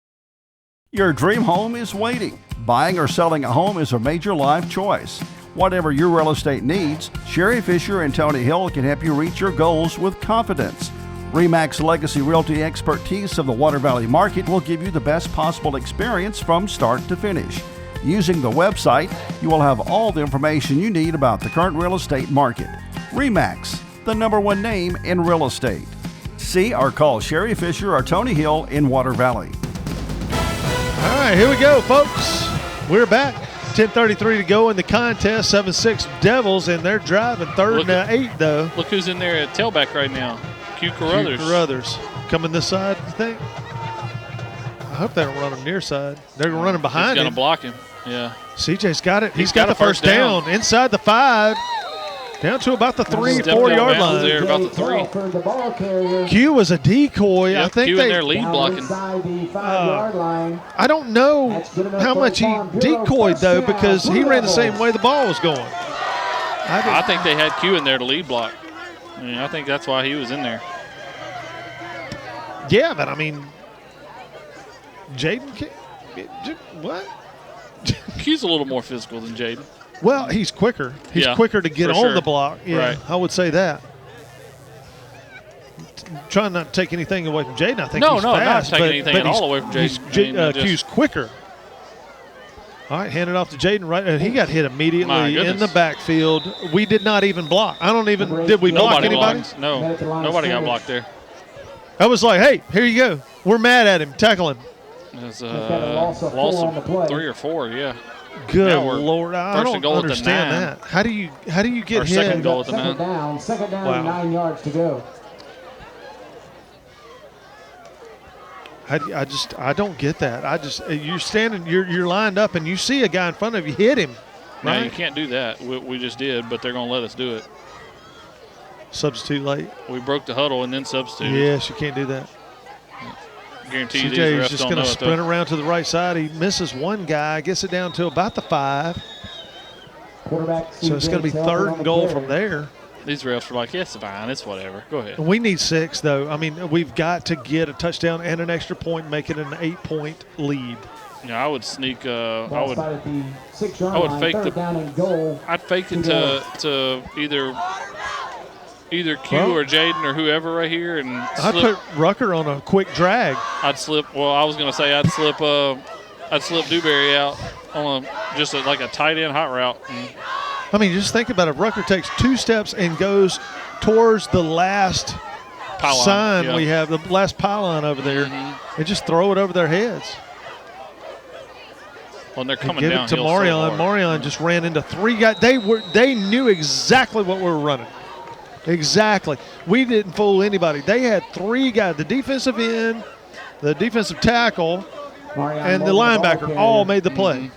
Your dream home is waiting. Buying or selling a home is a major life choice. Whatever your real estate needs, Sherry Fisher and Tony Hill can help you reach your goals with confidence. RE/MAX Legacy Realty expertise of the Water Valley market will give you the best possible experience from start to finish. Using the website, you will have all the information you need about the current real estate market. RE/MAX, the #1 name in real estate. See or call Sherry Fisher or Tony Hill in Water Valley. All right, here we go, folks. We're back. 10:33 to go in the contest. 7-6 Devils, and they're driving third and 8, though. Look who's in there at tailback right now. Q Carruthers. Q Carruthers. Coming this side, you think? I hope they don't run him near side. They're running behind him. He's going to block him. Yeah. CJ's got it. He's got the first down. Inside the 5. Down to about the 3-4 yard line. There, about the 3. Q was a decoy. Yep, I think Q they. in there lead blocking. I don't know how much he decoyed though, because he ran the same way the ball was going. I think they had Q in there to lead block. I mean, I think that's why he was in there. Yeah, but I mean, Jaden, what? Q's a little more physical than Jaden. Well, he's quicker. He's quicker to get on the block. Yeah, right. I would say that. Trying not to take anything away from Jaden. I think he's fast. Not taking anything at all away from Jaden. Q's quicker. All right, hand it off to Jaden. Right, and he got hit immediately in the backfield. We did not even block. I don't even. Did we block anybody? No, nobody got blocked there. I was like, hey, here you go. We're mad at him. Tackle him. There's loss of 3 or 4. Yeah. Good Lord, I don't understand that. How do you get hit? Second goal at the 9. Second down, 9 yards to go. I don't get that. You're standing, you're lined up, and you see a guy in front of you, hit him. Right? No, you can't do that. We just did, but they're going to let us do it. Substitute late. We broke the huddle and then substituted. Yes, you can't do that. Guarantee CJ is just going to sprint around to the right side. He misses one guy, gets it down to about the 5. So it's going to be 3rd and goal from there. These refs are like, yes, fine, it's whatever. Go ahead. We need 6, though. I mean, we've got to get a touchdown and an extra point, make it an 8-point lead. Yeah, I would sneak. I would fake I'd fake it to either Q or Jaden or whoever right here, and I'd put Rucker on a quick drag. I'd slip. Well, I was going to say I'd slip Dewberry out on like a tight end hot route. I mean, just think about it. Rucker takes 2 steps and goes towards the last sign we have, the last pylon over there, and just throw it over their heads. Well, they're coming down. Give it to Marion. So Marion just ran into 3 guys. They knew exactly what we were running. Exactly. We didn't fool anybody. They had 3 guys, the defensive end, the defensive tackle, and the linebacker all made the play.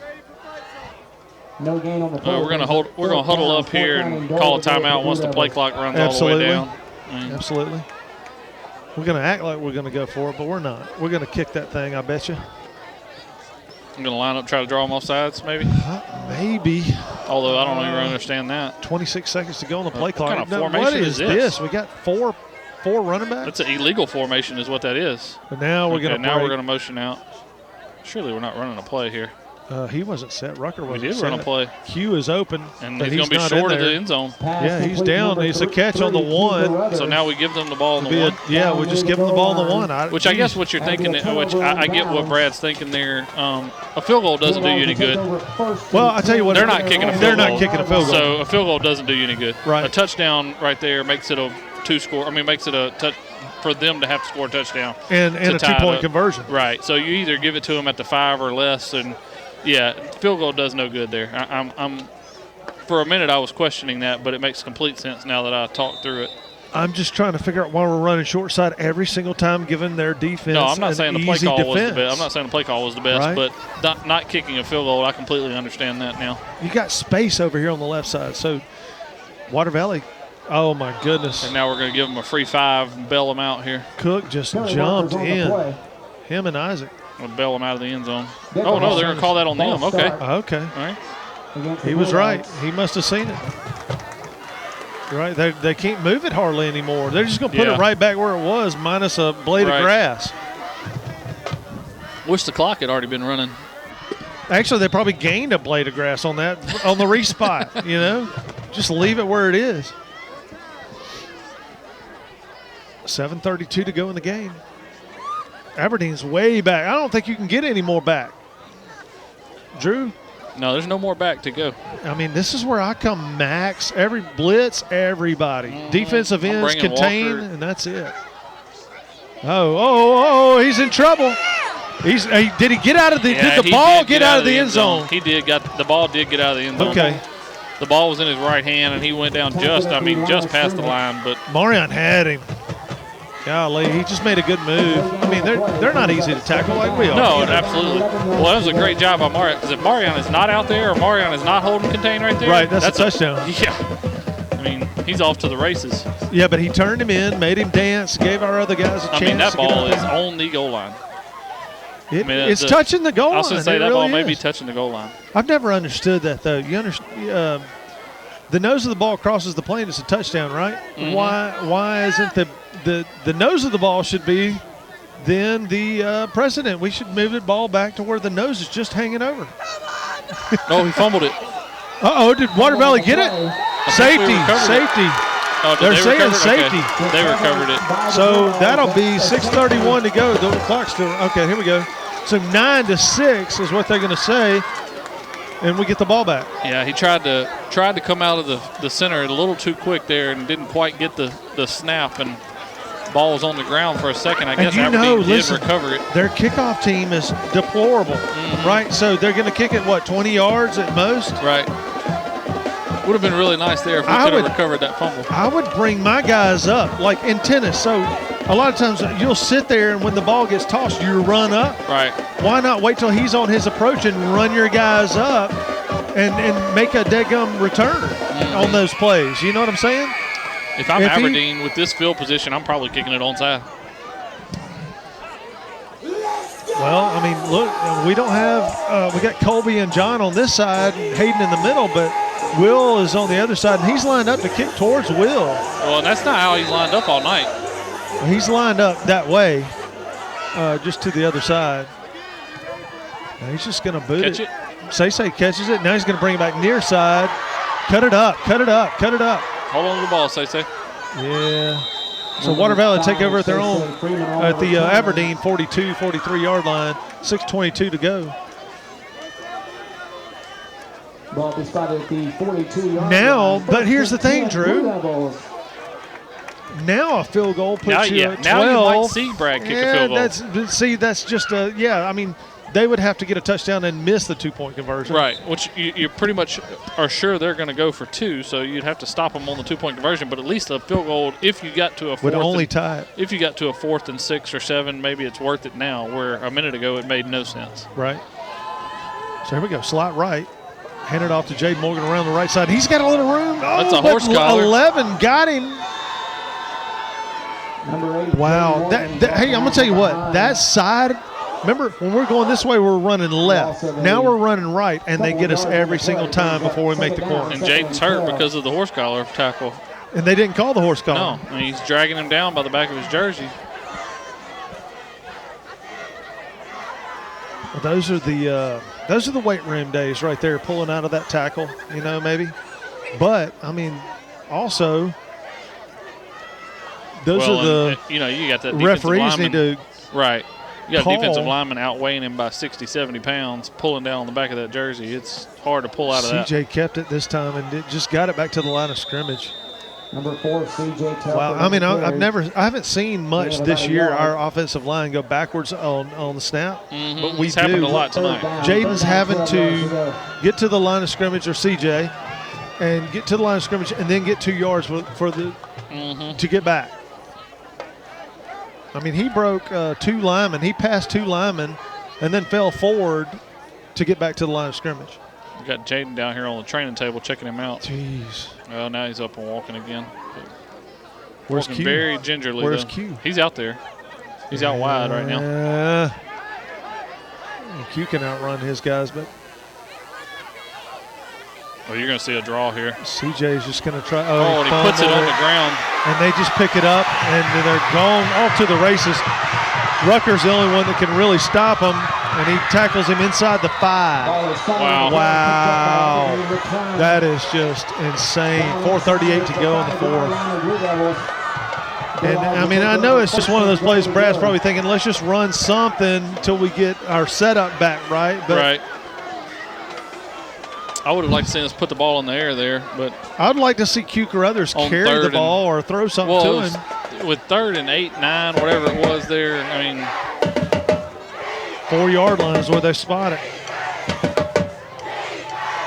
No gain on the play. We're gonna huddle up here and call a timeout once the play clock runs all the way down. Absolutely. We're gonna act like we're gonna go for it, but we're not. We're gonna kick that thing, I bet you. I'm gonna line up, try to draw them off sides, maybe. Maybe. Although I don't even understand that. 26 seconds to go on the play clock. What kind of formation what is this? We got four running backs. That's an illegal formation, is what that is. But now we're gonna motion out. Surely we're not running a play here. He wasn't set. Rucker wasn't set. We did run a play. Q is open, and but he's going to be short of the end zone. Yeah, he's down. It's a catch on the 1. So now we give them the ball on the 1. Yeah, we just give them the ball on the 1. Which I guess what you're thinking, which I get what Brad's thinking there. A field goal doesn't do you any good. Well, I tell you what, they're not kicking a field goal. They're not kicking a field goal. So a field goal doesn't do you any good. Right. A touchdown right there makes it a 2-score. I mean, makes it a touch for them to have to score a touchdown and a 2-point conversion. Right. So you either give it to them at the 5 or less, and yeah, field goal does no good there. I'm for a minute I was questioning that, but it makes complete sense now that I talked through it. I'm just trying to figure out why we're running short side every single time, given their defense. No, I'm not saying the play call was the best. I'm not saying the play call was the best, right? but not kicking a field goal, I completely understand that now. You got space over here on the left side, so Water Valley. Oh my goodness! And now we're going to give them a free 5 and bail them out here. Cook just jumped in. Him and Isaac. We'll bail them out of the end zone. Oh, no, they're going to call that on them. Okay. Okay. All right. He was right. He must have seen it. Right. They can't move it hardly anymore. They're just going to put it right back where it was, minus a blade of grass. Wish the clock had already been running. Actually, they probably gained a blade of grass on that, on the respot, you know? Just leave it where it is. 7:32 to go in the game. Aberdeen's way back. I don't think you can get any more back. Drew? No, there's no more back to go. I mean, this is where I come max. Every blitz, everybody. Defensive ends contain, Walker. and that's it. Oh, he's in trouble. Did he get out of the? Yeah, did the ball get out of the end zone? He did. The ball did get out of the end zone. Okay. The ball was in his right hand, and he went down just past the line. But Marion had him. Golly, he just made a good move. I mean, they're not easy to tackle like we are. No, absolutely. Well, that was a great job by Marion, because if Marion is not out there or Marion is not holding contain right there, right, that's a touchdown. Yeah. I mean, he's off to the races. Yeah, but he turned him in, made him dance, gave our other guys a chance. I mean, that to get ball up is there. on the goal line. It's touching the goal line. I was going to say, that really ball may be is. touching the goal line. I've never understood that, though. You understand? The nose of the ball crosses the plane. It's a touchdown, right? Mm-hmm. Why isn't the nose of the ball should be then the precedent? We should move the ball back to where the nose is just hanging over. Oh, he fumbled it. Did Water Valley get it? Safety. Oh, They're saying recover it? safety. Okay. They recovered it. So that'll be 6:31 to go. The clock's still okay. Here we go. So 9-6 is what they're going to say, and we get the ball back. Yeah, he tried to come out of the center a little too quick there and didn't quite get the snap, and ball was on the ground for a second. I guess Aberdeen did recover it. Their kickoff team is deplorable, right? So they're going to kick it, 20 yards at most? Right. Would have been really nice there if we could have recovered that fumble. I would bring my guys up, like in tennis. So a lot of times you'll sit there, and when the ball gets tossed, you run up. Right. Why not wait till he's on his approach and run your guys up and make a deadgum return on those plays? You know what I'm saying? If I'm Aberdeen with this field position, I'm probably kicking it onside. Well, I mean, look, we don't have we got Colby and John on this side, and Hayden in the middle, but Will is on the other side, and he's lined up to kick towards Will. Well, and that's not how he's lined up all night. He's lined up that way, just to the other side. Now he's just going to boot Catch it. Say catches it. Now he's going to bring it back near side. Cut it up. Hold on to the ball, Say. Yeah. So Water Valley take over at their own, at the Aberdeen 42, 43-yard line. 6:22 to go. Ball be spotted at the 42-yard Now, line. but here's the thing, Drew. Now a field goal puts you at 12. Now you might see Brad kick a field goal. That's just I mean, they would have to get a touchdown and miss the two-point conversion. Right, which you pretty much are sure they're going to go for two, so you'd have to stop them on the two-point conversion. But at least a field goal, if you got to a would only tie it. If you got to a 4th and 6 or 7, maybe it's worth it now, where a minute ago it made no sense. Right. So here we go, slot right. Hand it off to Jade Morgan around the right side. He's got a little room. That's a horse collar. 11 got him. Number 8. Wow. Hey, I'm going to tell you what. That side, remember, when we're going this way, we're running left. Now we're running right, and they get us every single time before we make the corner. And Jaden's hurt because of the horse collar tackle. And they didn't call the horse collar. No, I mean, he's dragging him down by the back of his jersey. Well, those are the weight room days right there, pulling out of that tackle, maybe. But, I mean, also, those are the you got that referees need to right. You got call. a defensive lineman outweighing him by 60, 70 pounds, pulling down on the back of that jersey. It's hard to pull out of that. CJ kept it this time and just got it back to the line of scrimmage. Number 4, CJ Telford. Wow, I mean, I haven't seen much this year. Our offensive line go backwards on the snap, but we it's happened a lot tonight. Jaden's having to get to the line of scrimmage, or CJ, and get to the line of scrimmage, and then get 2 yards for the to get back. I mean, he broke 2 linemen. He passed 2 linemen, and then fell forward to get back to the line of scrimmage. We got Jaden down here on the training table checking him out. Jeez. Well, now he's up and walking again. Where's walking Q? very gingerly. Where's though. Q? He's out there. He's out wide right now. Q can outrun his guys, but well, you're going to see a draw here. CJ's just going to try. Oh, and he puts it on the ground. And they just pick it up, and they're gone off to the races. Rucker's the only one that can really stop him, and he tackles him inside the 5. Wow. Wow. That is just insane. 4:38 to go in the 4th. And, I mean, I know it's just one of those plays Brad's probably thinking, let's just run something until we get our setup back right. But right. I would have liked to see us put the ball in the air there, but I'd like to see Q Carruthers carry the ball or throw something to him. With 3rd and 8, 9, whatever it was there, I mean, 4-yard line is where they spot it.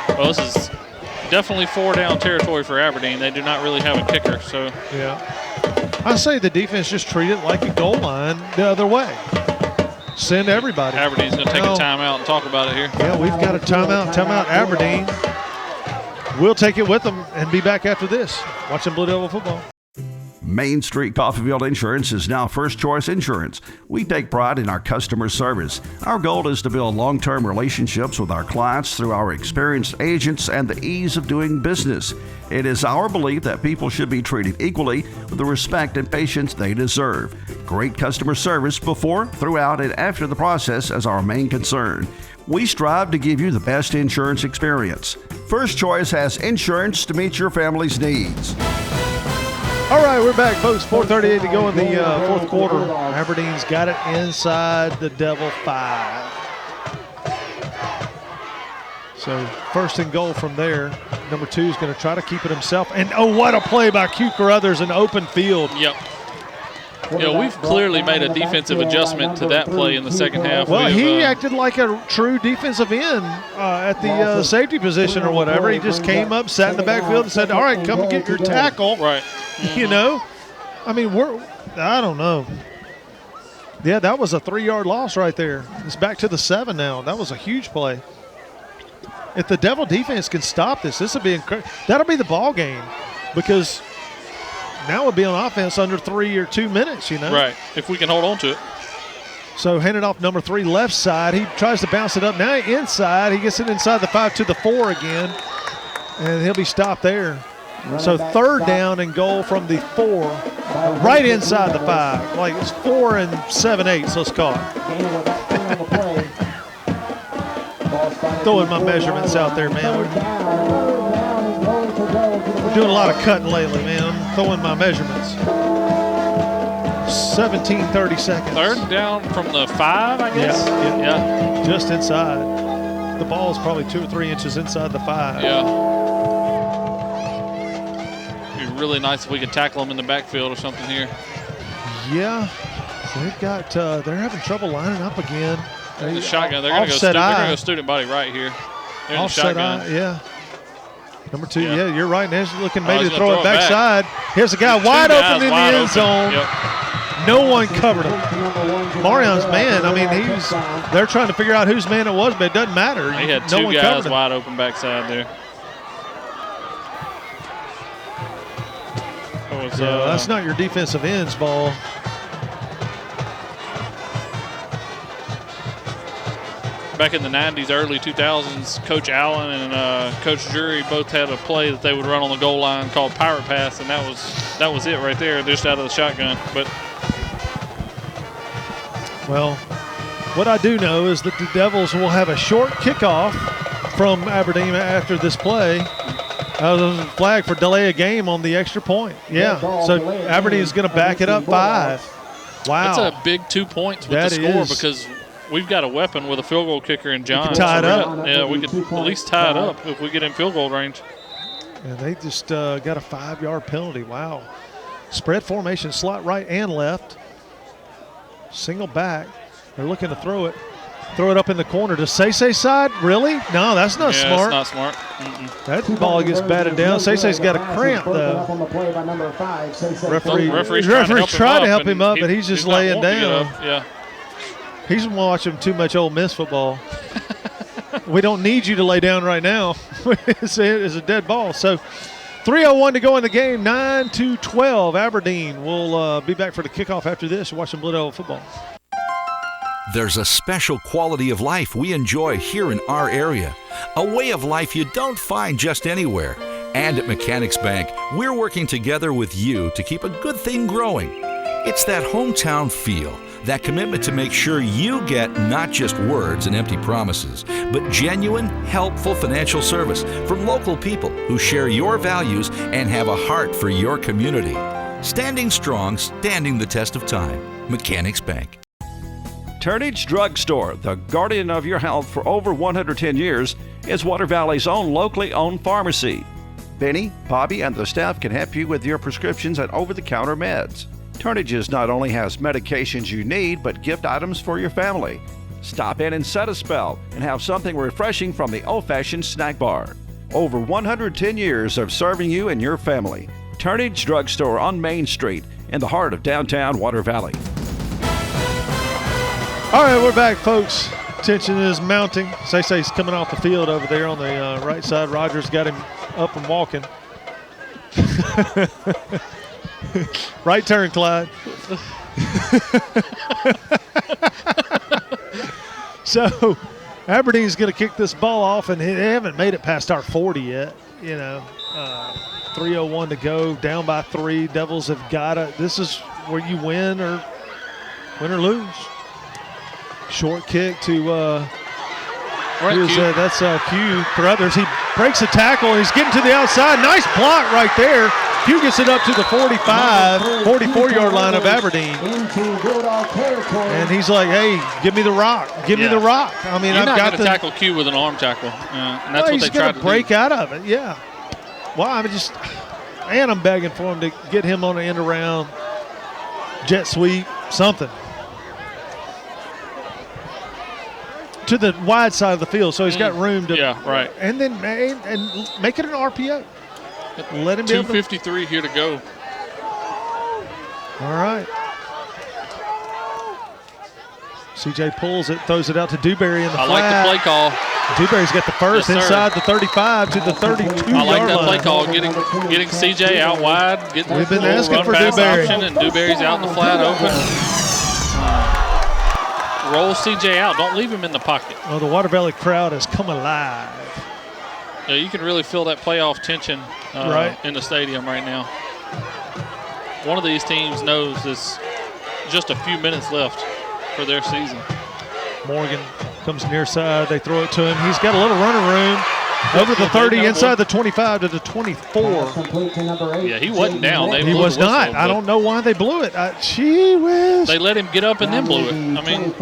Well, this is definitely 4-down territory for Aberdeen. They do not really have a kicker, so. Yeah. I say the defense just treat it like a goal line the other way. Send everybody. Aberdeen's going to take a timeout and talk about it here. Yeah, we've got a timeout. Timeout, Aberdeen. We'll take it with them and be back after this. Watching Blue Devil football. Main Street Coffeyville Insurance is now First Choice Insurance. We take pride in our customer service. Our goal is to build long-term relationships with our clients through our experienced agents and the ease of doing business. It is our belief that people should be treated equally with the respect and patience they deserve. Great customer service before, throughout, and after the process is our main concern. We strive to give you the best insurance experience. First Choice has insurance to meet your family's needs. All right, we're back, folks. 4:38 to go in the 4th quarter. Aberdeen's got it inside the Devil 5. So 1st and goal from there. Number 2 is going to try to keep it himself. And, oh, what a play by Q Carruthers in open field. Yep. We've clearly made a defensive adjustment to that play in the second half. Well, he acted like a true defensive end at the safety position or whatever. He just came up, sat in the backfield, and said, all right, come and get your tackle. Right. You know? I mean, I don't know. Yeah, that was a 3-yard loss right there. It's back to the 7 now. That was a huge play. If the Devil defense can stop this will be incredible. That'll be the ball game because – now we'll be on offense under 3 or 2 minutes, you know. Right, if we can hold on to it. So handed off number 3 left side. He tries to bounce it up. Now inside. He gets it inside the 5 to the 4 again. And he'll be stopped there. So 3rd down and goal from the 4. Right inside the 5. Like it's 4 and 7/8, let's call it. Throwing my measurements out there, man. We're doing a lot of cutting lately, man. I'm throwing my measurements. 17:30 seconds. 3rd down from the 5, I guess? Yeah. Just inside. The ball is probably 2 or 3 inches inside the 5. Yeah. It'd be really nice if we could tackle them in the backfield or something here. Yeah. They've got, they're having trouble lining up again. The shotgun. They're going to go student body right here. They're in the shotgun. Yeah. Number 2, yeah, you're right. Nash looking maybe to throw it backside. Here's a guy wide open in the end zone. Yep. No one covered him. Marion's man, I mean, they're trying to figure out whose man it was, but it doesn't matter. He had 2 guys wide open backside there. That's not your defensive ends ball. Back in the 90s, early 2000s, Coach Allen and Coach Jury both had a play that they would run on the goal line called Pirate Pass, and that was it right there, just out of the shotgun. But well, what I do know is that the Devils will have a short kickoff from Aberdeen after this play. Flag for delay a game on the extra point. Yeah, so Aberdeen is going to back it up 5. Wow. That's a big 2 points with the score because we've got a weapon with a field goal kicker in John. Tie it up. Yeah, we could at least tie it up if we get in field goal range. And they just got a 5-yard penalty. Wow. Spread formation, slot right and left. Single back. They're looking to throw it. Throw it up in the corner to Say side. Really? No, that's not smart. That's not smart. That ball gets batted down. Say's got a cramp, though. Referee's trying to help him up, but he's just laying down. Yeah. He's watching too much Ole Miss football. We don't need you to lay down right now. It's a dead ball. So 3:01 to go in the game, 9-12. Aberdeen will be back for the kickoff after this. You're watching Blue Devil football. There's a special quality of life we enjoy here in our area. A way of life you don't find just anywhere. And at Mechanics Bank, we're working together with you to keep a good thing growing. It's that hometown feel, that commitment to make sure you get not just words and empty promises, but genuine, helpful financial service from local people who share your values and have a heart for your community. Standing strong, standing the test of time. Mechanics Bank. Turnage Drug Store, the guardian of your health for over 110 years, is Water Valley's own locally owned pharmacy. Benny, Bobby, and the staff can help you with your prescriptions and over-the-counter meds. Turnages not only has medications you need, but gift items for your family. Stop in and set a spell and have something refreshing from the old-fashioned snack bar. Over 110 years of serving you and your family. Turnage Drug Store on Main Street in the heart of downtown Water Valley. All right, we're back, folks. Tension is mounting. Say-Say's coming off the field over there on the right side. Rogers got him up and walking. Right turn, Clyde. So Aberdeen's going to kick this ball off, and they haven't made it past our 40 yet. 3:01 to go, down by 3. Devils have got it. This is where you win or lose. Short kick to that's Q Carruthers. He breaks a tackle, and he's getting to the outside. Nice block right there. Q gets it up to the 44-yard line of Aberdeen. And he's like, hey, give me the rock. Give me the rock. I mean, You're I've got to tackle Q with an arm tackle. And that's what they tried to break out of it, yeah. Well, I'm begging for him to get him on the end around, jet sweep, something. To the wide side of the field, so he's got room to. Yeah, right. And then and make it an RPO. Let him be 2:53 here to go. All right. CJ pulls it, throws it out to Dewberry in the flat. I like the play call. Dewberry's got the first inside the 35 to the 32-yard line. I like that play call, getting CJ out wide. We've been asking for Dewberry. And Dewberry's out in the flat open. Roll CJ out. Don't leave him in the pocket. Well, the Water Valley crowd has come alive. Yeah, you can really feel that playoff tension in the stadium right now. One of these teams knows there's just a few minutes left for their season. Morgan comes near side. They throw it to him. He's got a little running room. Over the 30, inside the 25 to the 24. Yeah, he wasn't down. He was not. I don't know why they blew it. Gee whiz. They let him get up and then blew it. I mean,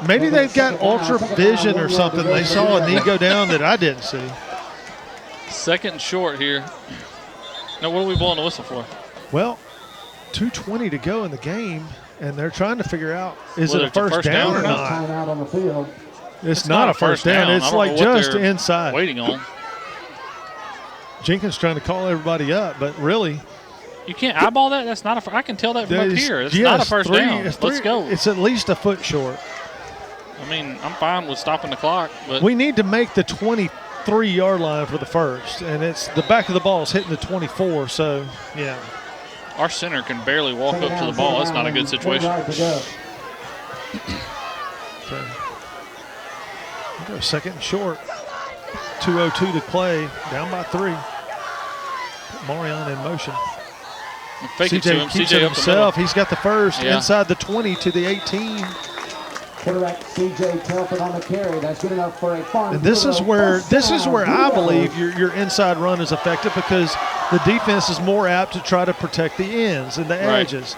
maybe they've got ultra vision or something. They saw a knee go down that I didn't see. Second and short here. Now, what are we blowing the whistle for? Well, 2:20 to go in the game, and they're trying to figure out, is it a first down or not? Timeout on the field. It's not a first down. It's like just inside. Waiting on. Jenkins trying to call everybody up, but really. You can't eyeball that? That's not I can tell that from up here. It's not a first down. Let's go. It's at least a foot short. I mean, I'm fine with stopping the clock, but. We need to make the 23-yard line for the first, and it's the back of the ball is hitting the 24, so, yeah. Our center can barely walk up to the ball. That's not a good situation. Okay. Second and short. 2:02 to play. Down by 3. Marion in motion. Fake it to him. Keeps it himself. He's got the first inside the 20 to the 18. Correct. CJ Telford on the carry. That's good enough for a farm. And this is where I believe your inside run is effective, because the defense is more apt to try to protect the ends and the edges.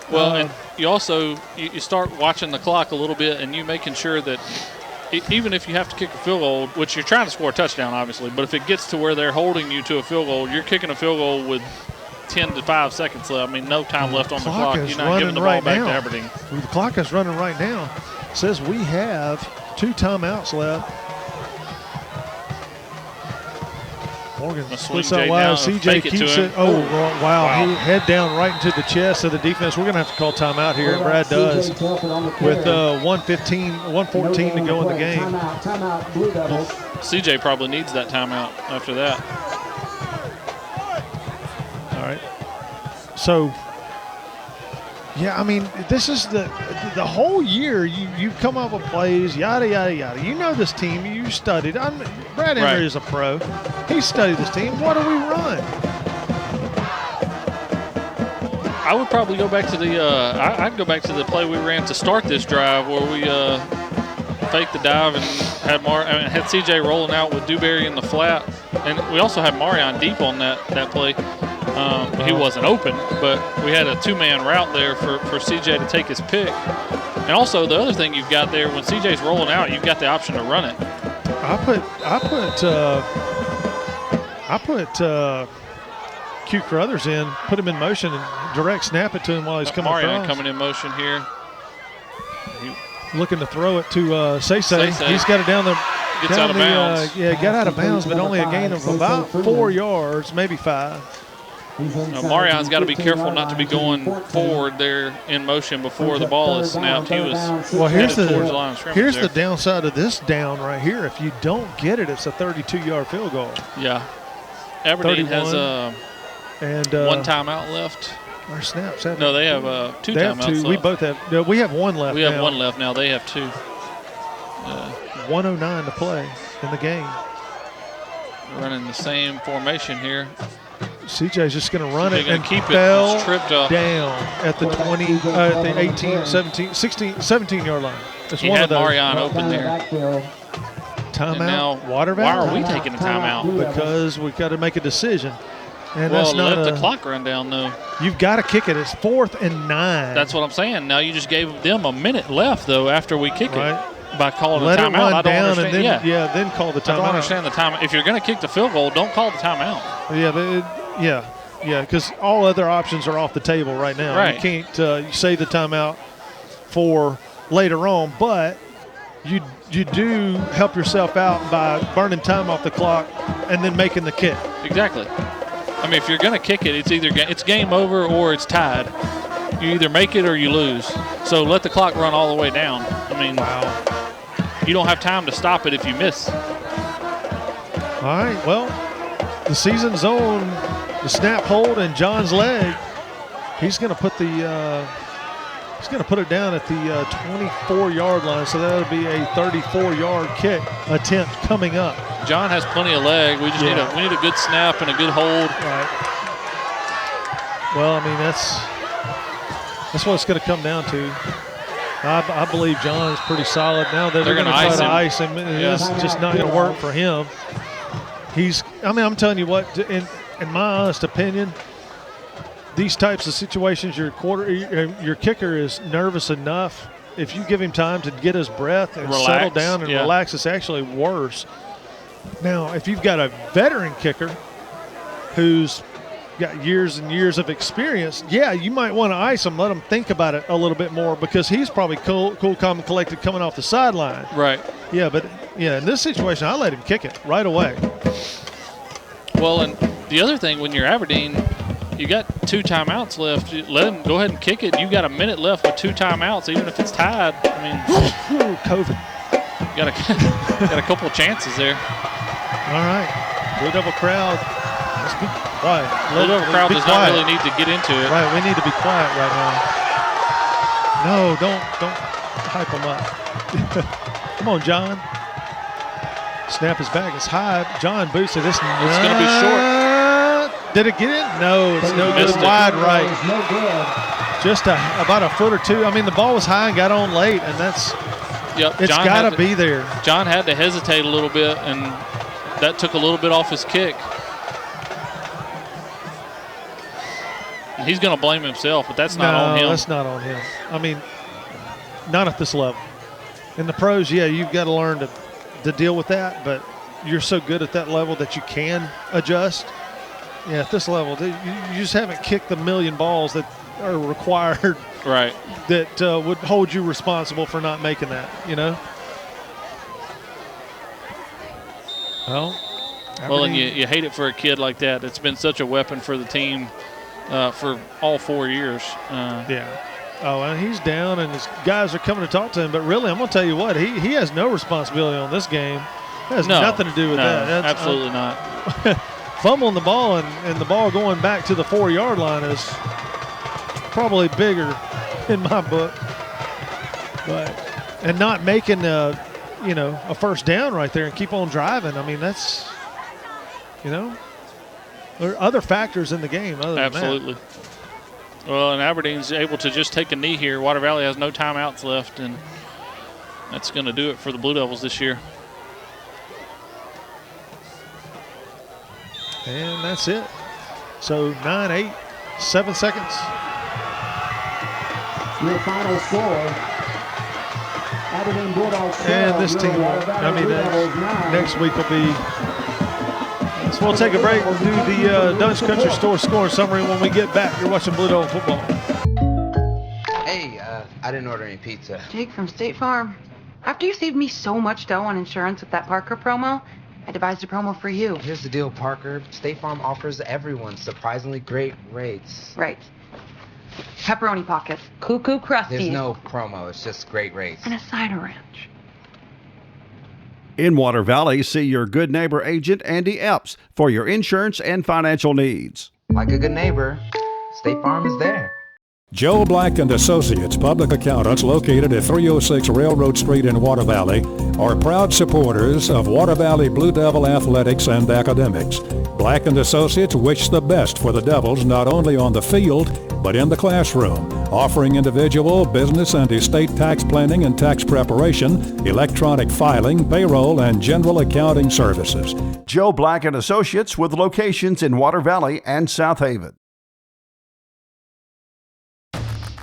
Well, and you also you start watching the clock a little bit, and you making sure that even if you have to kick a field goal, which you're trying to score a touchdown, obviously, but if it gets to where they're holding you to a field goal, you're kicking a field goal with 10 to 5 seconds left. I mean, no time left on the clock. You're not giving the ball back to Aberdeen. The clock is running right now. It says we have 2 timeouts left. Morgan splits out wide. CJ keeps it. Oh, wow. He head down right into the chest of the defense. We're going to have to call timeout here, and Brad does. With 1:14 to go in the game. Timeout, Blue Devils. CJ probably needs that timeout after that. All right. So, yeah, I mean, this is the whole year you've come up with plays, yada, yada, yada. You know this team. You studied. Brad Emery is a pro. He studied this team. What do we run? I would probably go back to the I'd go back to the play we ran to start this drive where we faked the dive and had had CJ rolling out with Dewberry in the flat, and we also had Marion deep on that play. He wasn't open, but we had a 2-man route there for CJ to take his pick. And also the other thing you've got there, when CJ's rolling out, you've got the option to run it. I put Q Carruthers in, put him in motion, and direct snap it to him while he's coming across. Marion coming in motion here. Looking to throw it to Say. He's got it down the. Gets out of bounds. Got out of bounds, but only a gain of about 4 yards, maybe 5. Marion's got to be careful not to be going forward there in motion before the ball is snapped. He was headed towards the line of scrimmage. Here's there. the downside of this down right here. If you don't get it, it's a 32-yard field goal. Yeah. Aberdeen has one timeout left. Our snaps. No, they have two timeouts left. We both have. No, we have one left. We have one left now. They have 2. 1:09 to play in the game. Running the same formation here. CJ's just going to run it and keep fell it tripped up down at the 20, at the 18, 17, 16, 17-yard line. It's he one had of those. Marion open there. Timeout. Now, water why valve. are we taking a timeout? Because we've got to make a decision. And well, that's not let the clock run down, though. You've got to kick it. It's 4th and 9. That's what I'm saying. Now you just gave them a minute left, though, after we kick it. By calling Let the timeout. It run I don't down understand. And then, then call the timeout. I don't understand the timeout. If you're going to kick the field goal, don't call the timeout. Yeah, because all other options are off the table right now. Right. You can't save the timeout for later on, but you do help yourself out by burning time off the clock and then making the kick. Exactly. I mean, if you're going to kick it, it's either it's game over or it's tied. You either make it or you lose. So let the clock run all the way down. I mean, you don't have time to stop it if you miss. All right, well, the season's on the snap hold and John's leg. He's going to put it down at the 24-yard line, so that'll be a 34-yard kick attempt coming up. John has plenty of leg. We just need a good snap and a good hold. Right. Well, I mean that's what it's going to come down to. I believe John's pretty solid now. That they're going to try to ice him. It's just not going to work for him. I'm telling you what. In my honest opinion, these types of situations, your kicker is nervous enough. If you give him time to get his breath and settle down and relax, it's actually worse. Now, if you've got a veteran kicker who's got years and years of experience, you might want to ice him, let him think about it a little bit more because he's probably cool, calm, and collected coming off the sideline. Right. Yeah, but in this situation, I let him kick it right away. Well, and the other thing, when you're Aberdeen, you got 2 timeouts left. You let him go ahead and kick it. You got a minute left with 2 timeouts, even if it's tied. I mean, COVID. Got a couple of chances there. All right, Blue Devil crowd. Let's be quiet. Blue Devil crowd does not really need to get into it. Right, we need to be quiet right now. No, don't hype them up. Come on, John. Snap is back. It's high. John boots it. It's going to be short. Did it get in? No, it's no good. Wide right. No good. Just about a foot or two. I mean, the ball was high and got on late, and it's got to be there. John had to hesitate a little bit, and that took a little bit off his kick. And he's going to blame himself, but that's not on him. No, that's not on him. I mean, not at this level. In the pros, you've got to learn to deal with that, but you're so good at that level that you can adjust. Yeah, at this level, you just haven't kicked the million balls that are required. Right. That would hold you responsible for not making that, Well, and you hate it for a kid like that. It's been such a weapon for the team for all 4 years. Oh, and he's down, and his guys are coming to talk to him. But really, I'm going to tell you what, he has no responsibility on this game. It has nothing to do with that. That's, absolutely not. Fumbling the ball and the ball going back to the 4-yard line is probably bigger in my book. And not making a first down right there and keep on driving. I mean, that's, there are other factors in the game other than absolutely. that. Well, and Aberdeen's able to just take a knee here. Water Valley has no timeouts left, and that's going to do it for the Blue Devils this year. And that's it. So 9-8, 7 seconds. Your final score. Aberdeen Bulldogs 12, and this team, next week will be. So we'll take a break and do the Dunn's Country Store scoring summary when we get back. You're watching Blue Devil football. Hey, I didn't order any pizza. Jake from State Farm. After you saved me so much dough on insurance with that Parker promo, I devised a promo for you. Here's the deal, Parker. State Farm offers everyone surprisingly great rates. Right. Pepperoni pockets, cuckoo crusties. There's no promo, it's just great rates. And a cider ranch. In Water Valley, see your good neighbor agent, Andy Epps, for your insurance and financial needs. Like a good neighbor, State Farm is there. Joe Black and Associates Public Accountants, located at 306 Railroad Street in Water Valley, are proud supporters of Water Valley Blue Devil athletics and academics. Black and Associates wish the best for the Devils not only on the field, but in the classroom, offering individual, business, and estate tax planning and tax preparation, electronic filing, payroll, and general accounting services. Joe Black and Associates, with locations in Water Valley and South Haven.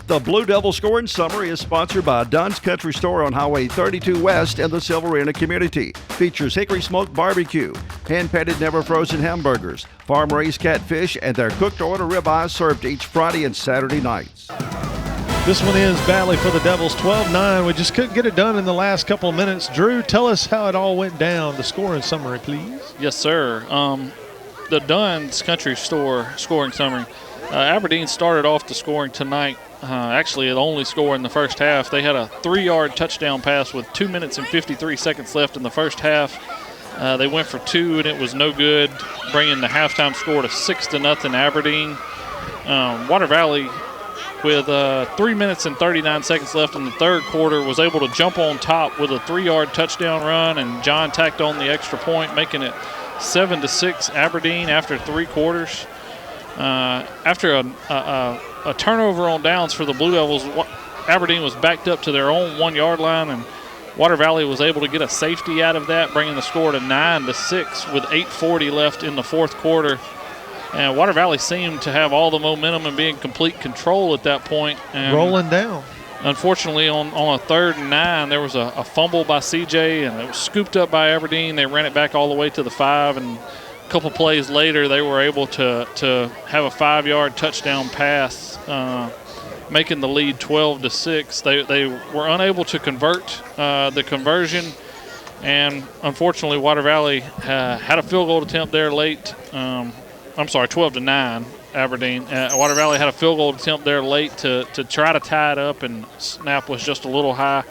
The Blue Devil Scoring Summary is sponsored by Dunn's Country Store on Highway 32 West in the Silverina community. Features hickory smoked barbecue, hand-painted never frozen hamburgers, farm-raised catfish, and their cooked-to-order ribeyes served each Friday and Saturday nights. This one is Valley for the Devils, 12-9. We just couldn't get it done in the last couple of minutes. Drew, tell us how it all went down. The scoring summary, please. Yes, sir. The Dunn's Country Store scoring summary. Aberdeen started off the scoring tonight. Actually, the only score in the first half. They had a 3-yard touchdown pass with 2 minutes and 53 seconds left in the first half. They went for 2, and it was no good, bringing the halftime score to 6-0 Aberdeen. Water Valley, with 3 minutes and 39 seconds left in the third quarter, was able to jump on top with a 3-yard touchdown run, and John tacked on the extra point, making it 7-6 Aberdeen after 3 quarters. After a turnover on downs for the Blue Devils, Aberdeen was backed up to their own 1-yard line, and Water Valley was able to get a safety out of that, bringing the score to 9-6 with 8:40 left in the fourth quarter. And Water Valley seemed to have all the momentum and be in complete control at that point. And rolling down. Unfortunately, on a 3rd and 9, there was a fumble by CJ, and it was scooped up by Aberdeen. They ran it back all the way to the 5, and a couple plays later, they were able to have a 5-yard touchdown pass, making the lead 12-6. They were unable to convert the conversion, and unfortunately, Water Valley had a field goal attempt there late. 12-9, Aberdeen. Water Valley had a field goal attempt there late to try to tie it up, and snap was just a little high.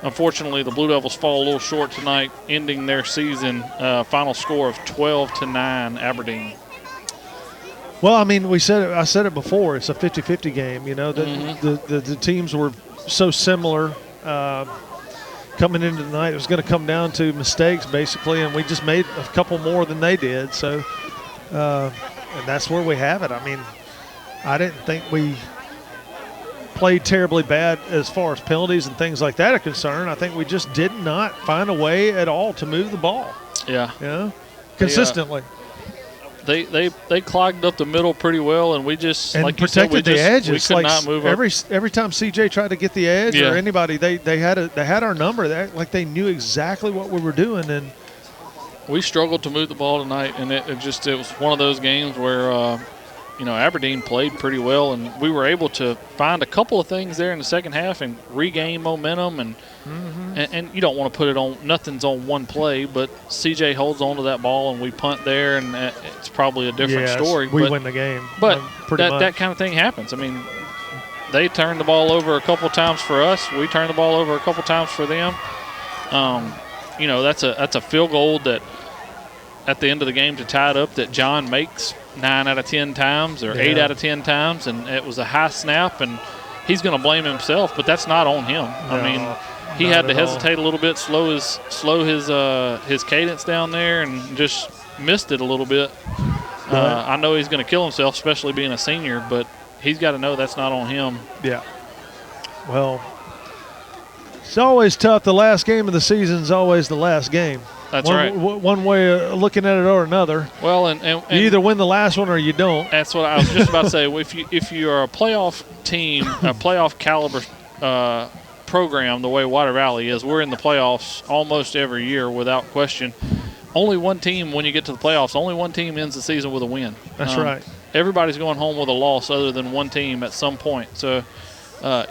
Unfortunately, the Blue Devils fall a little short tonight, ending their season final score of 12-9 Aberdeen. Well, I mean, I said it before. It's a 50-50 game. You know, the teams were so similar coming into tonight. It was going to come down to mistakes, basically, and we just made a couple more than they did. So, and that's where we have it. I mean, I didn't think we played terribly bad as far as penalties and things like that are concerned. I think we just did not find a way at all to move the ball. Yeah. You know, consistently. They clogged up the middle pretty well, and we just, and like protected you said, the edges. We could not move every time CJ tried to get the edge or anybody, they had our number. Like they knew exactly what we were doing, and we struggled to move the ball tonight. And it was one of those games where Aberdeen played pretty well, and we were able to find a couple of things there in the second half and regain momentum. And you don't want to put it on, nothing's on one play, but CJ holds on to that ball and we punt there, and it's probably a different story. We win the game. But that kind of thing happens. I mean, they turned the ball over a couple times for us. We turned the ball over a couple times for them. That's a field goal that at the end of the game to tie it up that John makes 9 out of 10 times or 8 out of 10 times, and it was a high snap, and he's going to blame himself, but that's not on him. I mean, he had to hesitate a little bit, slow his cadence down there, and just missed it a little bit. I know he's going to kill himself, especially being a senior, but he's got to know that's not on him. Yeah. Well, it's always tough. The last game of the season is always the last game. That's right. One way of looking at it or another. Well, and you either win the last one or you don't. That's what I was just about to say. If you are a playoff team, a playoff caliber program, the way Water Valley is, we're in the playoffs almost every year without question. Only one team, when you get to the playoffs, only one team ends the season with a win. That's right. Everybody's going home with a loss other than one team at some point. So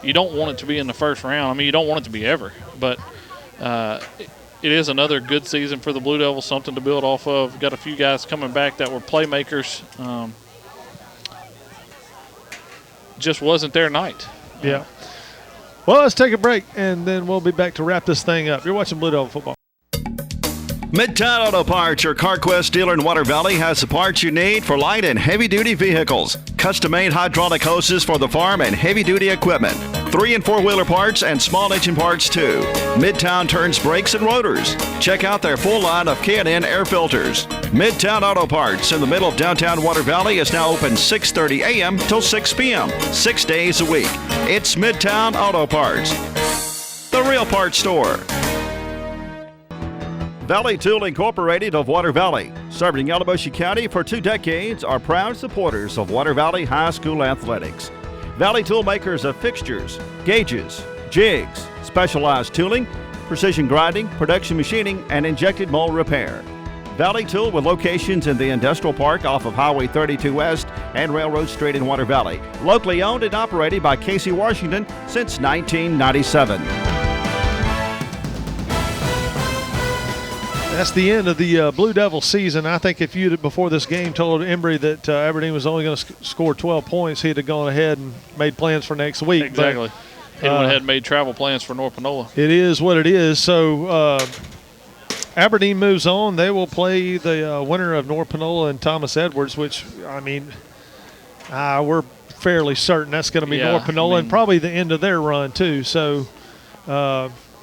you don't want it to be in the first round. I mean, you don't want it to be ever. But it is another good season for the Blue Devils, something to build off of. Got a few guys coming back that were playmakers. Just wasn't their night. Yeah. Well, let's take a break, and then we'll be back to wrap this thing up. You're watching Blue Devil Football. Midtown Auto Parts, your CarQuest dealer in Water Valley, has the parts you need for light and heavy-duty vehicles. Custom-made hydraulic hoses for the farm and heavy-duty equipment. 3- and 4-wheeler parts and small engine parts, too. Midtown turns brakes and rotors. Check out their full line of K&N air filters. Midtown Auto Parts in the middle of downtown Water Valley is now open 6:30 a.m. till 6 p.m., 6 days a week. It's Midtown Auto Parts, the real parts store. Valley Tool Incorporated of Water Valley, serving Yalobusha County for 2 decades, are proud supporters of Water Valley High School athletics. Valley Tool makers of fixtures, gauges, jigs, specialized tooling, precision grinding, production machining, and injected mold repair. Valley Tool with locations in the Industrial Park off of Highway 32 West and Railroad Street in Water Valley. Locally owned and operated by Casey Washington since 1997. That's the end of the Blue Devil season. I think if you, before this game, told Embry that Aberdeen was only going to score 12 points, he'd have gone ahead and made plans for next week. Exactly. But, he would have had made travel plans for North Panola. It is what it is. So Aberdeen moves on. They will play the winner of North Panola and Thomas Edwards, which, I mean, we're fairly certain that's going to be North Panola and probably the end of their run, too. So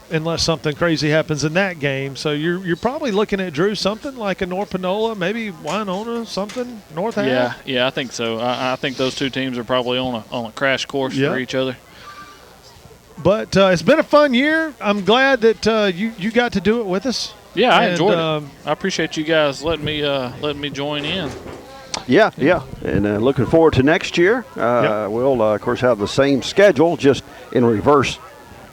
unless something crazy happens in that game. So you're probably looking at, Drew, something like a North Panola, maybe Winona, something, North Half. Yeah, I think so. I think those two teams are probably on a crash course for each other. But it's been a fun year. I'm glad that you got to do it with us. Yeah, I enjoyed it. I appreciate you guys letting me join in. Yeah, and looking forward to next year. We'll, of course, have the same schedule, just in reverse.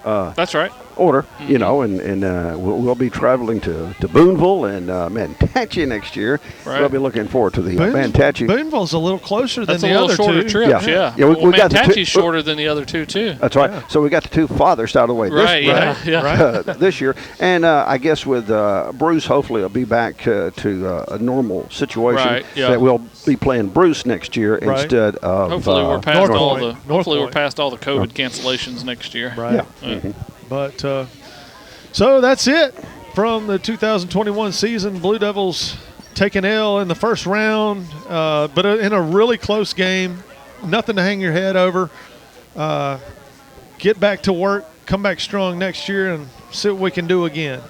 That's right. Order, you know, and we'll be traveling to Booneville and Manatee next year. Right. We'll be looking forward to the Manatee. Booneville's a little closer than the other two. That's a little shorter trip, yeah. we got Manatee's shorter than the other two, too. That's right. So we got the two farthest out of the way this year. And I guess with Bruce, hopefully, will be back to a normal situation. Right, that we'll be playing Bruce next year instead of hopefully we're past we're past all the COVID cancellations next year. Right. Yeah. Mm-hmm. But so that's it from the 2021 season. Blue Devils take an L in the first round, but in a really close game. Nothing to hang your head over. Get back to work, come back strong next year, and see what we can do again.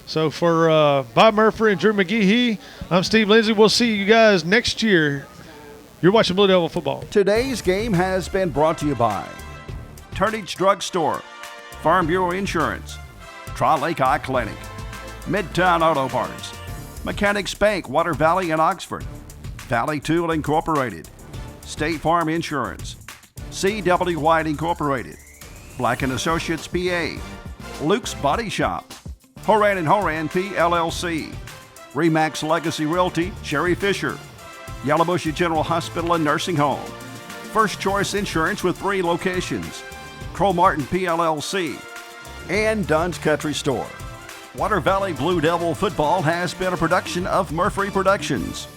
So for Bob Murphy and Drew McGehee, I'm Steve Lindsay. We'll see you guys next year. You're watching Blue Devil Football. Today's game has been brought to you by Turnage Drug Store, Farm Bureau Insurance, Tri-Lake Eye Clinic, Midtown Auto Parts, Mechanics Bank, Water Valley and Oxford, Valley Tool Incorporated, State Farm Insurance, C.W. White Incorporated, Black & Associates PA, Luke's Body Shop, Horan & Horan PLLC, Remax Legacy Realty, Sherry Fisher, Yalobusha General Hospital and Nursing Home, First Choice Insurance with 3 locations, Crow Martin PLLC, and Dunn's Country Store. Water Valley Blue Devil Football has been a production of Murphy Productions.